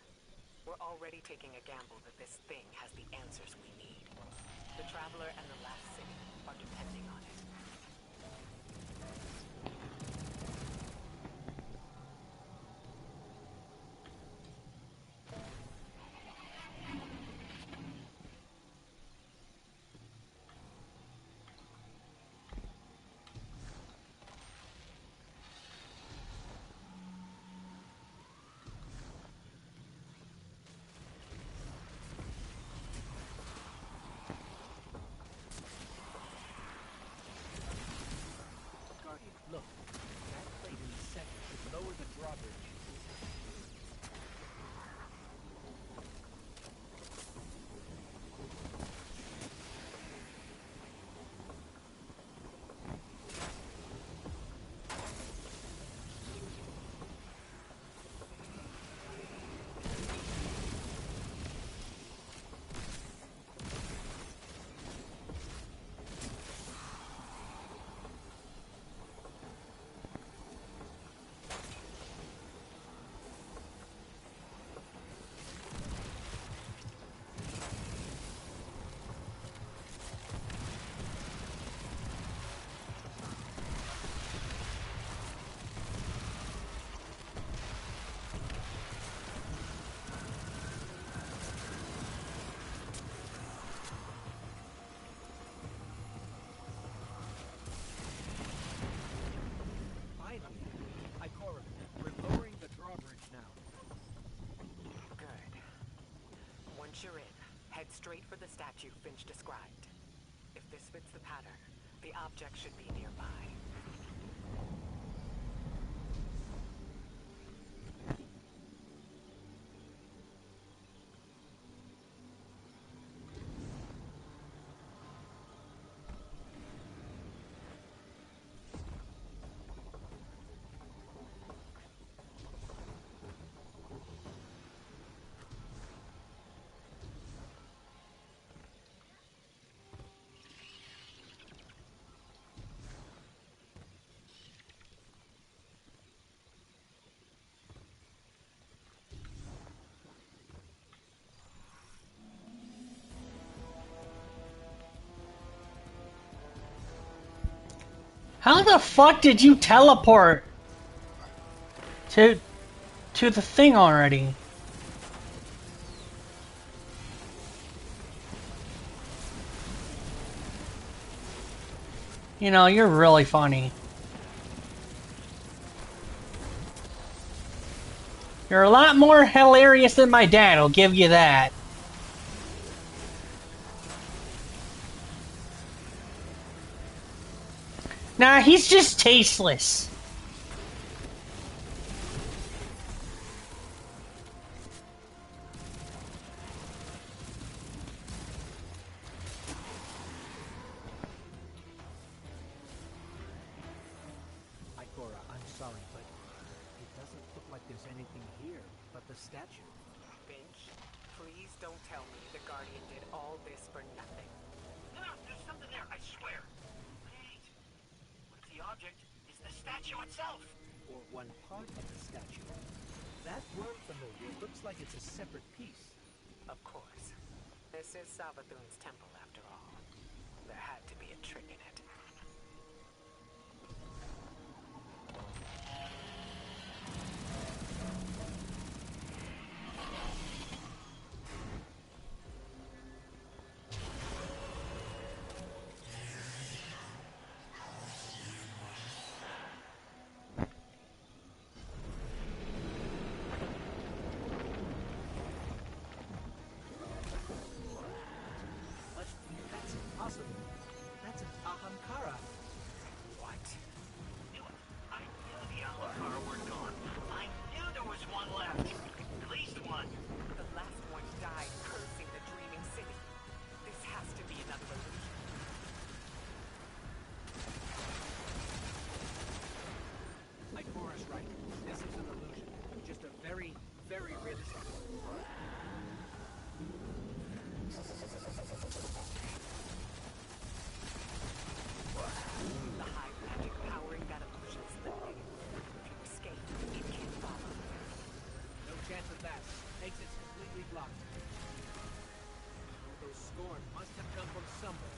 We're already taking a gamble that this thing has the answers we need. The Traveler and the Last City are depending on it. Head straight for the statue Finch described. If this fits the pattern, the object should be nearby. How the fuck did you teleport to the thing already? You know, you're really funny. You're a lot more hilarious than my dad, I'll give you that. Nah, he's just tasteless. Ikora, I'm sorry, but it doesn't look like there's anything here but the statue. Finch, please don't tell me the Guardian did all this for nothing. No, there's something there, I swear. Wait. What if the object is the statue itself? Or one part of the statue. That worm familiar looks like it's a separate piece. Of course. This is Savathun's temple, after all. There had to be a trick in it. But that's impossible. That's an Ahamkara. What? I knew the Ahamkara were gone. I knew there was one left. At least one. The last one died cursing the dreaming city. This has to be another illusion. Ikora's right. This is an illusion. Just a very, very realistic one. The high magic powering that illusion is limited. If you escape, it can't follow. No chance of that. Exit's completely blocked. Those scorn must have come from somewhere.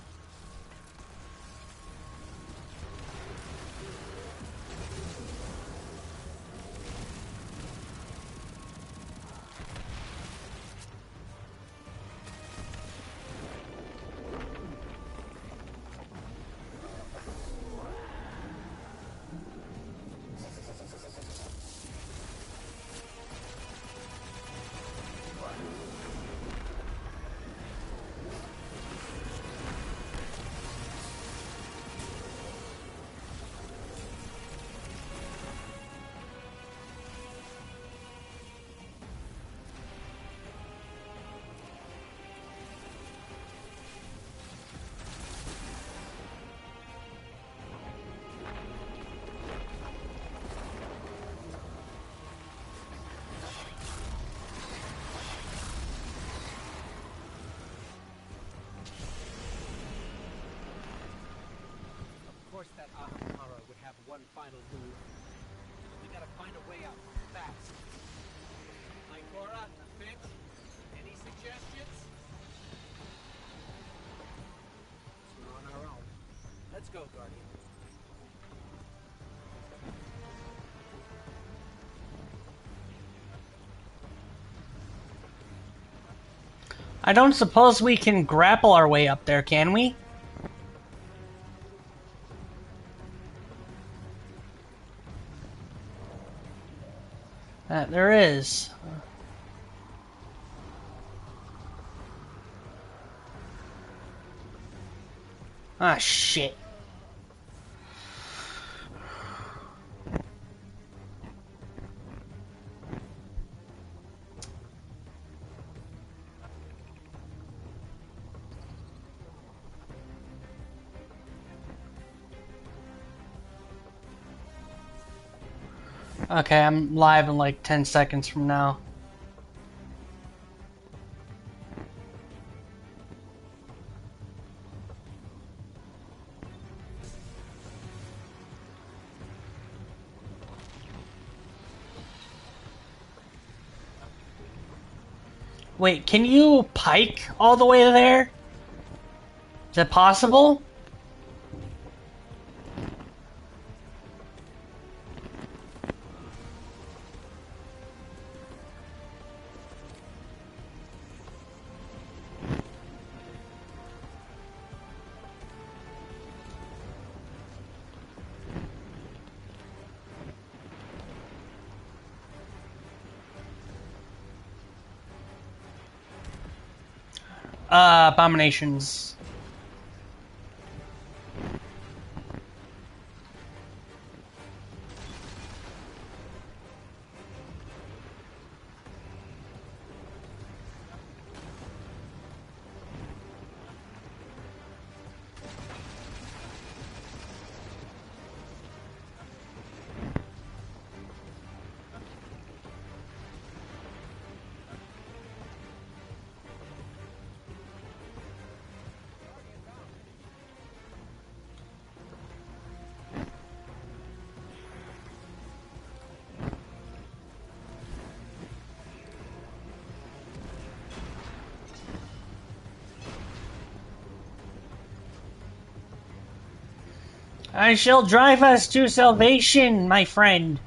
Of course that Ahamkara would have one final move. We gotta find a way out, fast. Ikora, Finch, any suggestions? We're on our own. Let's go, Guardian. I don't suppose we can grapple our way up there, can we? There is. Ah, shit. Okay, I'm live in like 10 seconds from now. Wait, can you pike all the way there? Is it possible? Abominations. I shall drive us to salvation, my friend.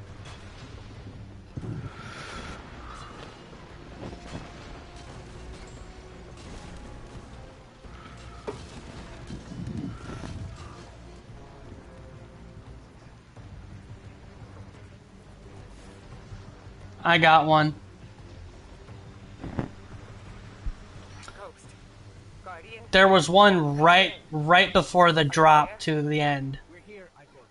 I got one. Ghost. Guardian. There was one right before the drop to the end. We're here, Ikora.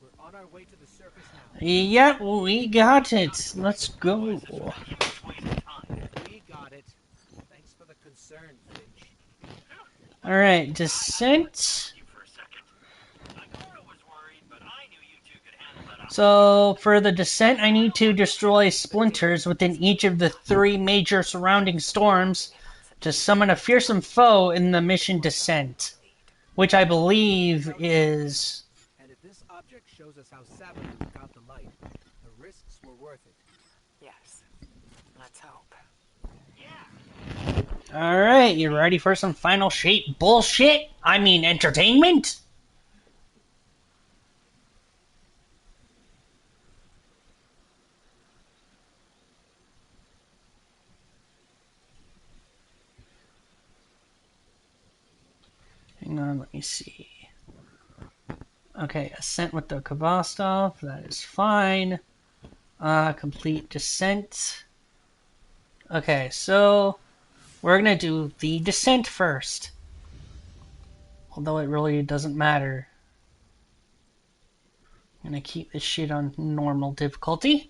We're on our way to the surface now. Yep, we got it. Let's go. We got it. Thanks for the concern, Finch. Alright, descent. So, for the descent, I need to destroy splinters within each of the 3 major surrounding storms to summon a fearsome foe in the mission descent, which I believe is... And if this object shows us how Sabaton got the light, the risks were worth it. Yes. Let's hope. Alright, you ready for some Final Shape bullshit? I mean, entertainment? Hang on, let me see. Okay, ascent with the Kabastov, that is fine. Complete descent. Okay, so we're gonna do the descent first. Although it really doesn't matter. I'm gonna keep this shit on normal difficulty.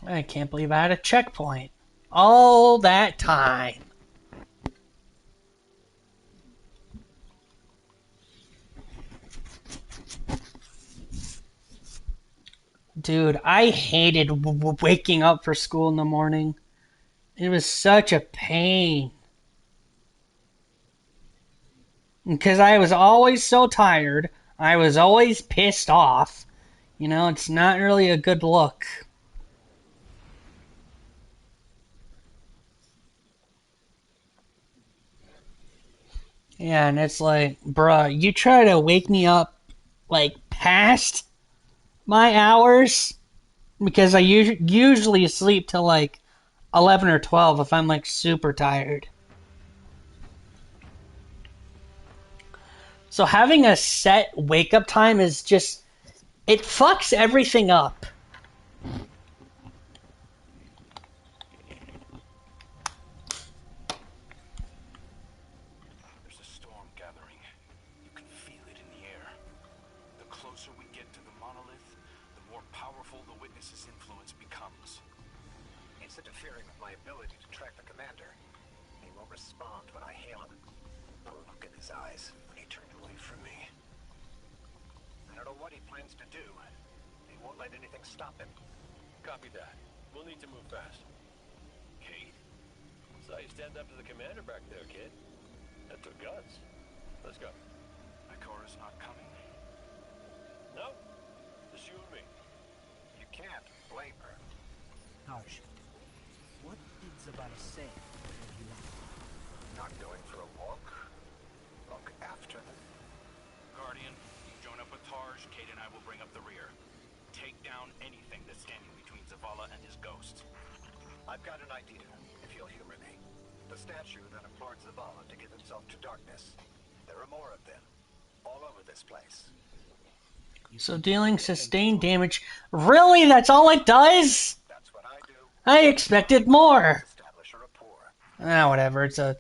I can't believe I had a checkpoint. All that time. Dude, I hated waking up for school in the morning. It was such a pain. Because I was always so tired. I was always pissed off. You know, it's not really a good look. Yeah, and it's like, bruh, you try to wake me up, like, past my hours? Because I usually sleep till, like, 11 or 12 if I'm, like, super tired. So having a set wake-up time is just It fucks everything up. There's a storm gathering. You can feel it in the air. The closer we get to the monolith, the more powerful the witness's influence becomes. It's interfering with my ability to track the commander. He won't respond when I hail him. The look in his eyes when he turned away from me. I don't know what he plans to do. He won't let anything stop him. Copy that. We'll need to move fast. Kate? Saw you stand up to the commander back there, kid. That took guts. Let's go. Ikora's not coming? No. Just you and me. You can't blame her. Harsh. What did Zavala say? Not going for a walk? Look after them? Guardian, you join up with Tarj, Kate and I will bring up the rear. Take down anything that's standing between Zavala and his ghost. I've got an idea, if you'll humor me. The statue that implored Zavala to give himself to darkness. There are more of them, all over this place. So dealing sustained damage. Really? That's all it does? That's what I do. I expected more. Establish a rapport. Ah, whatever. It's a...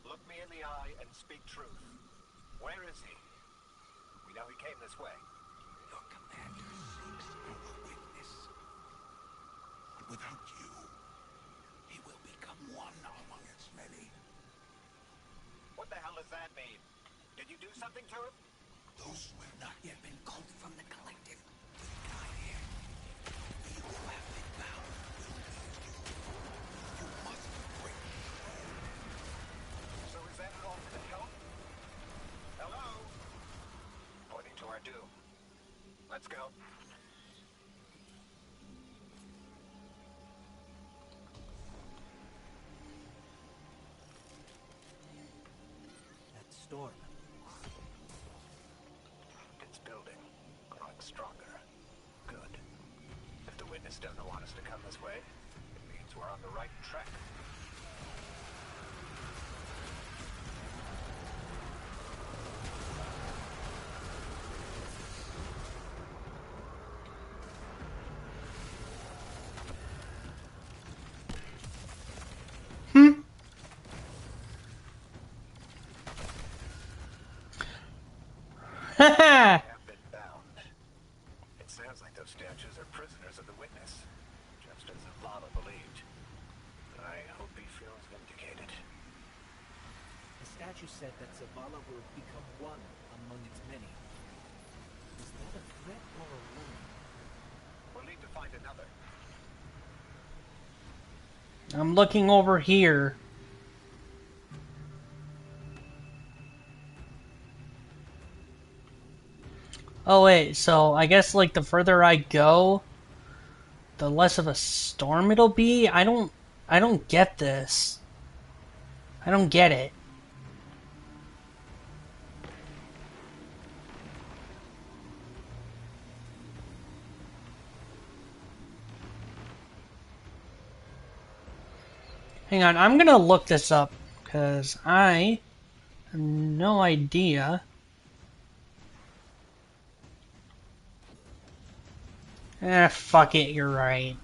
Look me in the eye and speak truth. Where is he? We know he came this way. Your commander seeks our witness. Without you, he will become one among its many. What the hell does that mean? Did you do something to him? Those who have not yet been called from the collective will guide him. We who have been bound will lead you. You must break him. So is that an ultimate help? Hello? Pointing to our doom. Let's go. That storm. It's building. Growing stronger. Good. If the witness doesn't want us to come this way, it means we're on the right track. Haha! Have been bound. It sounds like those statues are prisoners of the witness, just as Zavala believed. I hope he feels vindicated. The statue said that Zavala will become one among its many. Is that a threat or a warning? We'll need to find another. I'm looking over here. Oh wait, so I guess like the further I go, the less of a storm it'll be? I don't get this. I don't get it. Hang on, I'm gonna look this up, because I have no idea. Fuck it, you're right.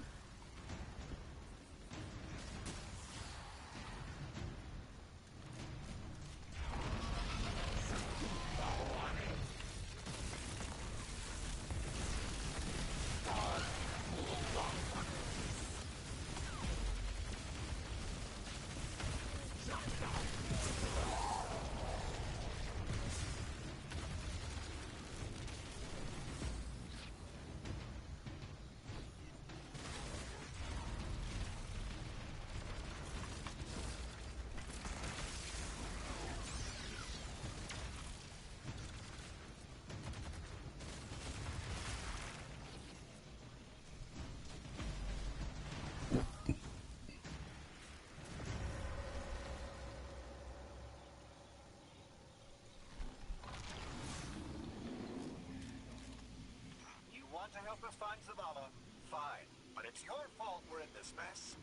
To help us find Zavala, fine. But it's your fault we're in this mess.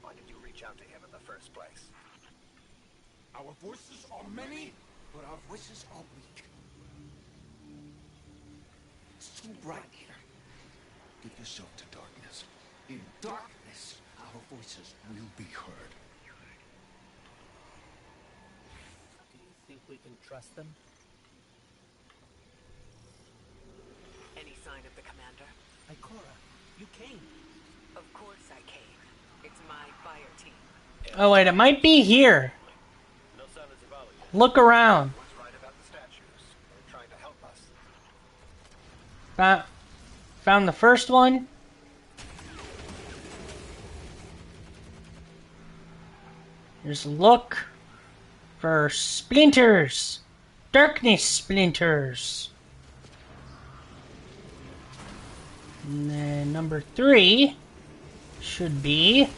Why did you reach out to him in the first place? Our voices are many, but our voices are weak. It's too bright here. Give yourself to darkness. In darkness, our voices will be heard. Do you think we can trust them? Any sign of the commander? Ikora, you came. Of course I came. It's my fire team. Oh wait, it might be here. No sign of Zavala yet. Look around. Was right about the statues. They're trying to help us. Found the first one. Just look for splinters. Darkness splinters. And then number 3 should be...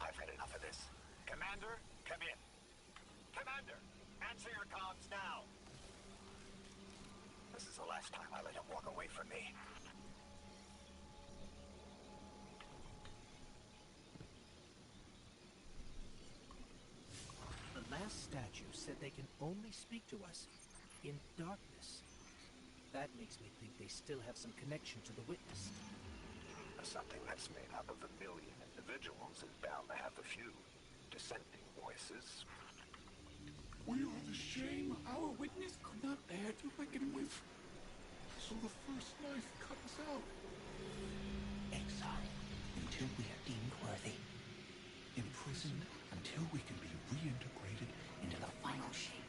I've had enough of this. Commander, come in. Commander, answer your comms now. This is the last time I let him walk away from me. The last statue said they can only speak to us in darkness. That makes me think they still have some connection to the witness. Something that's made up of 1 million individuals is bound to have a few dissenting voices. We are the shame our witness could not bear to reckon with. So the first knife cut us out. Exile until we are deemed worthy. Imprisoned until we can be reintegrated into the final shape.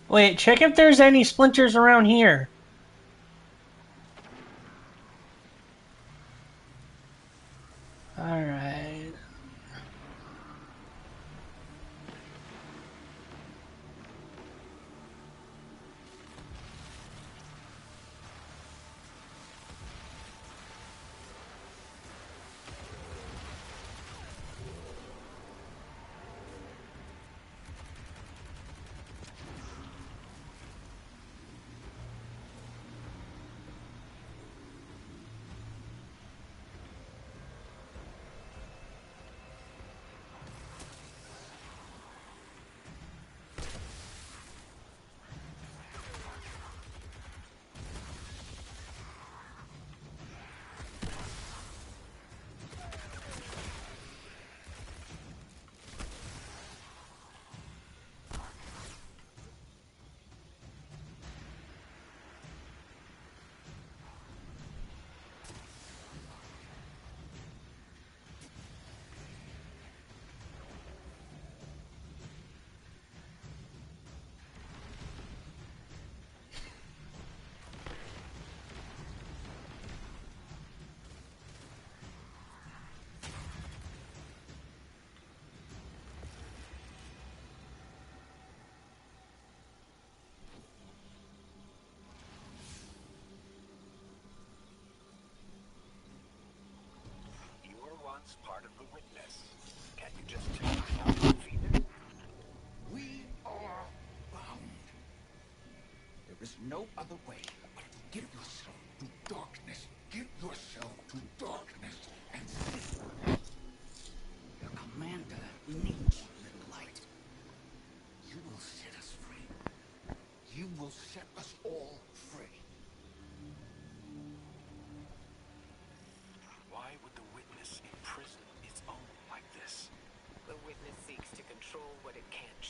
Wait, check if there's any splinters around here. Alright.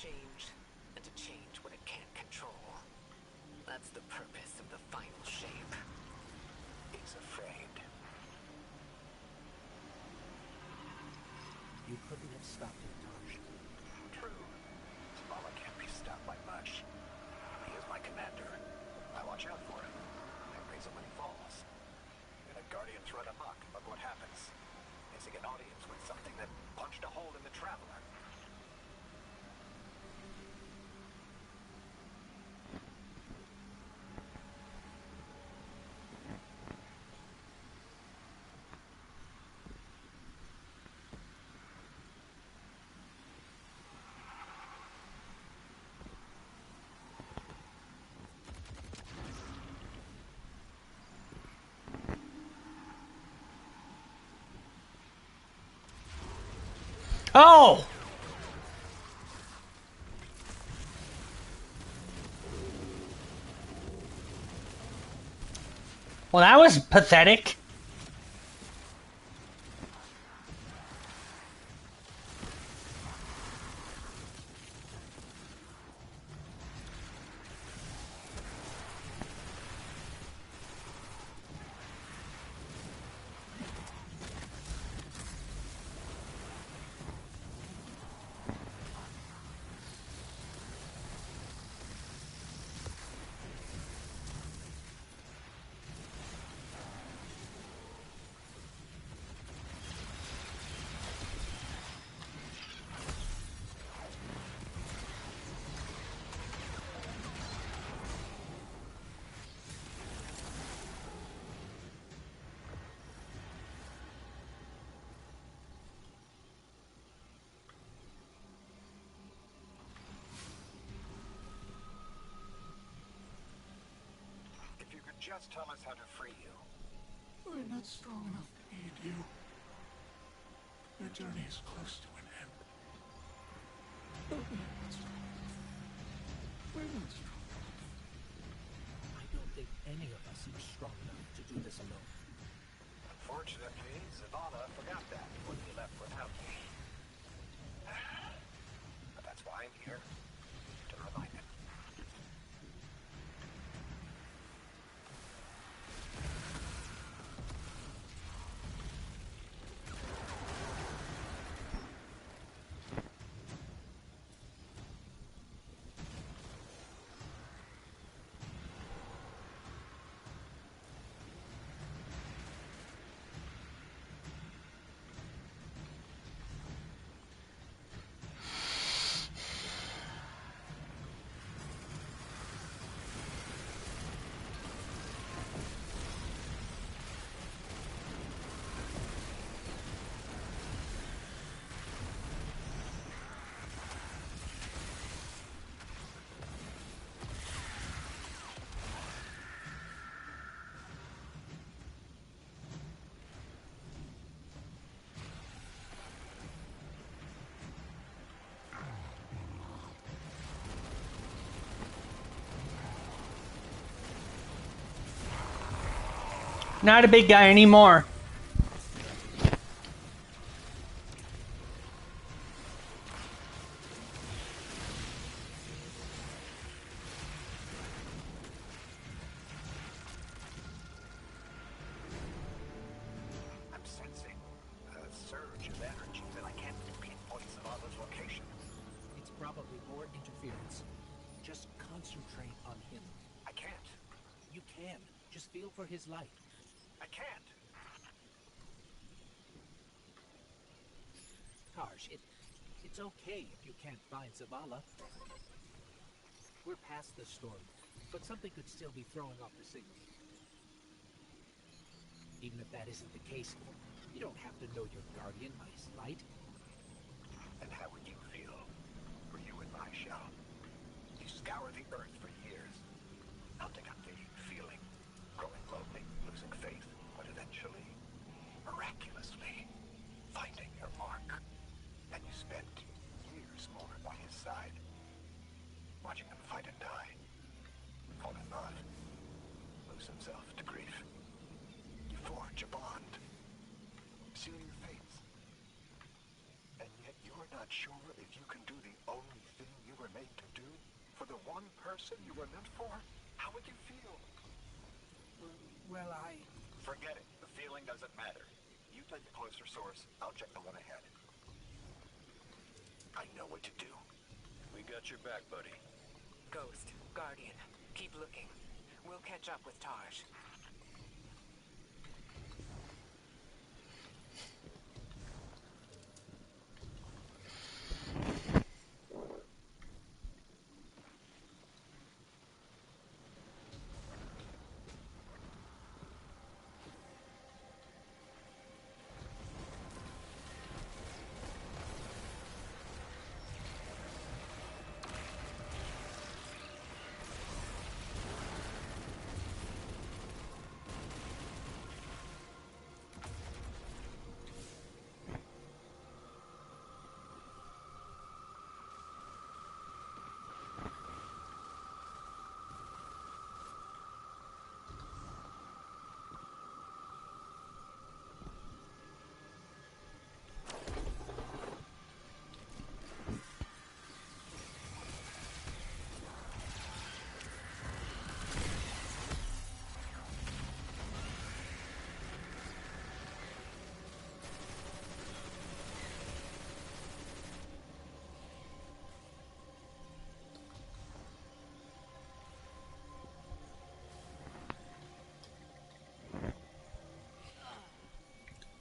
change, and to change what it can't control. That's the purpose of the final shape. He's afraid. You couldn't have stopped him, Taj. True. Zavala can't be stopped by much. He is my commander. I watch out for him. I raise him when he falls. And the Guardians run amok, but what happens? Is he an audience with something that punched a hole in the Traveler? Oh! Well, that was pathetic. If you could just tell us how to free you. We're not strong enough to aid you. Your journey is close to an end. But we're not strong enough. We're not strong enough. I don't think any of us are strong enough to do this alone. Unfortunately, Zavala forgot that when he left without me. But that's why I'm here. To remind him. Not a big guy anymore. I'm sensing a surge of energy that I can't pinpoint Zavala's location. It's probably more interference. Just concentrate on him. I can't. You can. Just feel for his light. I can't. Harsh, it's okay if you can't find Zavala. We're past the storm, but something could still be throwing off the signal. Even if that isn't the case, you don't have to know your guardian by his light. And how would you feel? Were you in my shell? You scour the earth for years, hunting a vague feeling, growing lonely, losing faith, but eventually, miraculously, finding your mark. And you spent years more by his side, watching him fight and die, fall in love, lose himself to grief. You forge a bond, seal your fates. not sure if you can do the only thing you were made to do? For the one person you were meant for? How would you feel? Well, Forget it. The feeling doesn't matter. You take a closer source, I'll check the one ahead. I know what to do. We got your back, buddy. Ghost, Guardian, keep looking. We'll catch up with Taj.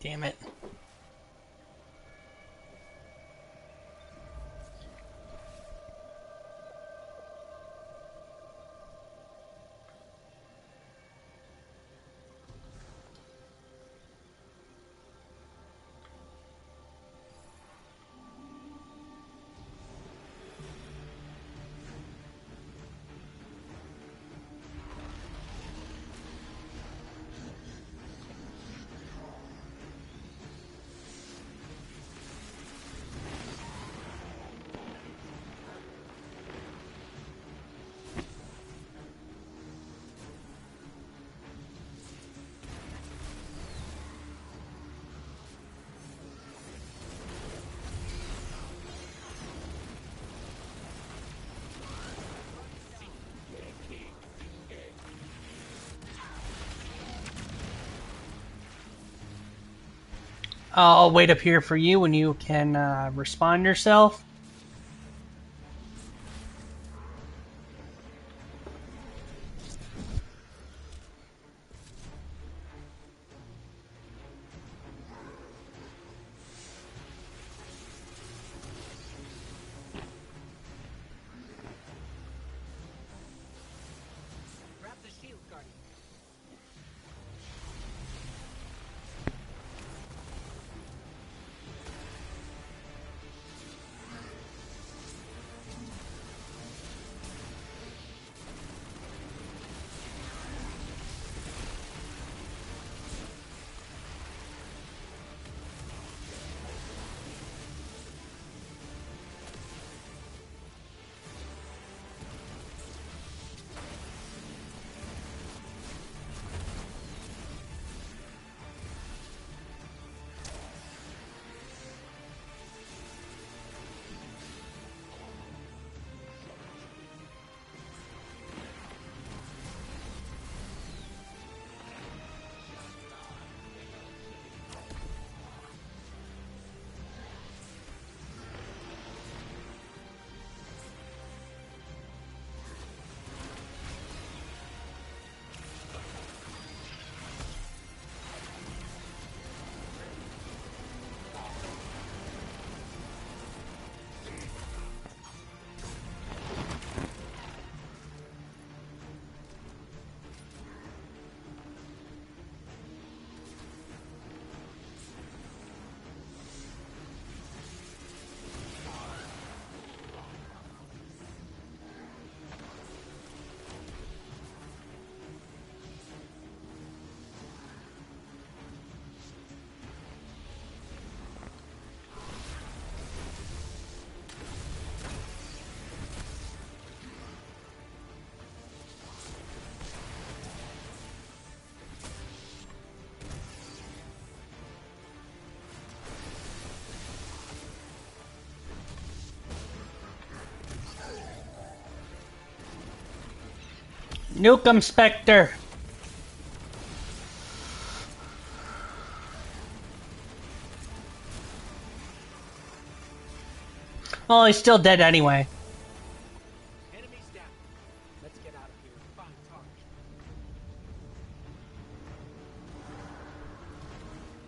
Damn it. I'll wait up here for you when you can respawn yourself. grab the shield, Guardian. Nuke him, Spectre. Well, he's still dead anyway. Enemies down. Let's get out of here and find Tarsh.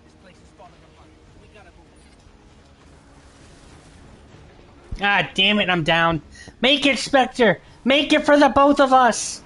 This place is falling apart. We gotta move. Ah, damn it, I'm down. Make it, Spectre! Make it for the both of us!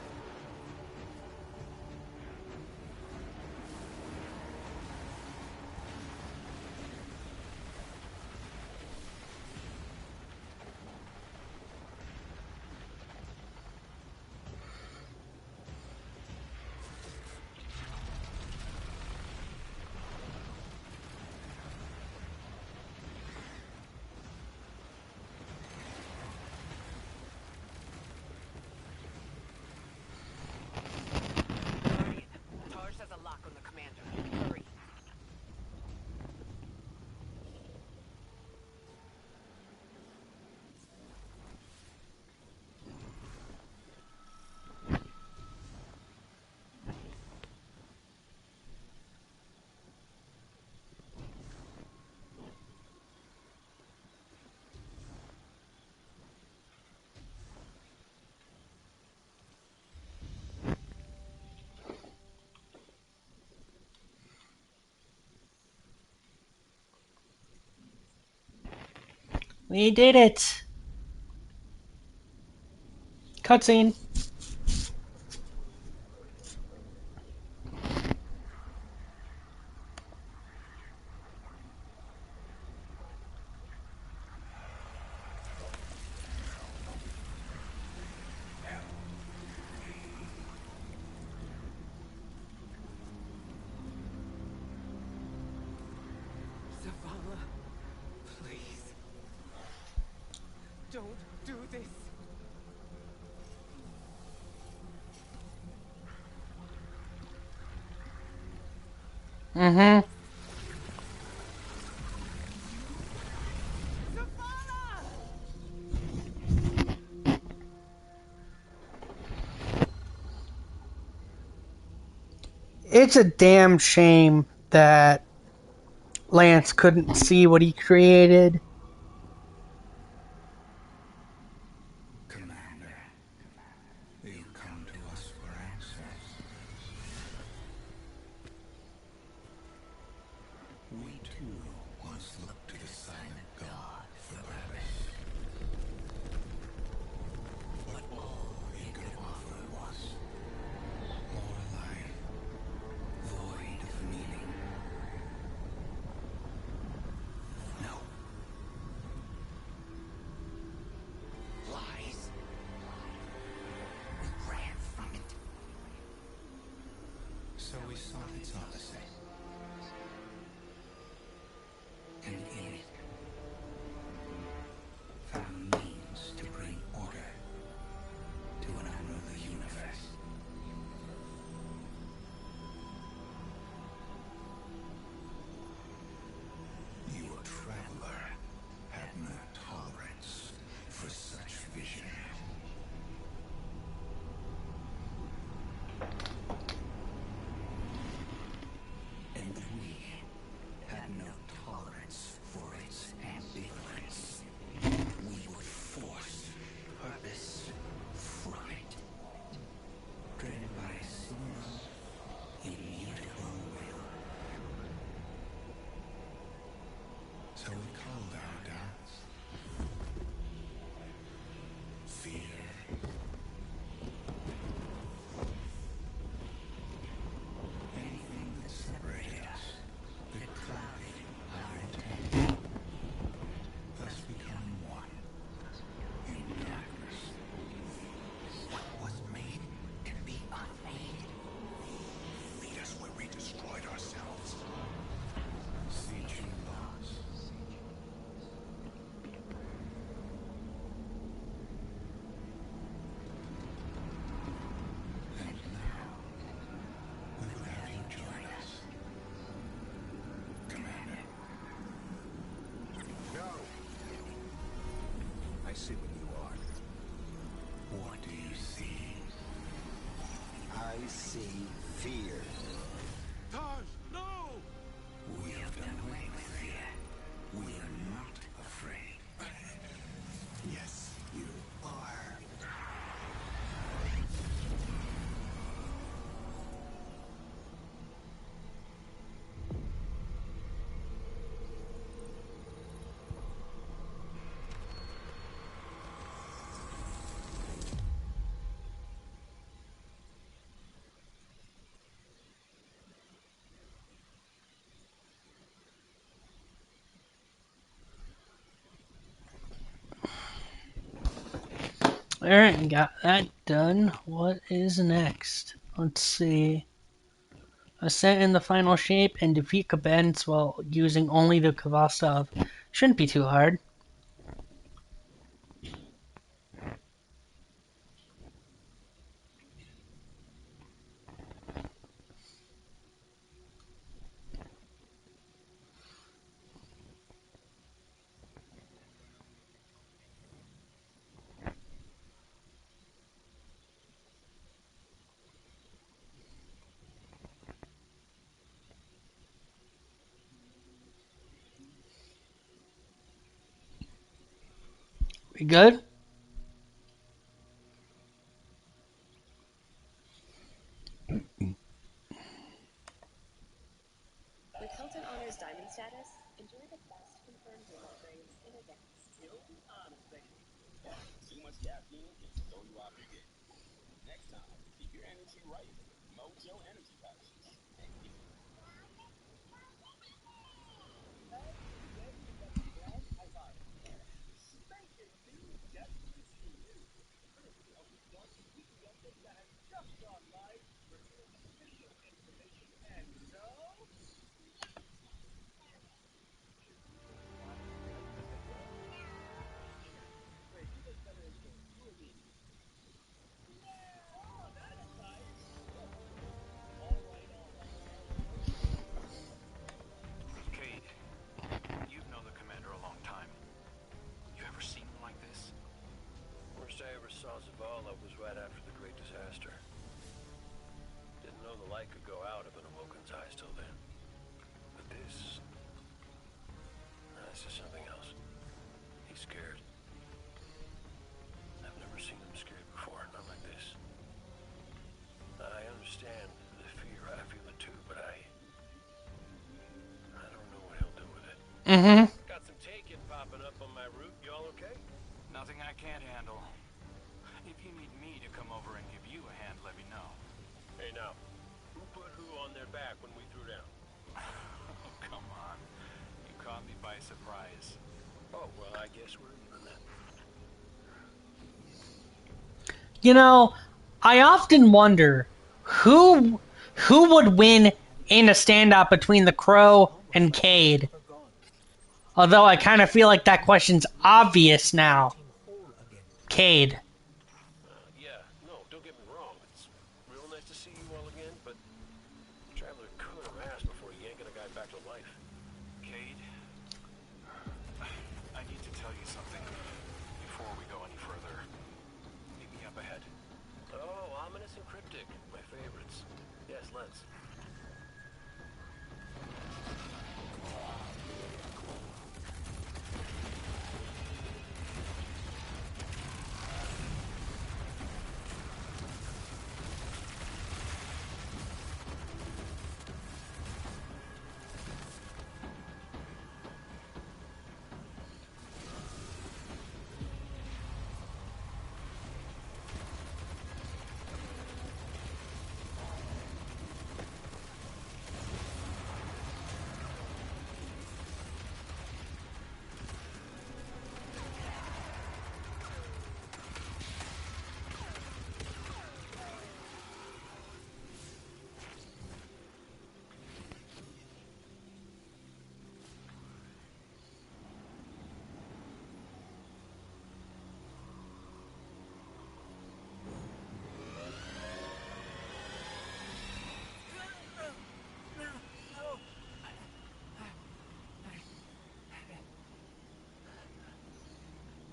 Tarsh has a lock on the commander. Hurry. We did it! Cutscene. Zavala, please. Don't do this. Mm-hmm. It's a damn shame that Lance couldn't see what he created. Commander, you come to us for answers. We too once looked to the silent God for purpose. But all he could offer was more life, void of meaning. No. Lies. We ran from it. So we sought its opposite. And in it, found means to bring order to an unruly universe. You, a traveler, had no tolerance for such vision. And we had no tolerance for its ambivalence. We would force purpose from it, driven by a single, immutable will. So we called our doubts fear. Anything that separated us, that clouded our intent, thus becoming one in darkness. What was made can be unmade. Lead us where we destroyed ourselves. Siege laws. And now, we would have you join us. Commander. No! I see what you are. What do you see? I see fear. Taj, no! We have done away with fear. We are not afraid. Yes, you are. Alright, got that done. What is next? Let's see. Ascent in the final shape and defeat Cabens while using only the Kvasov. Shouldn't be too hard. We good? With Hilton Honors Diamond status, enjoy the best confirmed room upgrades in advance. Hilton Honors, baby. Too much caffeine can throw you off your game. Next time, keep your energy right with Mojo Energy Pouches. And keep spanking new Destiny Studios. Courtesy of the one weekly update that has just gone live, reveals official information, and so... Wait, who does better intros? You or me? Oh, that's nice. All right, all right, all right. Cade, you've known the commander a long time. You ever seen him like this? First I ever saw Zavala was right after the Great Disaster. Didn't know the light could go out of an Awoken's eyes till then. But this... this is something else. He's scared. I've never seen him scared before, not like this. I understand the fear, I feel it too, but I don't know what he'll do with it. Mm-hmm. Got some taken popping up on my route. You all okay? Nothing I can't handle. If you need me to come over and give you a hand, let me know. Hey now, who put who on their back when we threw down? Oh, come on. You caught me by surprise. Oh, well, I guess we're even then. You know, I often wonder who would win in a standout between the Crow and Cade. Although I kind of feel like that question's obvious now. Cade. Yeah, no, don't get me wrong. It's real nice to see you all again, but Traveler could have asked before yanking a guy back to life. Cade, I need to tell you something before we go any further. Meet me up ahead. Oh, ominous and cryptic. My favorites. Yes, let's.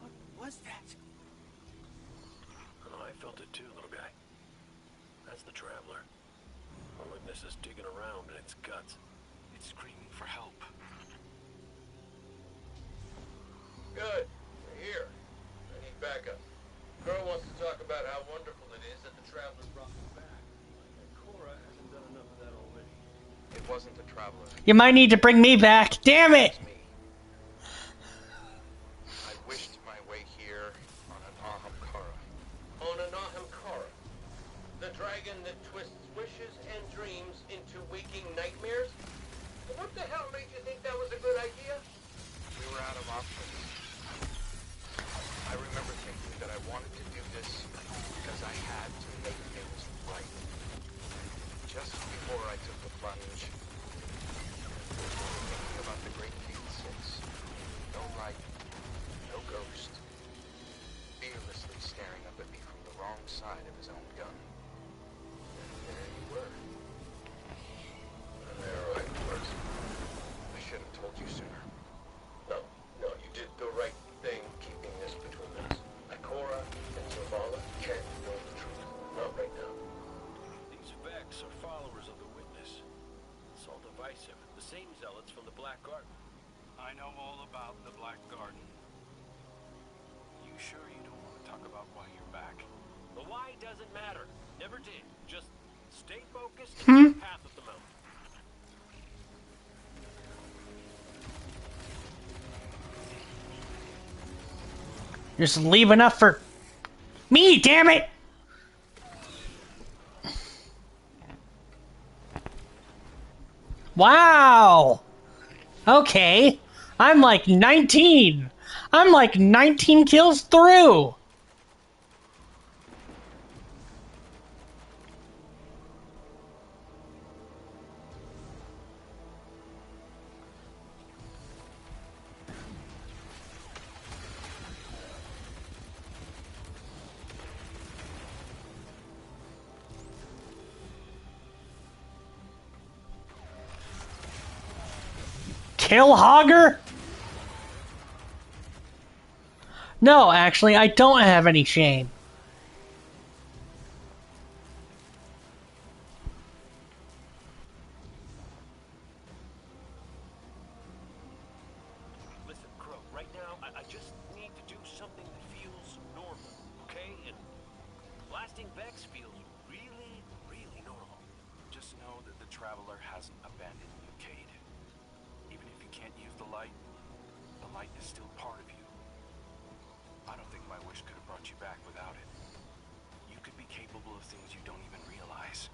What was that? Oh, I felt it too, little guy. That's the Traveler. A witness is digging around in its guts. It's screaming for help. Good. We're here. I need backup. Girl wants to talk about how wonderful it is that the Traveler brought me back. Cora hasn't done enough of that already. It wasn't the Traveler. You might need to bring me back. Damn it! I wished my way here on an Ahamkara. On an Ahamkara? The dragon that twists wishes and dreams into waking nightmares? What the hell made you think that was a good idea? We were out of options. I remember thinking that I wanted to do this because I had to make things right. Just before I took the plunge, thinking about the Great King 6. No light, no ghost. Fearlessly staring up at me from the wrong side of his own gun. And there you were. There I was. I should have told you sooner. No, you did the right thing keeping this between us. Ikora and Zavala can't know the truth. Not right now. These Vex are followers of the Witness. It's all divisive. The same zealots from the Black Garden. I know all about the Black Garden. You sure you don't want to talk about why you're back? The why doesn't matter. Never did. Just stay focused and keep the path of the mountain. Just leave enough for me, damn it! Wow! Okay. I'm like 19. I'm like 19 kills through. Kill Hogger? No, actually, I don't have any shame. Listen, Crow, right now, I just need to do something that feels normal, okay? And blasting Vex feels really, really normal. Just know that the Traveler hasn't abandoned you, Cade. Even if you can't use the light is still part of you. I don't think my wish could have brought you back without it. You could be capable of things you don't even realize.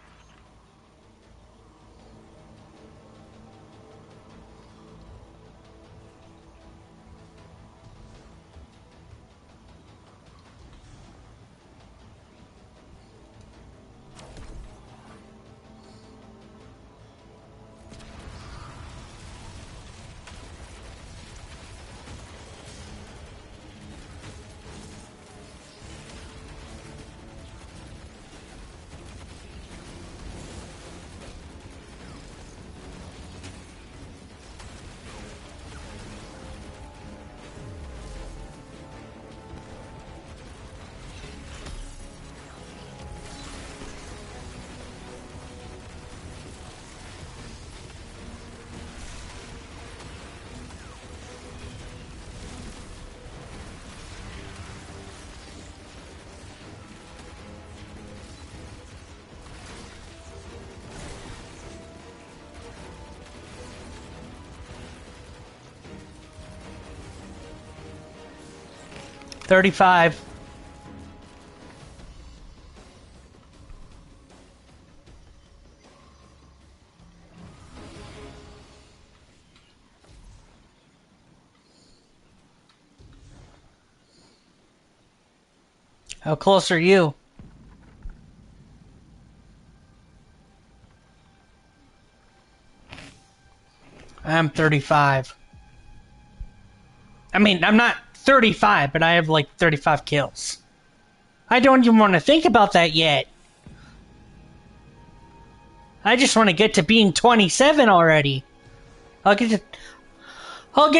$35. How close are you? I'm 35. I mean, I'm not 35, but I have like 35 kills. I don't even want to think about that yet. I just want to get to being 27 already. I'll get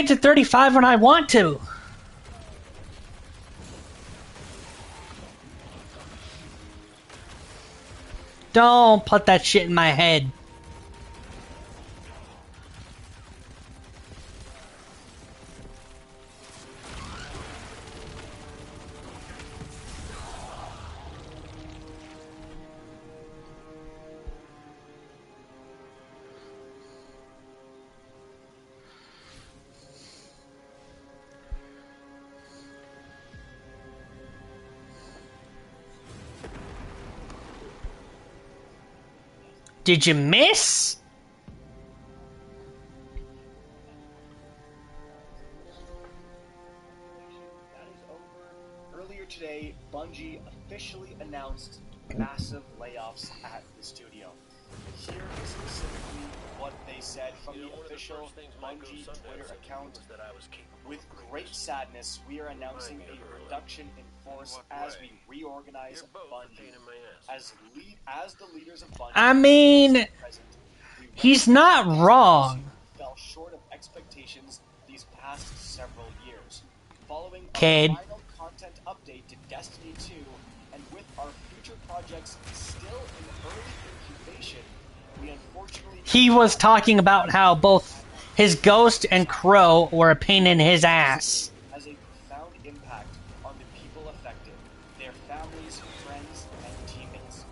to 35 when I want to. Don't put that shit in my head. Did you miss? That is over. Earlier today, Bungie officially announced massive layoffs at the studio. Here is specifically what they said from the official Bungie Twitter account. With great sadness, we are announcing a reduction in force as we reorganize Bungie. As the leaders of Bungie, I mean, he's not wrong. fell short of expectations these past several years. Following Cade. our final content update to Destiny 2, and with our future projects still in early incubation, we unfortunately... He was talking about how both his Ghost and Crow were a pain in his ass. ...has a profound impact on the people affected, their families, friends, and teammates.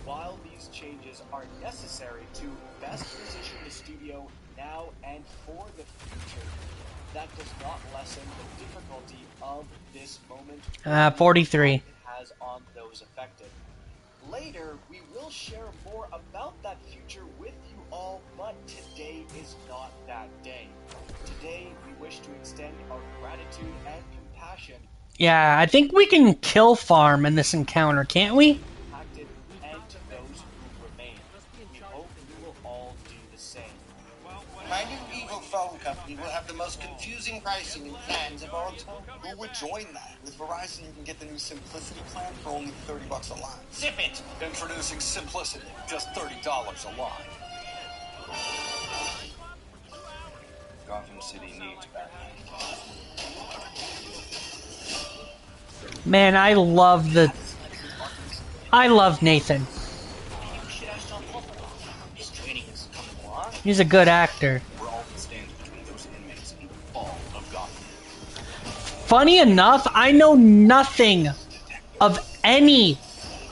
While these changes are necessary to best position the studio now and for the future, that does not lessen the difficulty of this moment 43. it has on those affected. Later, we will share more about that future with you all, but today is not that day. Today, we wish to extend our gratitude and compassion Yeah, I think we can kill farm in this encounter, can't we? impacted and to those who remain. We hope you will all do the same. My new evil phone company will have the most confusing pricing and plans of all time. Who would join that? With Verizon, you can get the new Simplicity plan for only $30 a line. Zip it! Introducing Simplicity, just $30 a line. Gotham City needs Batman. Man, I love Nathan. He's a good actor. Funny enough, I know nothing of any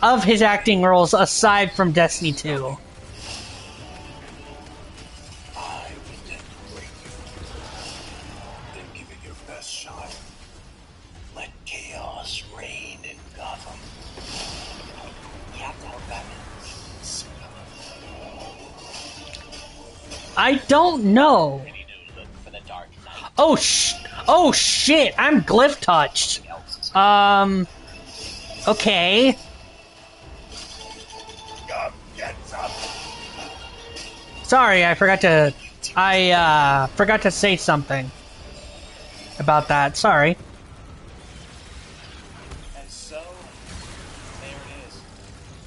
of his acting roles aside from Destiny 2. Then give it your best shot. Let chaos reign in Gotham. You have to help Batman. I don't know. Oh shit! I'm glyph touched. Okay. Sorry, I forgot to say something about that. Sorry. And so, there it is.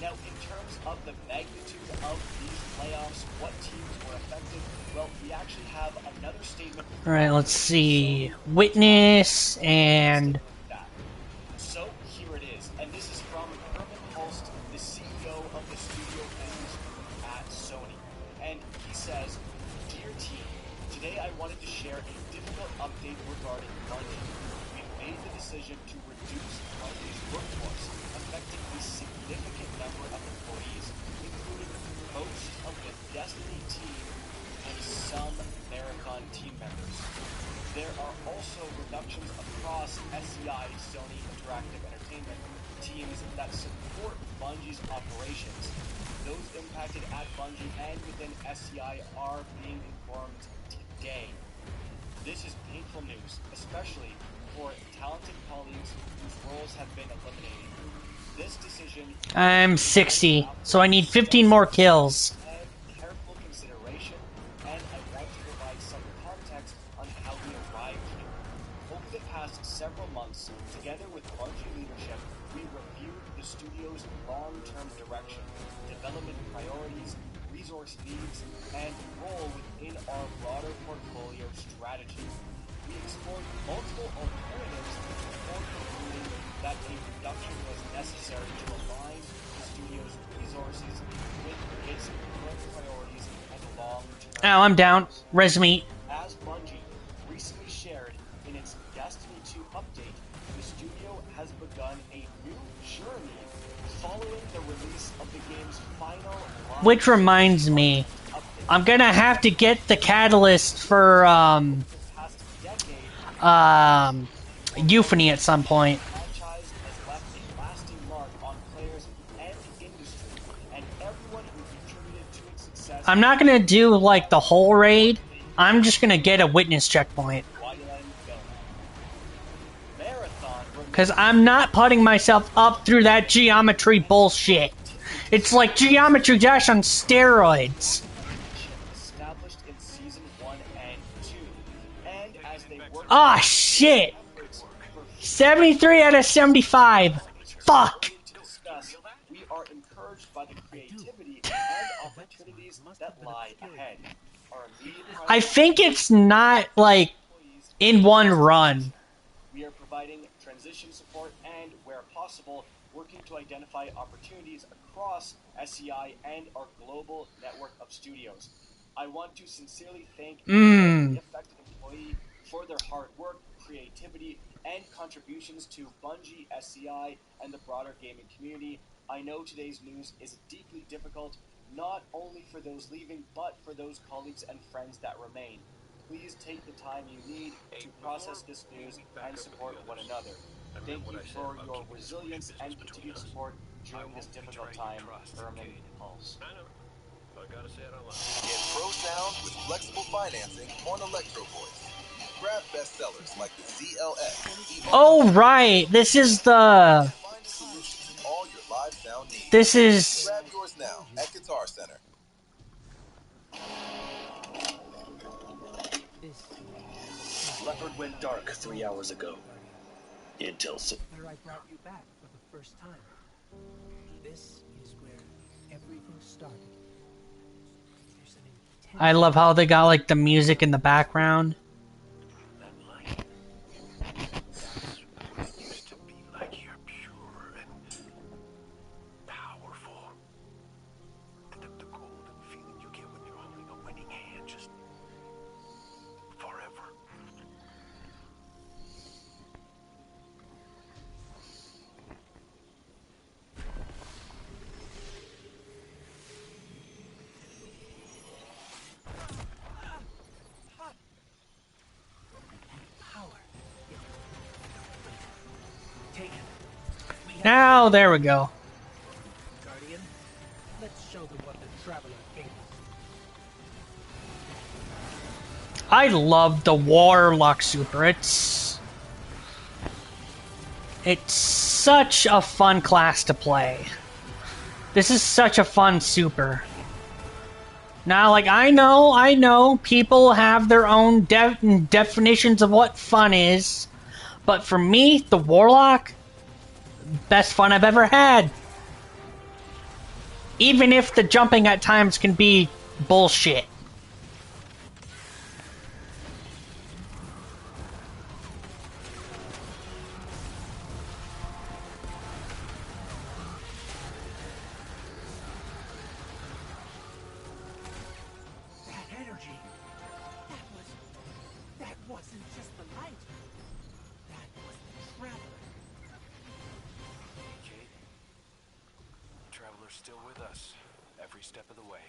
Now, in terms of the magnitude of these layoffs, what teams were affected, well, we actually have another statement. Alright, let's see. Witness and... So, here it is. And this is from Herman Hulst, the CEO of the studio business group at Sony. And he says, "Dear team, today I wanted to share a difficult update regarding Bungie. We've made the decision to reduce Bungie's workforce, affecting a significant number of employees, including most of the Destiny team and some Marathon team members. There are also reductions across SCI, Sony Interactive Entertainment, teams that support Bungie's operations. Those impacted at Bungie and within SCI are being informed today. This is painful news, especially for talented colleagues whose roles have been eliminated. This decision... I'm 60, so I need 15 more kills. ...careful consideration, and I want to provide some context on how we arrived here. Over the past several months, together with Bungie leadership, we reviewed the studio's long-term direction, development priorities, resource needs, and role within our broader portfolio strategy. We explored multiple alternatives before concluding that a reduction was necessary to align the studio's resources with its current priorities and long-term Oh, I'm down. goals. Res meat. As Bungie recently shared in its Destiny 2 update, the studio has begun a new journey following the release of the game's final live Which reminds me, I'm gonna have to get the catalyst for Euphony at some point. franchise has left a lasting mark on players and the industry, and everyone who contributed to its success. I'm not gonna do like the whole raid. I'm just gonna get a witness checkpoint. Why you let him go? Marathon Cause I'm not putting myself up through that geometry bullshit. It's like Geometry Dash on steroids. established in season 1 and 2, and as they work Ah, shit! 73 out of 75. Fuck! to discuss, we are encouraged by the creativity and opportunities that lie ahead. Our immediate I think it's not like in one run. We are providing transition support and, where possible, working to identify opportunities across SCI and our global network of studios. I want to sincerely thank every affected employee for their hard work, creativity, and contributions to Bungie, SCI, and the broader gaming community. I know today's news is deeply difficult, not only for those leaving, but for those colleagues and friends that remain. Please take the time you need to process this news and support one another. Thank you for your resilience and continued support during this difficult time. Herman Pulse. I know. I gotta say it out loud. Get pro sound with flexible financing on Electro Voice. Grab bestsellers like the ZLX. Oh, right. This is the... Find a solution to all your live sound needs. This is... Grab yours now at Guitar Center. Leopard went dark 3 hours ago. Until Where I brought you back for the first time. This is where everything started. There's an intense I love how they got like the music in the background. Used to be like you're pure and powerful. The golden feeling you get when you're holding a winning hand, just forever. Now, there we go. Guardian. Let's show them what the Traveler gave us. I love the Warlock Super. It's such a fun class to play. This is such a fun super. Now, like, I know, people have their own definitions of what fun is, but for me, the Warlock, best fun I've ever had. Even if the jumping at times can be bullshit. That energy. That wasn't just the light. That was the Traveler. Kate, the Traveler's still with us, every step of the way.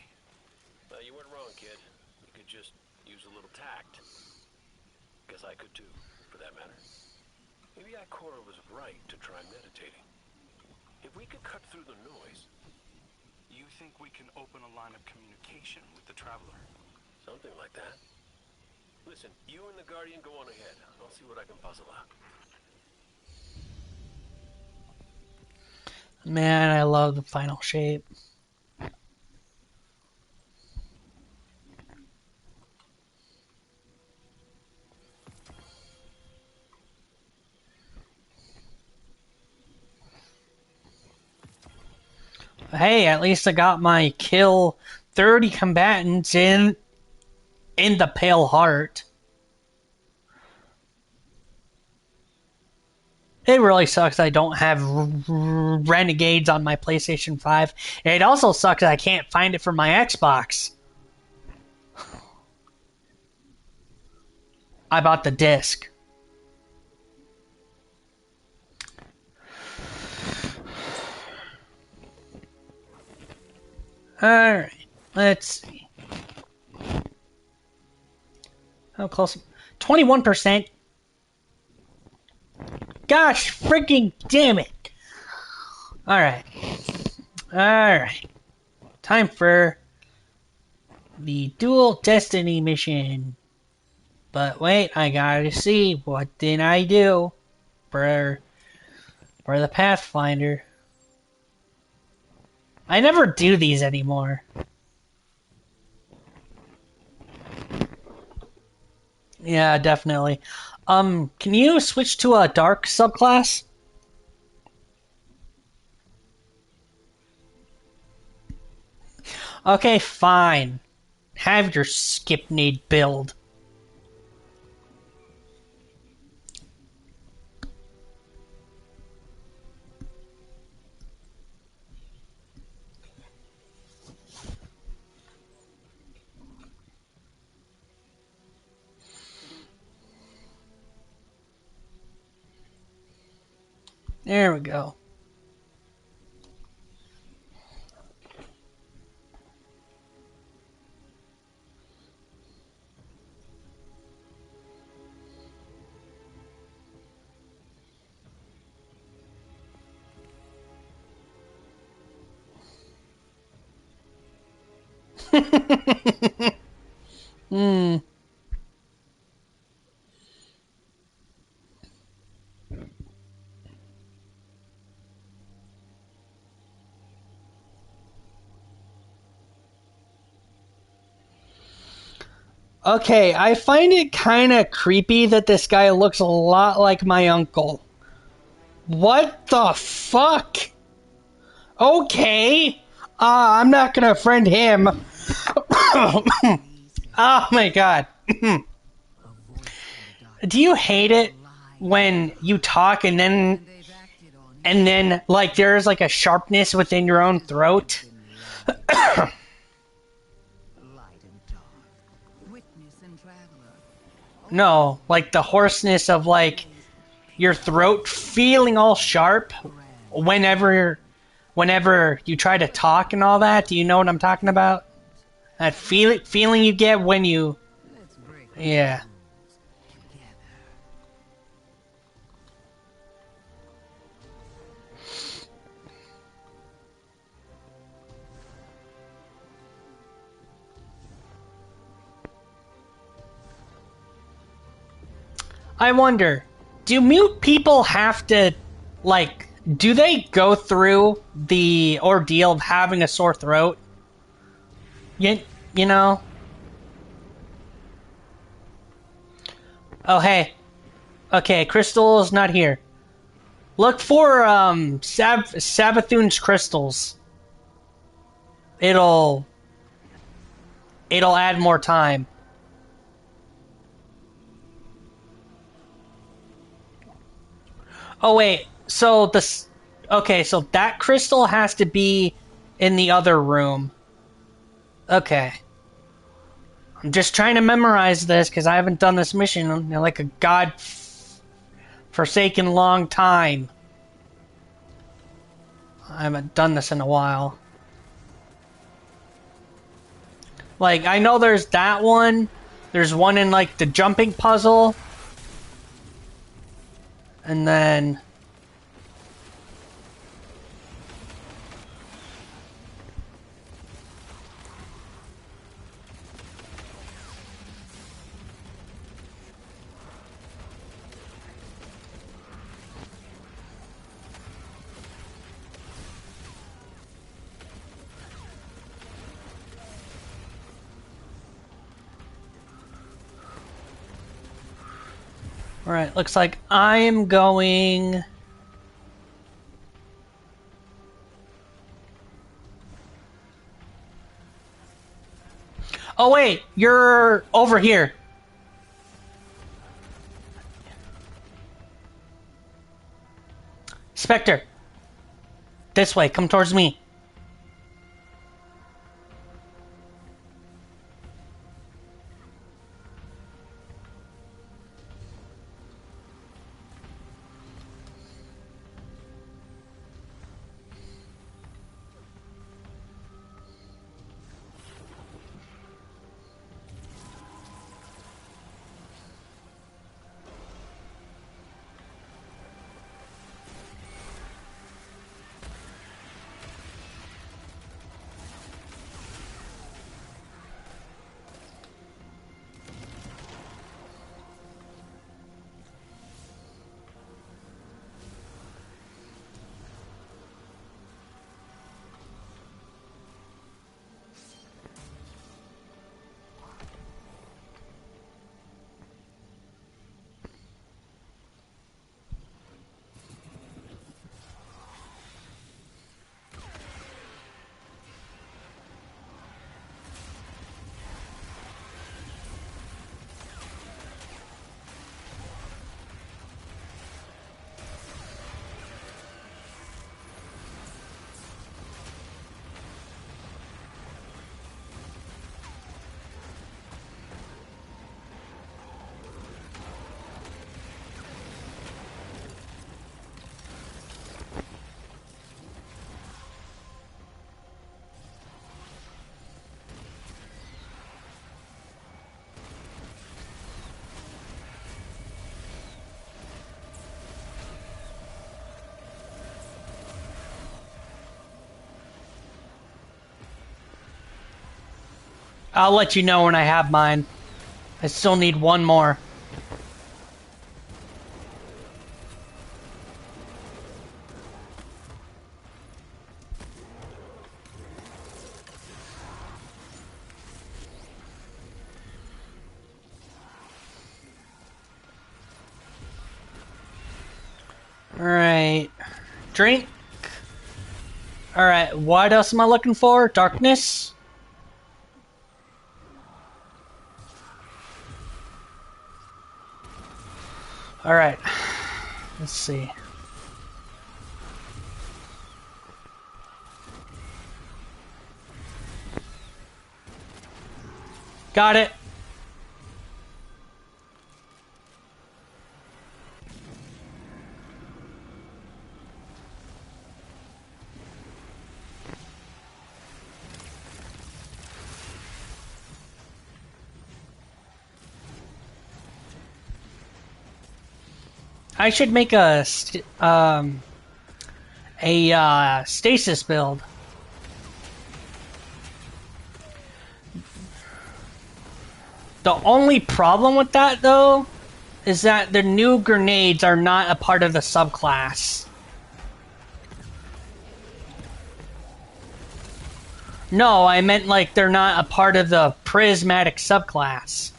You weren't wrong, kid. You could just use a little tact. Guess I could too, for that matter. Maybe Ikora was right to try meditating. If we could cut through the noise... You think we can open a line of communication with the Traveler? Something like that. Listen, you and the Guardian go on ahead. I'll see what I can puzzle out. Man, I love the final shape. Hey, at least I got my kill 30 combatants in the Pale Heart. It really sucks I don't have Renegades on my PlayStation 5. It also sucks I can't find it for my Xbox. I bought the disc. Alright, let's see. How close? 21%? Gosh, freaking damn it! Alright. Alright. Time for the Dual Destiny mission. But wait, I gotta see, what did I do for the Pathfinder? I never do these anymore. Yeah, definitely. Can you switch to a dark subclass? Okay, fine. Have your Skipnade build. There we go. Hmm. Okay, I find it kind of creepy that this guy looks a lot like my uncle. What the fuck? Okay. I'm not gonna friend him. Oh my god. Do you hate it when you talk and then like there's like a sharpness within your own throat? No, like the hoarseness of like your throat feeling all sharp whenever you try to talk and all that. Do you know what I'm talking about? That feeling you get when you... Yeah. I wonder, do mute people have to, like, do they go through the ordeal of having a sore throat? You know? Oh, hey. Okay, Crystal's not here. Look for, Sabathoon's crystals. It'll add more time. Oh, wait. So, okay, so that crystal has to be in the other room. Okay. I'm just trying to memorize this because I haven't done this mission in like a god-forsaken long time. I haven't done this in a while. Like, I know there's that one. There's one in, like, the jumping puzzle. And then... Alright, looks like I'm going... Oh wait, you're over here. Spectre! This way, come towards me. I'll let you know when I have mine. I still need one more. Alright. Drink. Alright, what else am I looking for? Darkness? Alright. Let's see. Got it. I should make a stasis build. The only problem with that, though, is that the new grenades are not a part of the subclass. No, I meant like they're not a part of the prismatic subclass.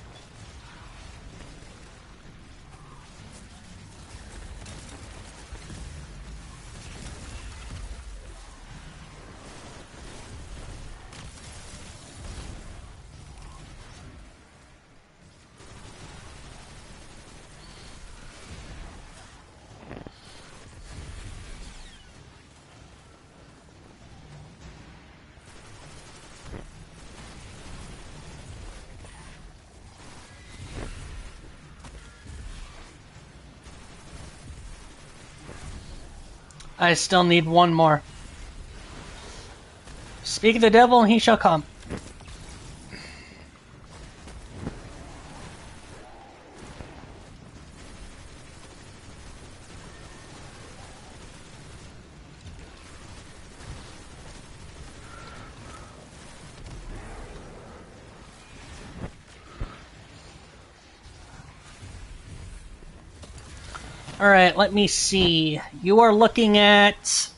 I still need one more. Speak of the devil, and he shall come. Alright, let me see. You are looking at...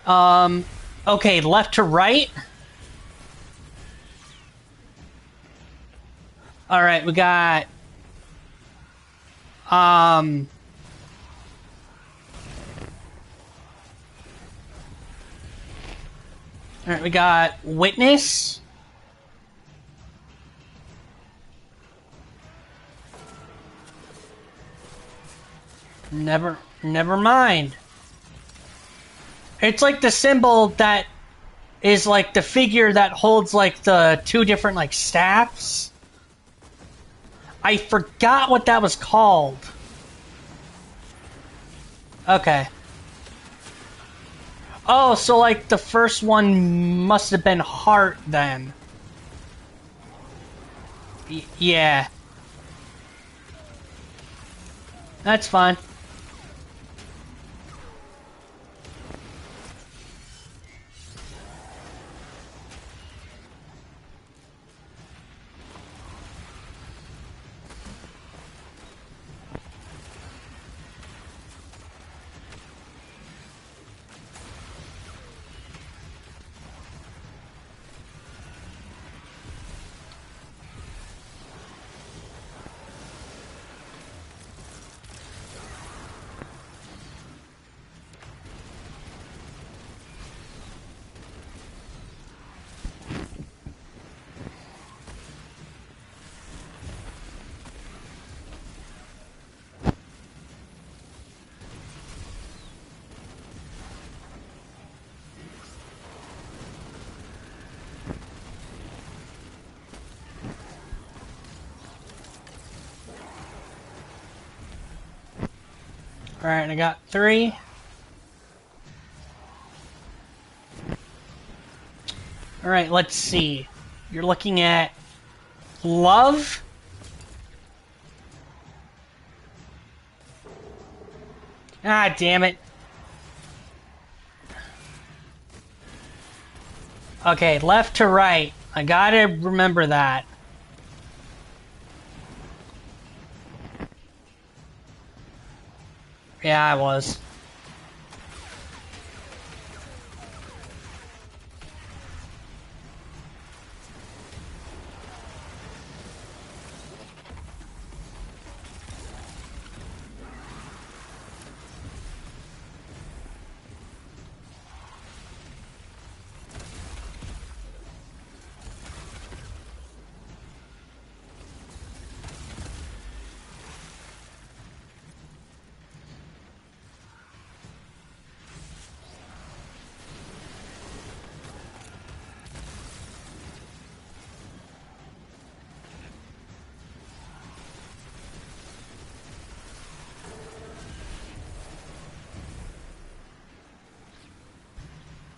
okay, left to right. Alright, we got... Alright, we got Witness. Never mind. It's like the symbol that is like the figure that holds like the two different like staffs. I forgot what that was called. Okay. Oh, so like the first one must have been heart then. Yeah. That's fine. Alright, I got 3. Alright, let's see. You're looking at love. Ah, damn it. Okay, left to right. I gotta remember that. Yeah, I was.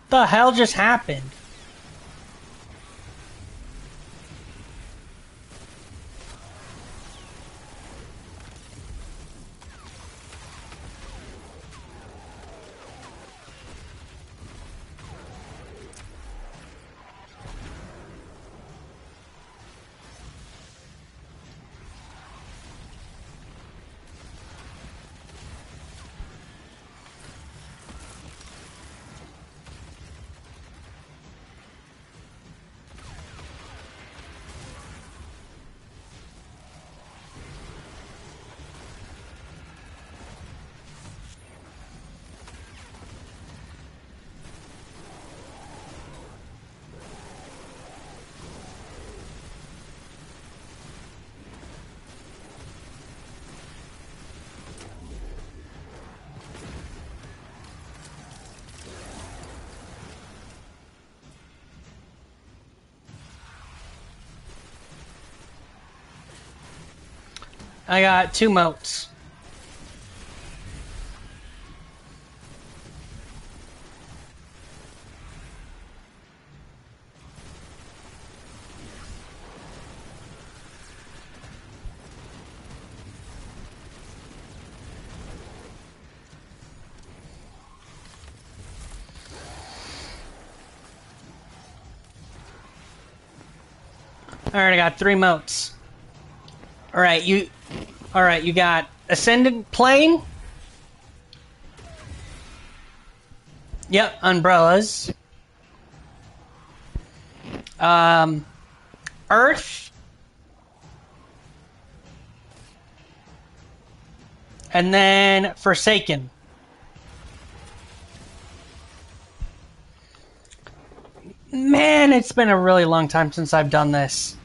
The hell just happened? I got 2 motes. Alright, I got 3 motes. Alright, you got Ascendant Plane. Yep, umbrellas. Earth. And then Forsaken. Man, it's been a really long time since I've done this.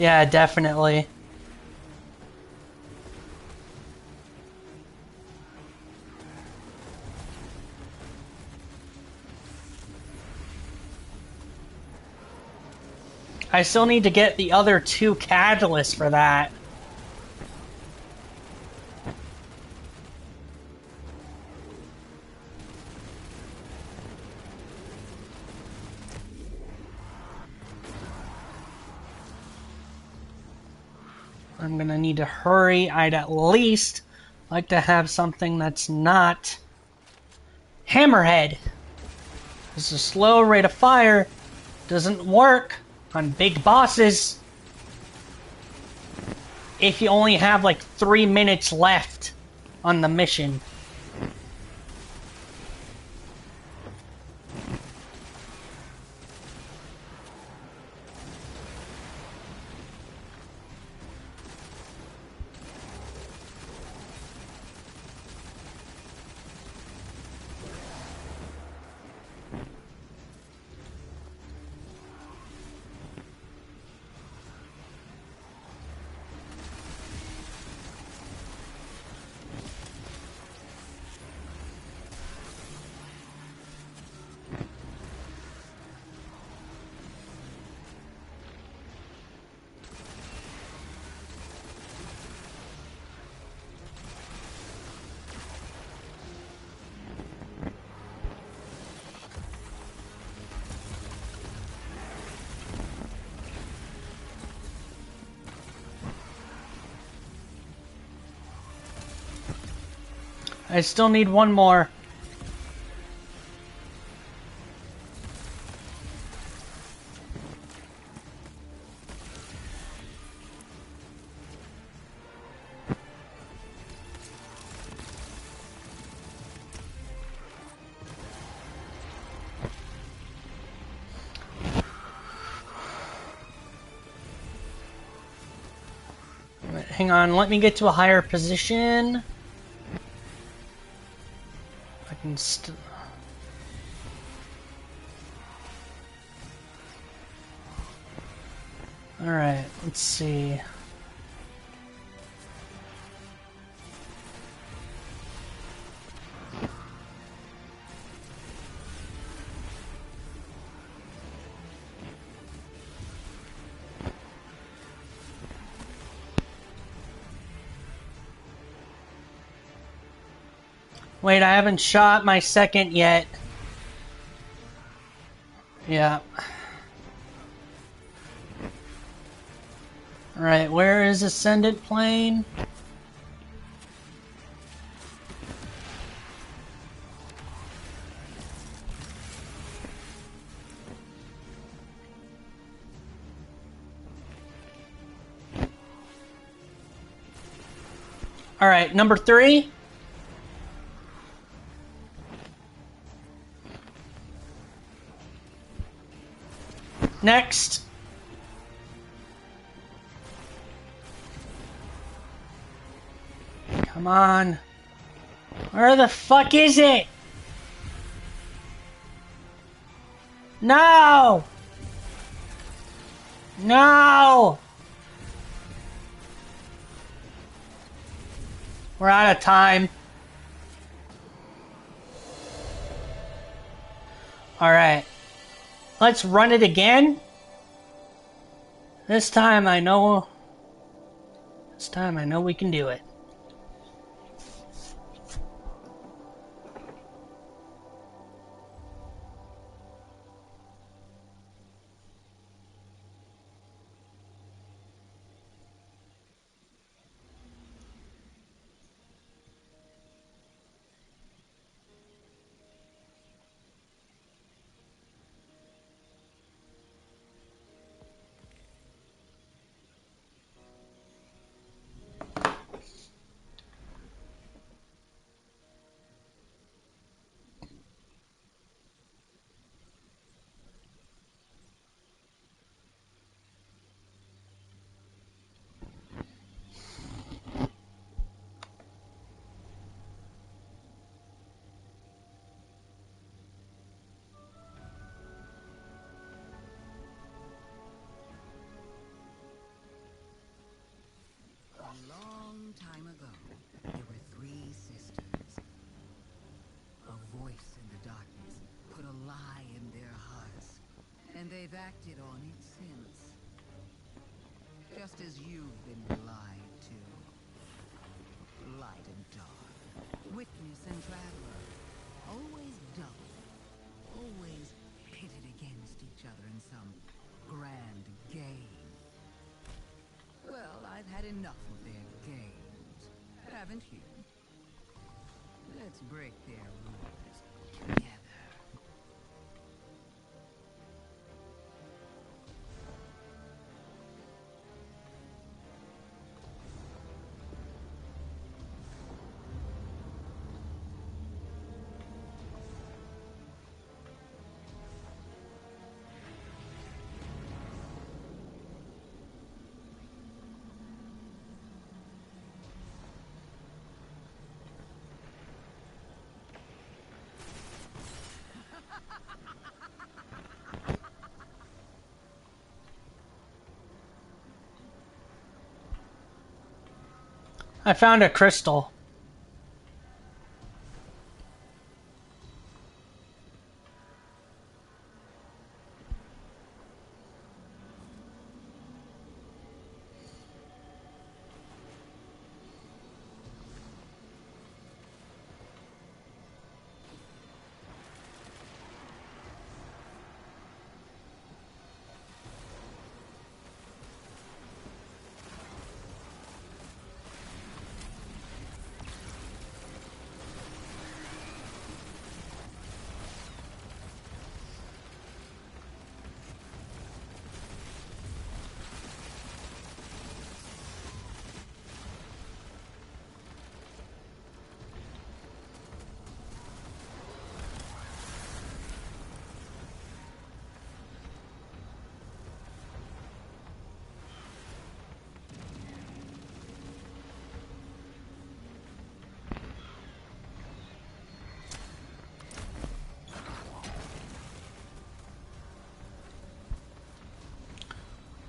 Yeah, definitely. I still need to get the other 2 catalysts for that. I'm gonna need to hurry. I'd at least like to have something that's not Hammerhead. This is a slow rate of fire. Doesn't work on big bosses if you only have like 3 minutes left on the mission. I still need one more. Hang on, let me get to a higher position. I can still... Alright, let's see. Wait, I haven't shot my second yet. Yeah. Alright, where is Ascendant Plane? Alright, number 3. Next. Come on. Where the fuck is it? No! No! We're out of time. Alright. Let's run it again. This time I know we can do it. acted on it since. Just as you've been lied to. Light and dark. Witness and traveler. Always double. Always pitted against each other in some grand game. Well, I've had enough of their games. Haven't you? Let's break their rules together. I found a crystal.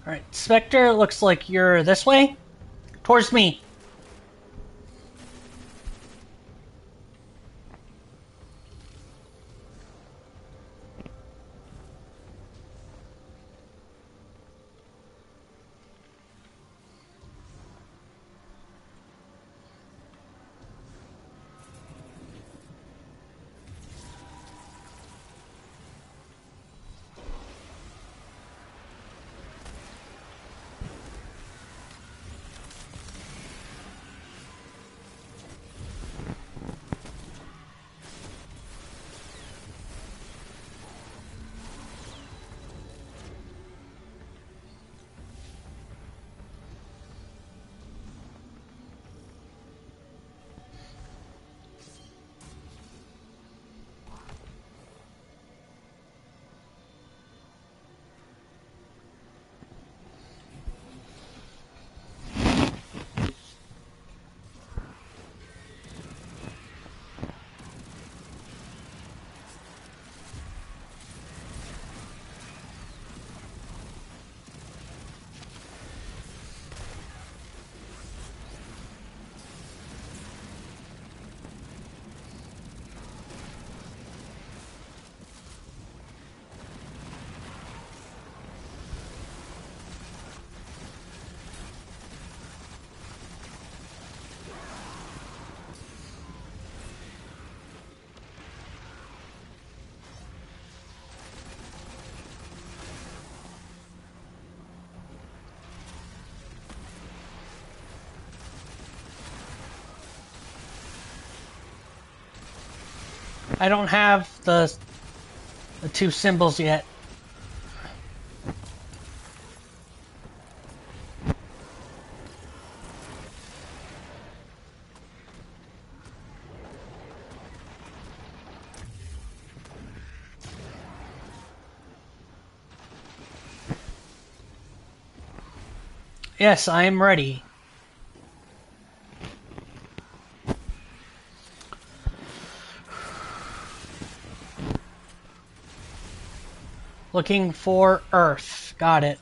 Alright, Spectre, looks like you're this way? Towards me. I don't have the two symbols yet. Yes, I am ready. Looking for Earth. Got it.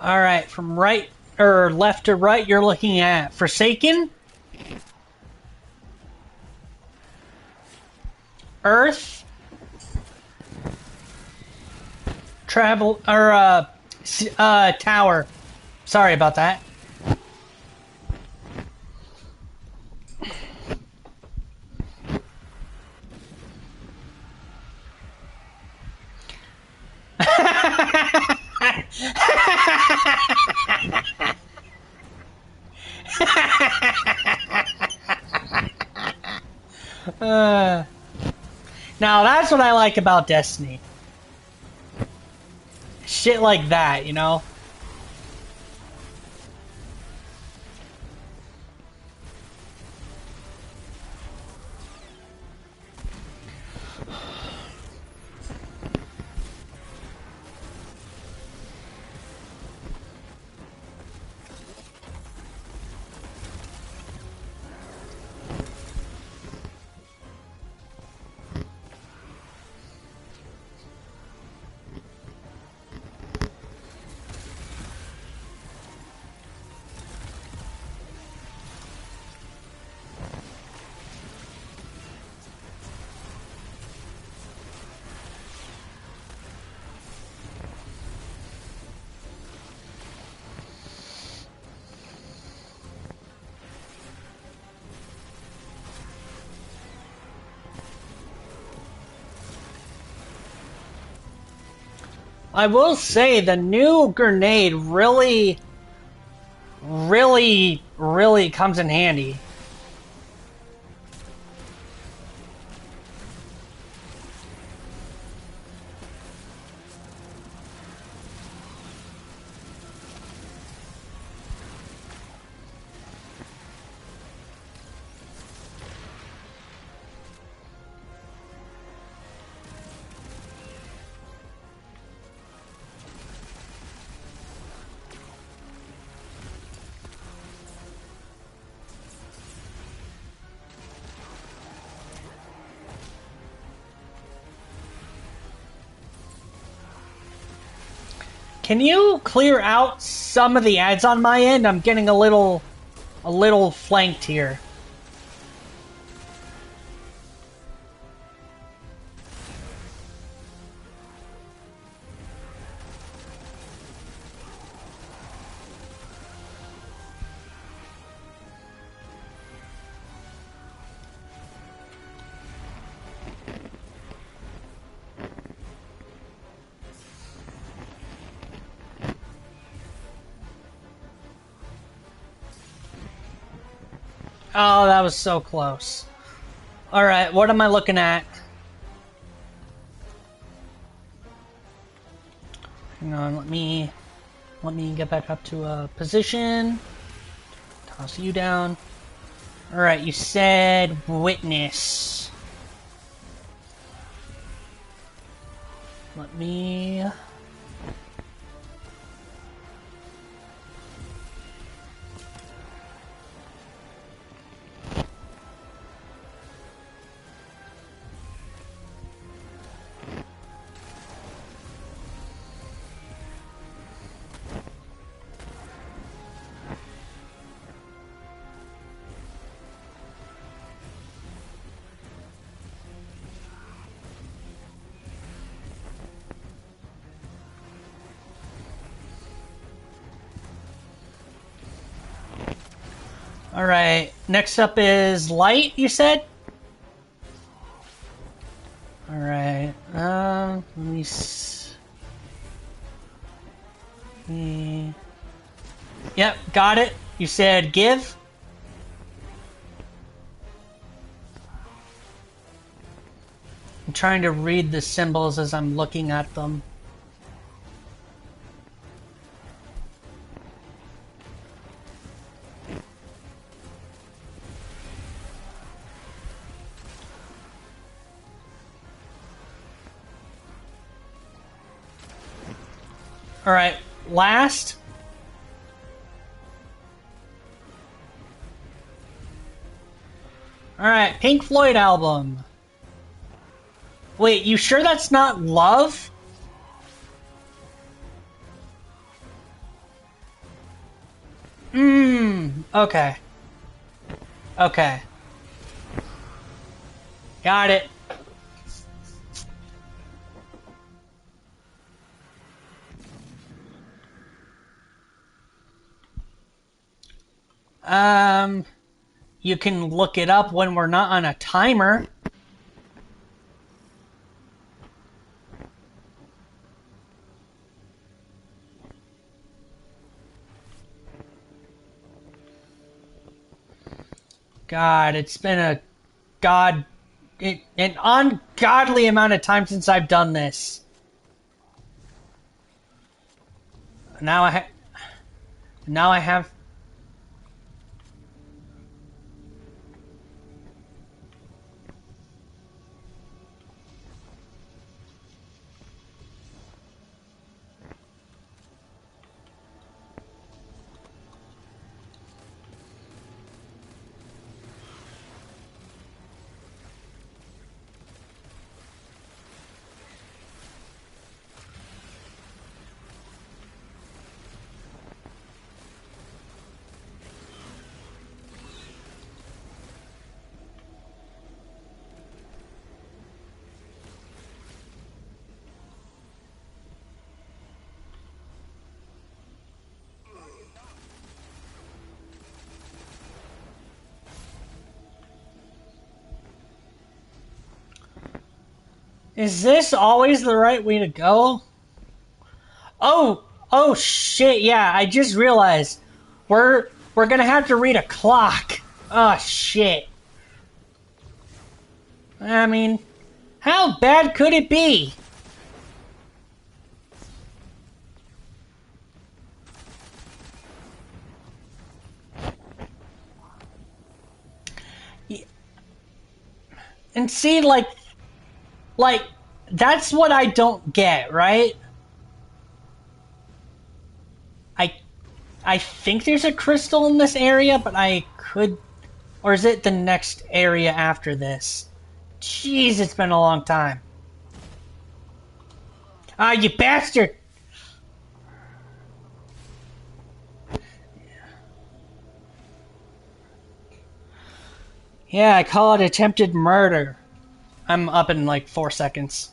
Alright, from right or left to right, you're looking at Forsaken, Earth, Travel, or Tower. Sorry about that. Now that's what I like about Destiny. Shit like that, you know? I will say the new grenade really comes in handy. Can you clear out some of the ads on my end? I'm getting a little flanked here. Oh, that was so close. Alright, what am I looking at? Hang on, let me get back up to a position. Toss you down. Alright, you said witness. Let me... Alright, next up is light, you said? Alright, let me Yep, got it. You said give? I'm trying to read the symbols as I'm looking at them. Alright, last. Alright, Pink Floyd album. Wait, you sure that's not Love? Okay. Okay. Got it. You can look it up when we're not on a timer. God, it's been an ungodly amount of time since I've done this. Now I have. Is this always the right way to go? Oh shit! Yeah, I just realized we're gonna have to read a clock. Oh shit! I mean, how bad could it be? And see, like that's what I don't get, right? I I think there's a crystal in this area, but I could, or is it the next area after this? Jeez, it's been a long time. Ah, you bastard! Yeah, I call it attempted murder. I'm up in like 4 seconds.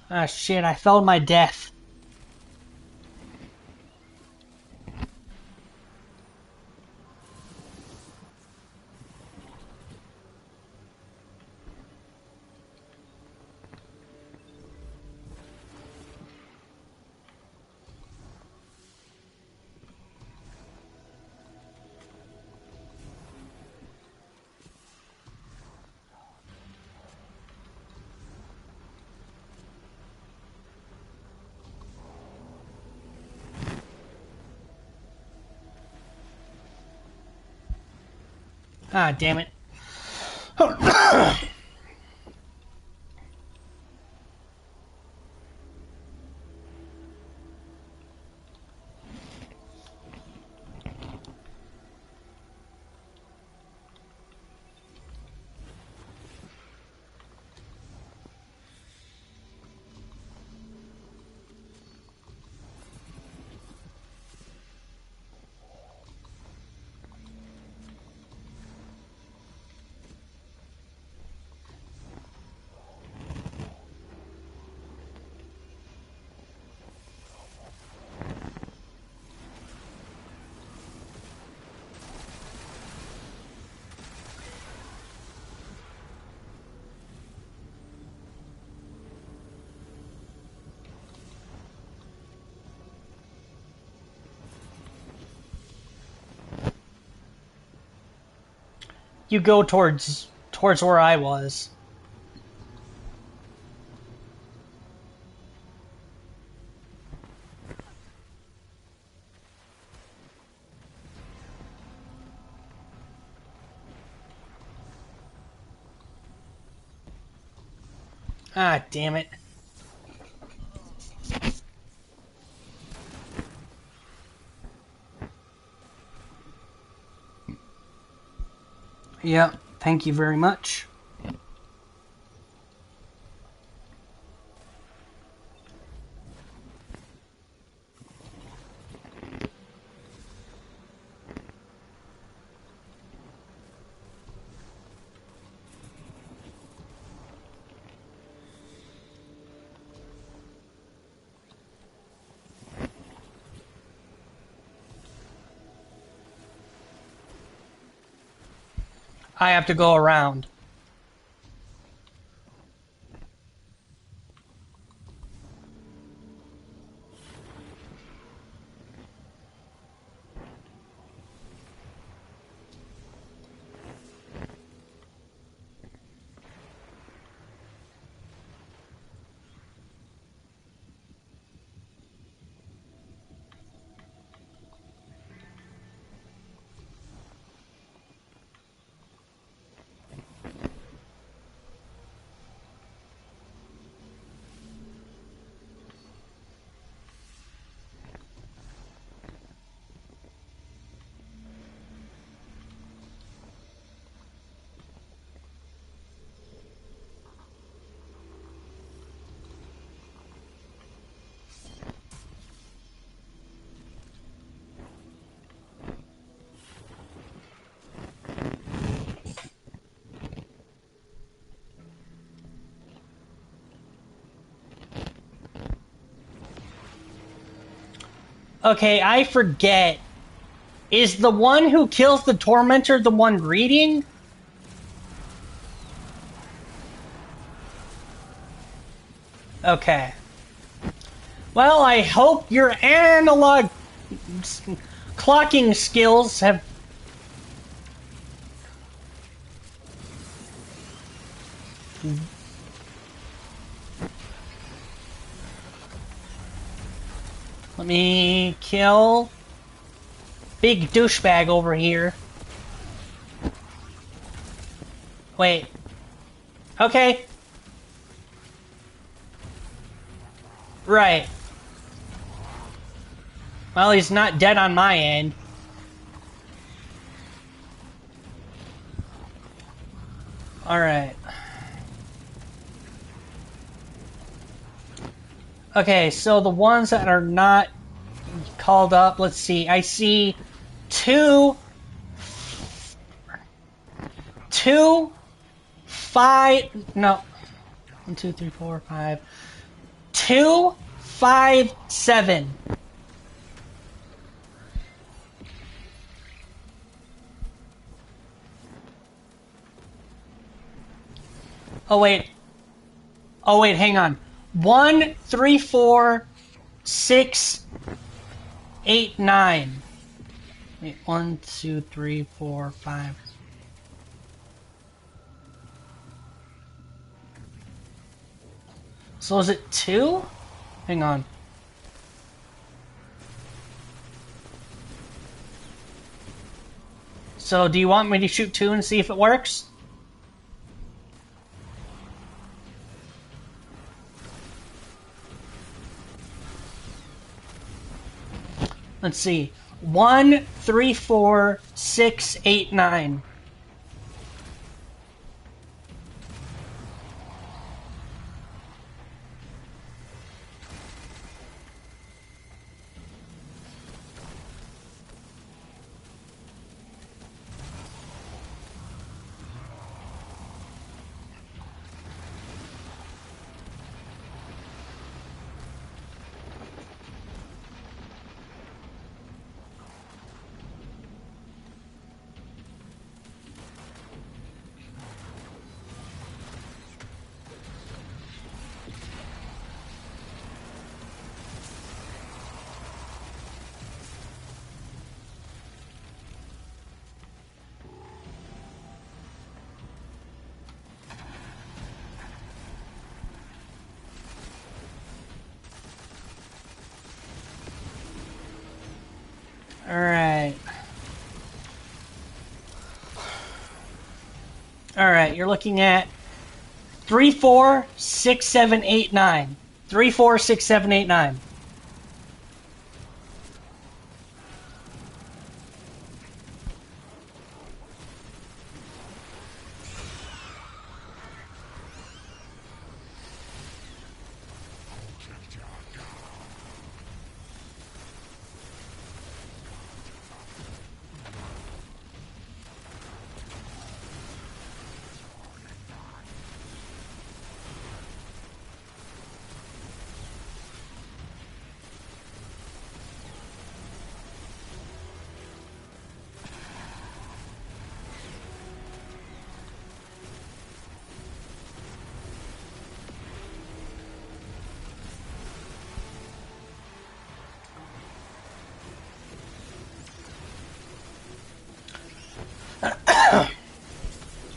Ah, shit, I fell to my death. Ah, damn it. you go towards where I was. Ah, damn it. Yep, thank you very much. I have to go around. Okay, I forget. Is the one who kills the tormentor the one reading? Okay. Well, I hope your analog clocking skills have... Let me kill big douchebag over here. Wait. Okay. Right. Well, he's not dead on my end. Alright. Okay, so the ones that are not called up, let's see. I see two, 5, no. 1, 2, 3, 4, 5. 2, 5, 7. Oh wait, hang on. 1, 3, 4, 6, 8, 9. Wait, 1, 2, 3, 4, 5. So is it 2? Hang on. So do you want me to shoot 2 and see if it works? Let's see. 1, 3, 4, 6, 8, 9. Alright. Alright, you're looking at 3, 4, 6, 7, 8, 9. 3, 4, 6, 7, 8, 9.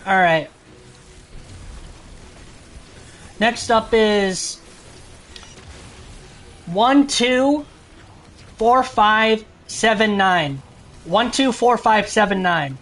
Alright. Next up is 1, 2, 4, 5, 7, 9. 1, 2, 4, 5, 7, 9.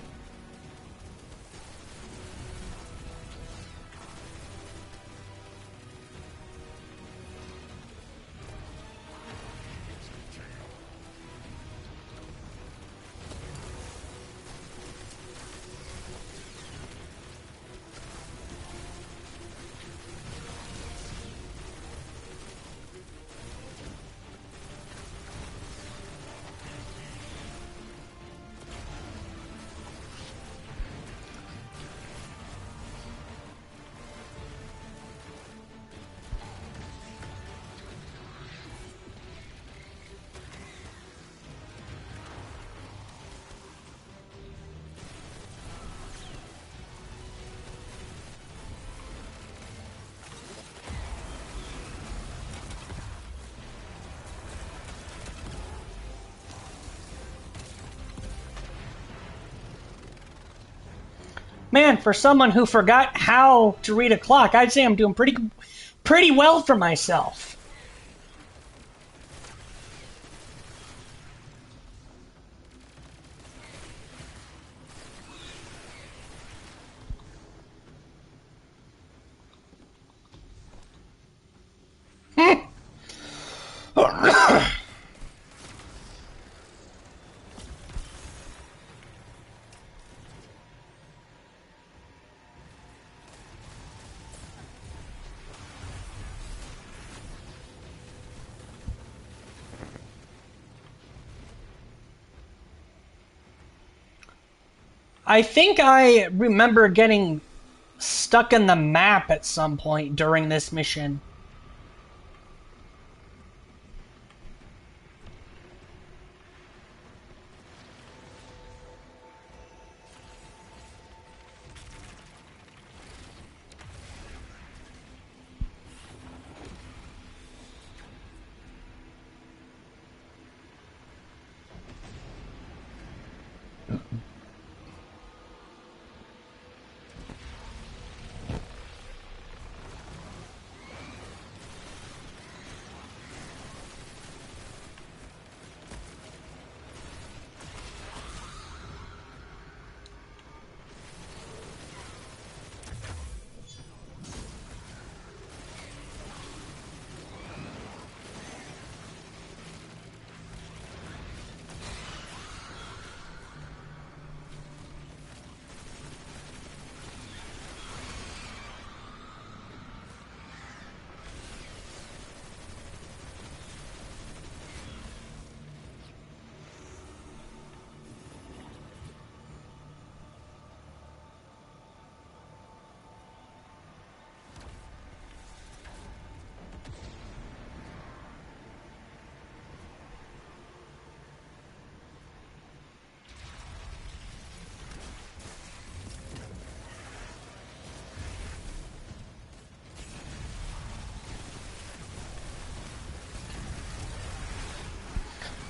Man, for someone who forgot how to read a clock, I'd say I'm doing pretty well for myself. I think I remember getting stuck in the map at some point during this mission.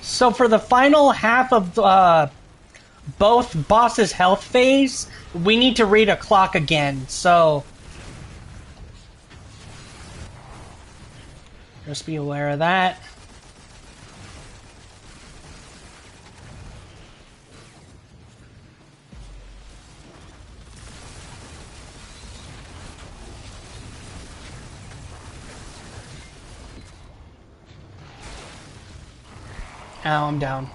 So for the final half of both bosses' health phase, we need to read a clock again, so just be aware of that. Ow, I'm down.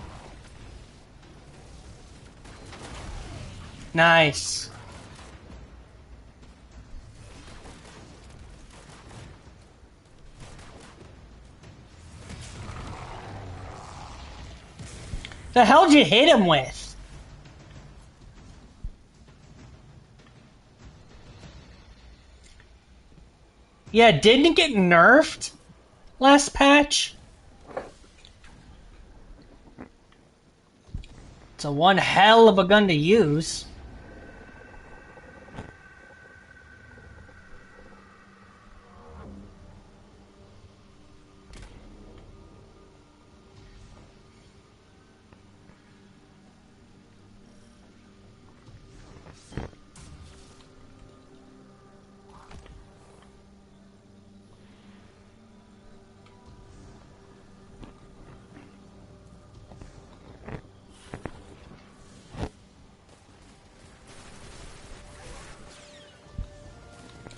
Nice. The hell did you hit him with? Yeah, didn't it get nerfed last patch? It's a one hell of a gun to use.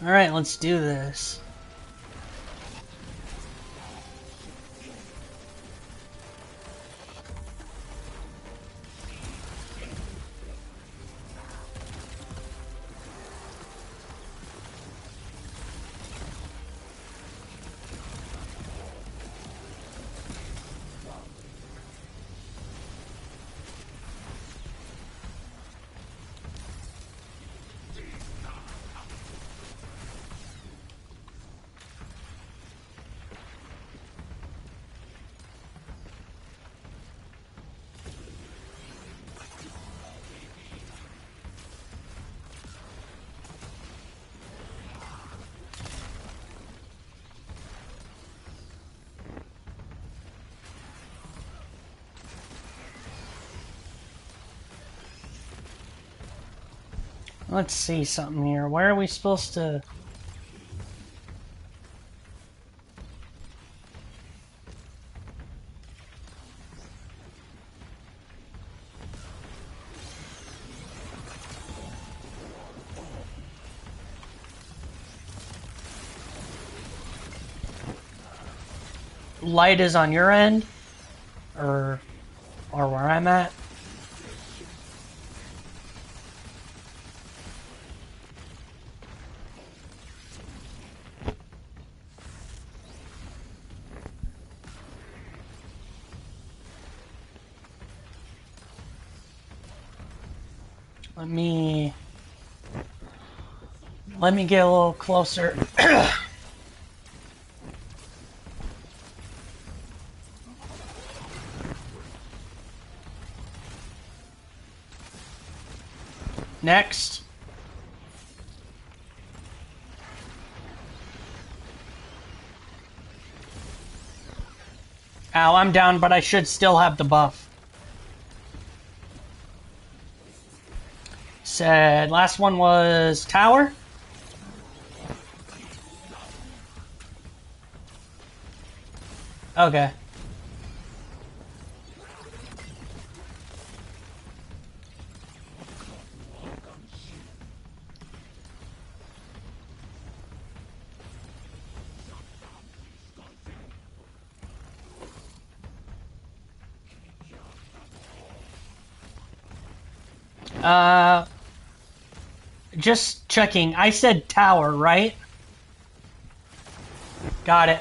Alright, let's do this. Let's see something here. Where are we supposed to... Light is on your end? Or where I'm at? Let me get a little closer. Next. Ow, I'm down, but I should still have the buff. Said last one was tower. Okay. Just checking. I said tower, right? Got it.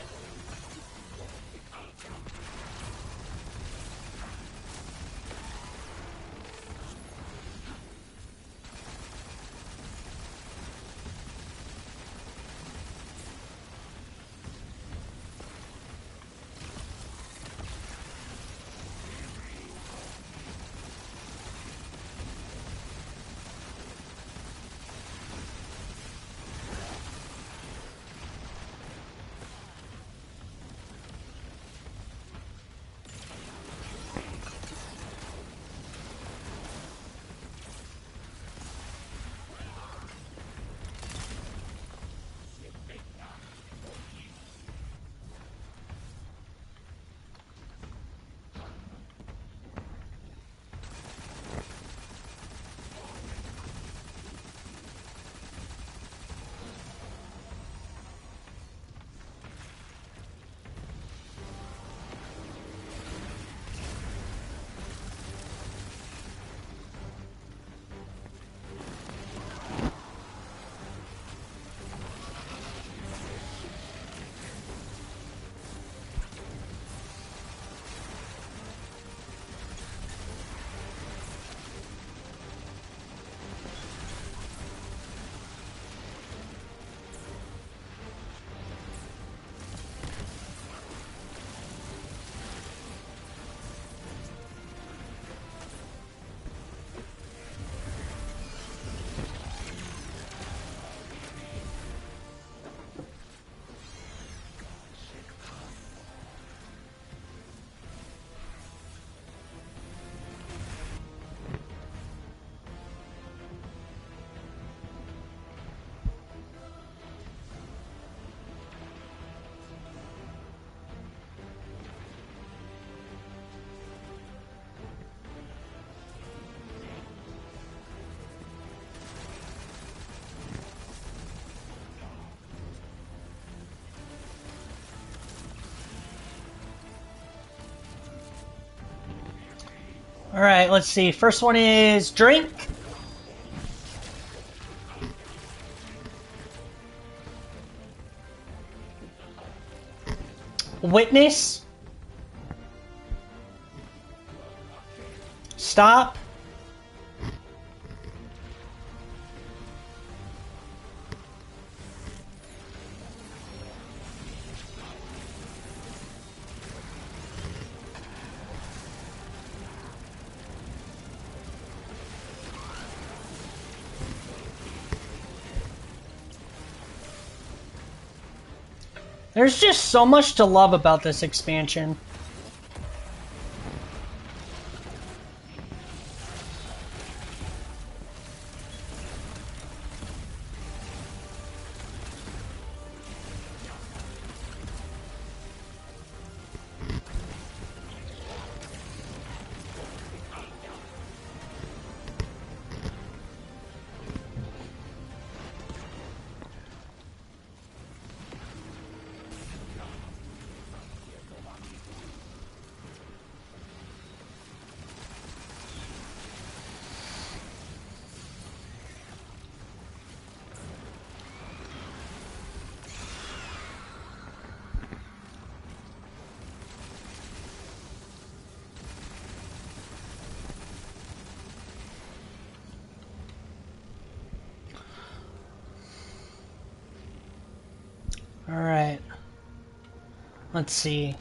Alright, let's see. First one is drink. Witness. Stop. There's just so much to love about this expansion. Alright. Let's see.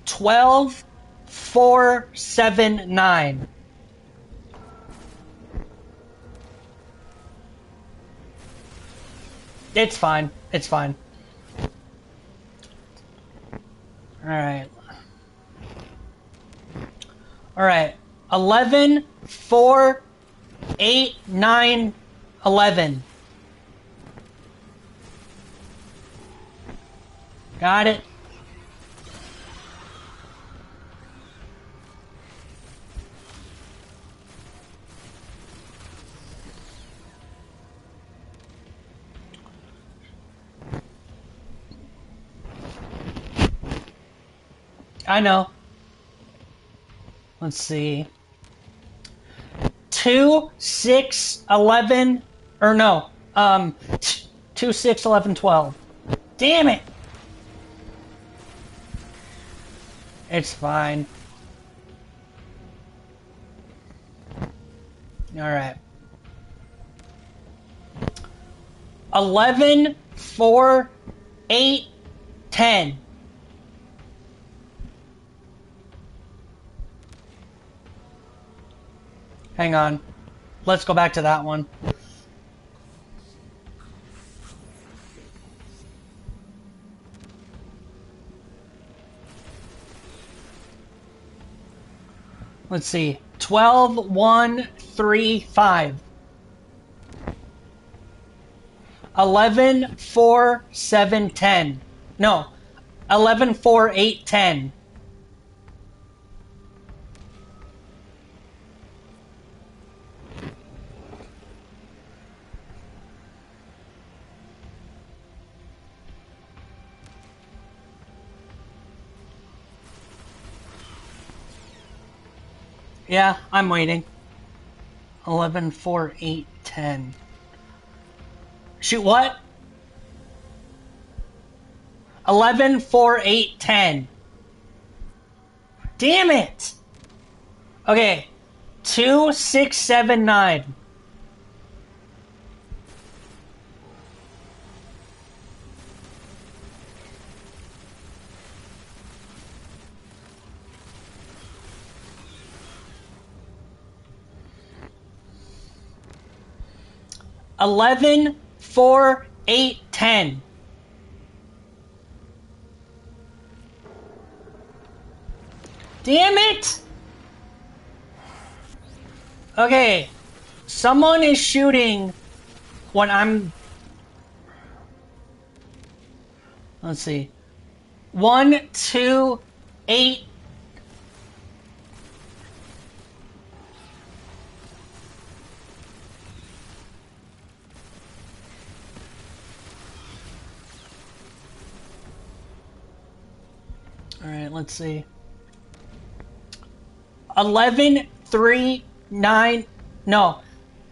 12, 4, 7, 9. It's fine. It's fine. Alright. Alright. 11, 4, 8, 9, 11. Got it. I know. Let's see. 2, 6, 11, or no. 2, 6, 11, 12. Damn it! It's fine. Alright. 11, 4, 8, 10. Hang on. Let's go back to that one. Let's see. 12, 1, 3, 5. 11, 4, 7, 10. No. 11, 4, 8, 10. Yeah, I'm waiting. 11, 4, 8, 10. Shoot, what? 11, 4, 8, 10. Damn it! Okay. 2, 6, 7, 9. Eleven, 4, 8, 10. Damn it! Okay. Someone is shooting when I'm... Let's see. 1, 2, 8... Alright, let's see. 11-3-9. No,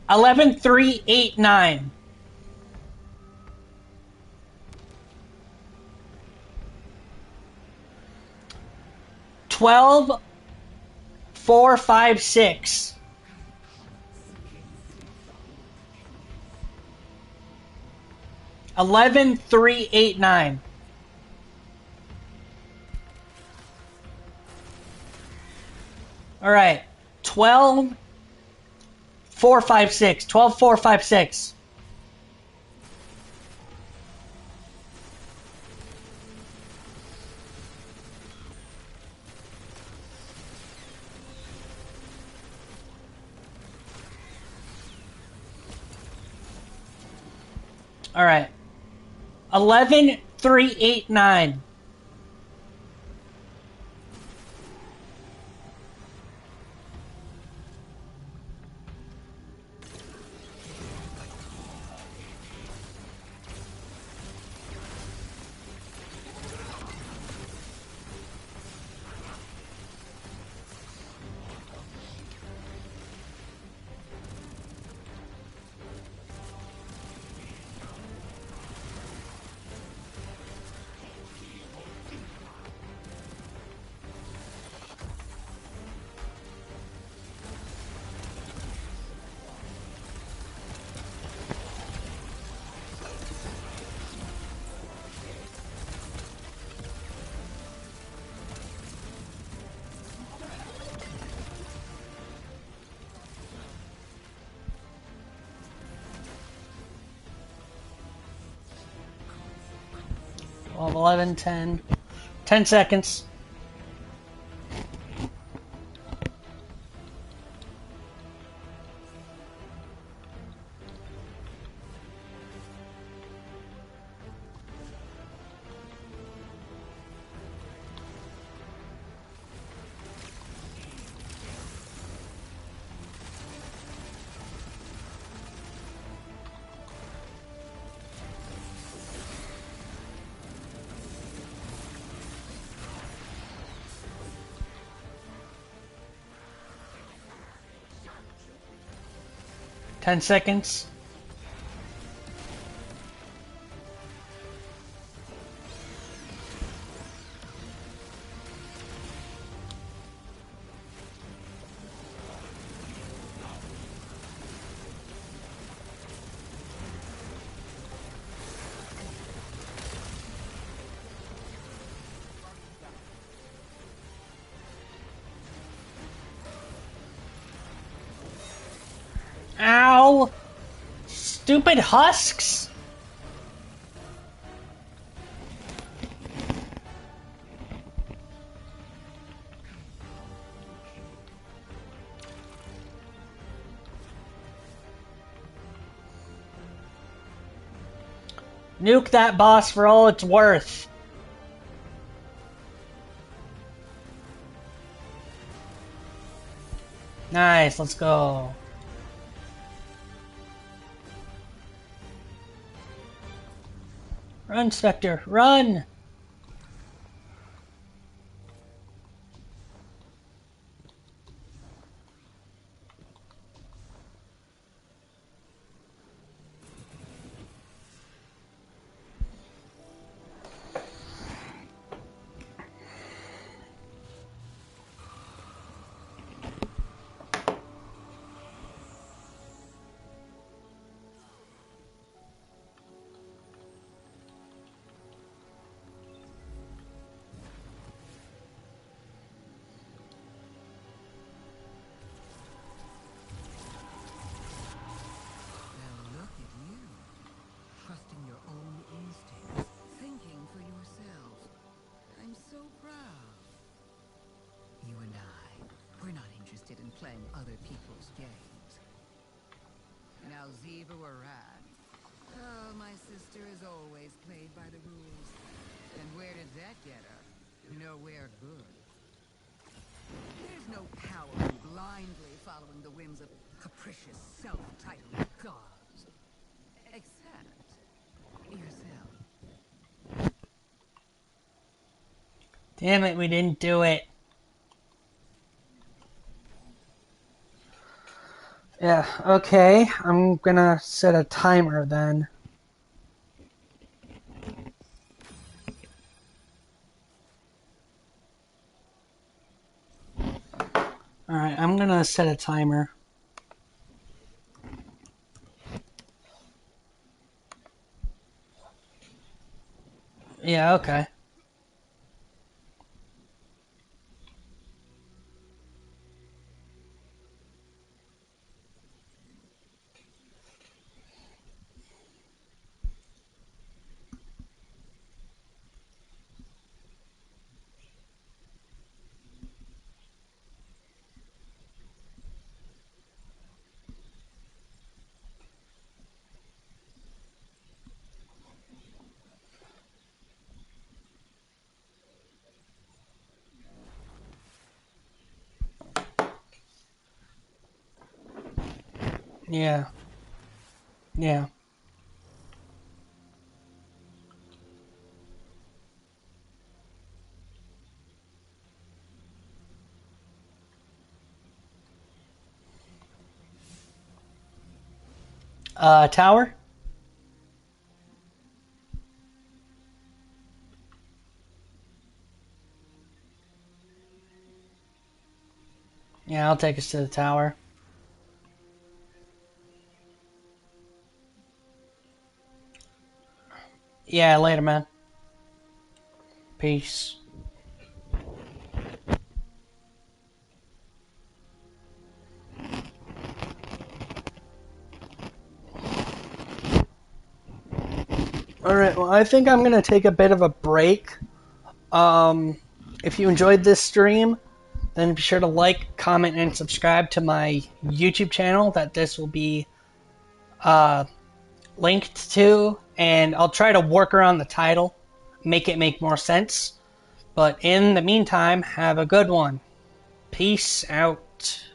11-3-8-9. 12-4-5-6. 11-3-8-9. All right. 12-4-5-6. 12-4-5-6. All right. 11-3-8-9. Twelve, 11, 10. 10 seconds. Ten seconds. Ow! Stupid husks! Nuke that boss for all it's worth. Nice, let's go. Run, Spectre, run! Trusting your own instincts, thinking for yourselves. I'm so proud. You and I, we're not interested in playing other people's games. Now Ziva Waran. Oh, my sister has always played by the rules. And where did that get her? Nowhere good. There's no power in blindly following the whims of capricious, self-titled gods. Except yourself. Damn it, we didn't do it. Yeah, okay. I'm gonna set a timer then. Alright, I'm gonna set a timer. Yeah, okay. Yeah. Yeah. Tower? Yeah, I'll take us to the tower. Yeah, later, man. Peace. Alright, well, I think I'm going to take a bit of a break. If you enjoyed this stream, then be sure to like, comment, and subscribe to my YouTube channel that this will be linked to. And I'll try to work around the title, make it make more sense. But in the meantime, have a good one. Peace out.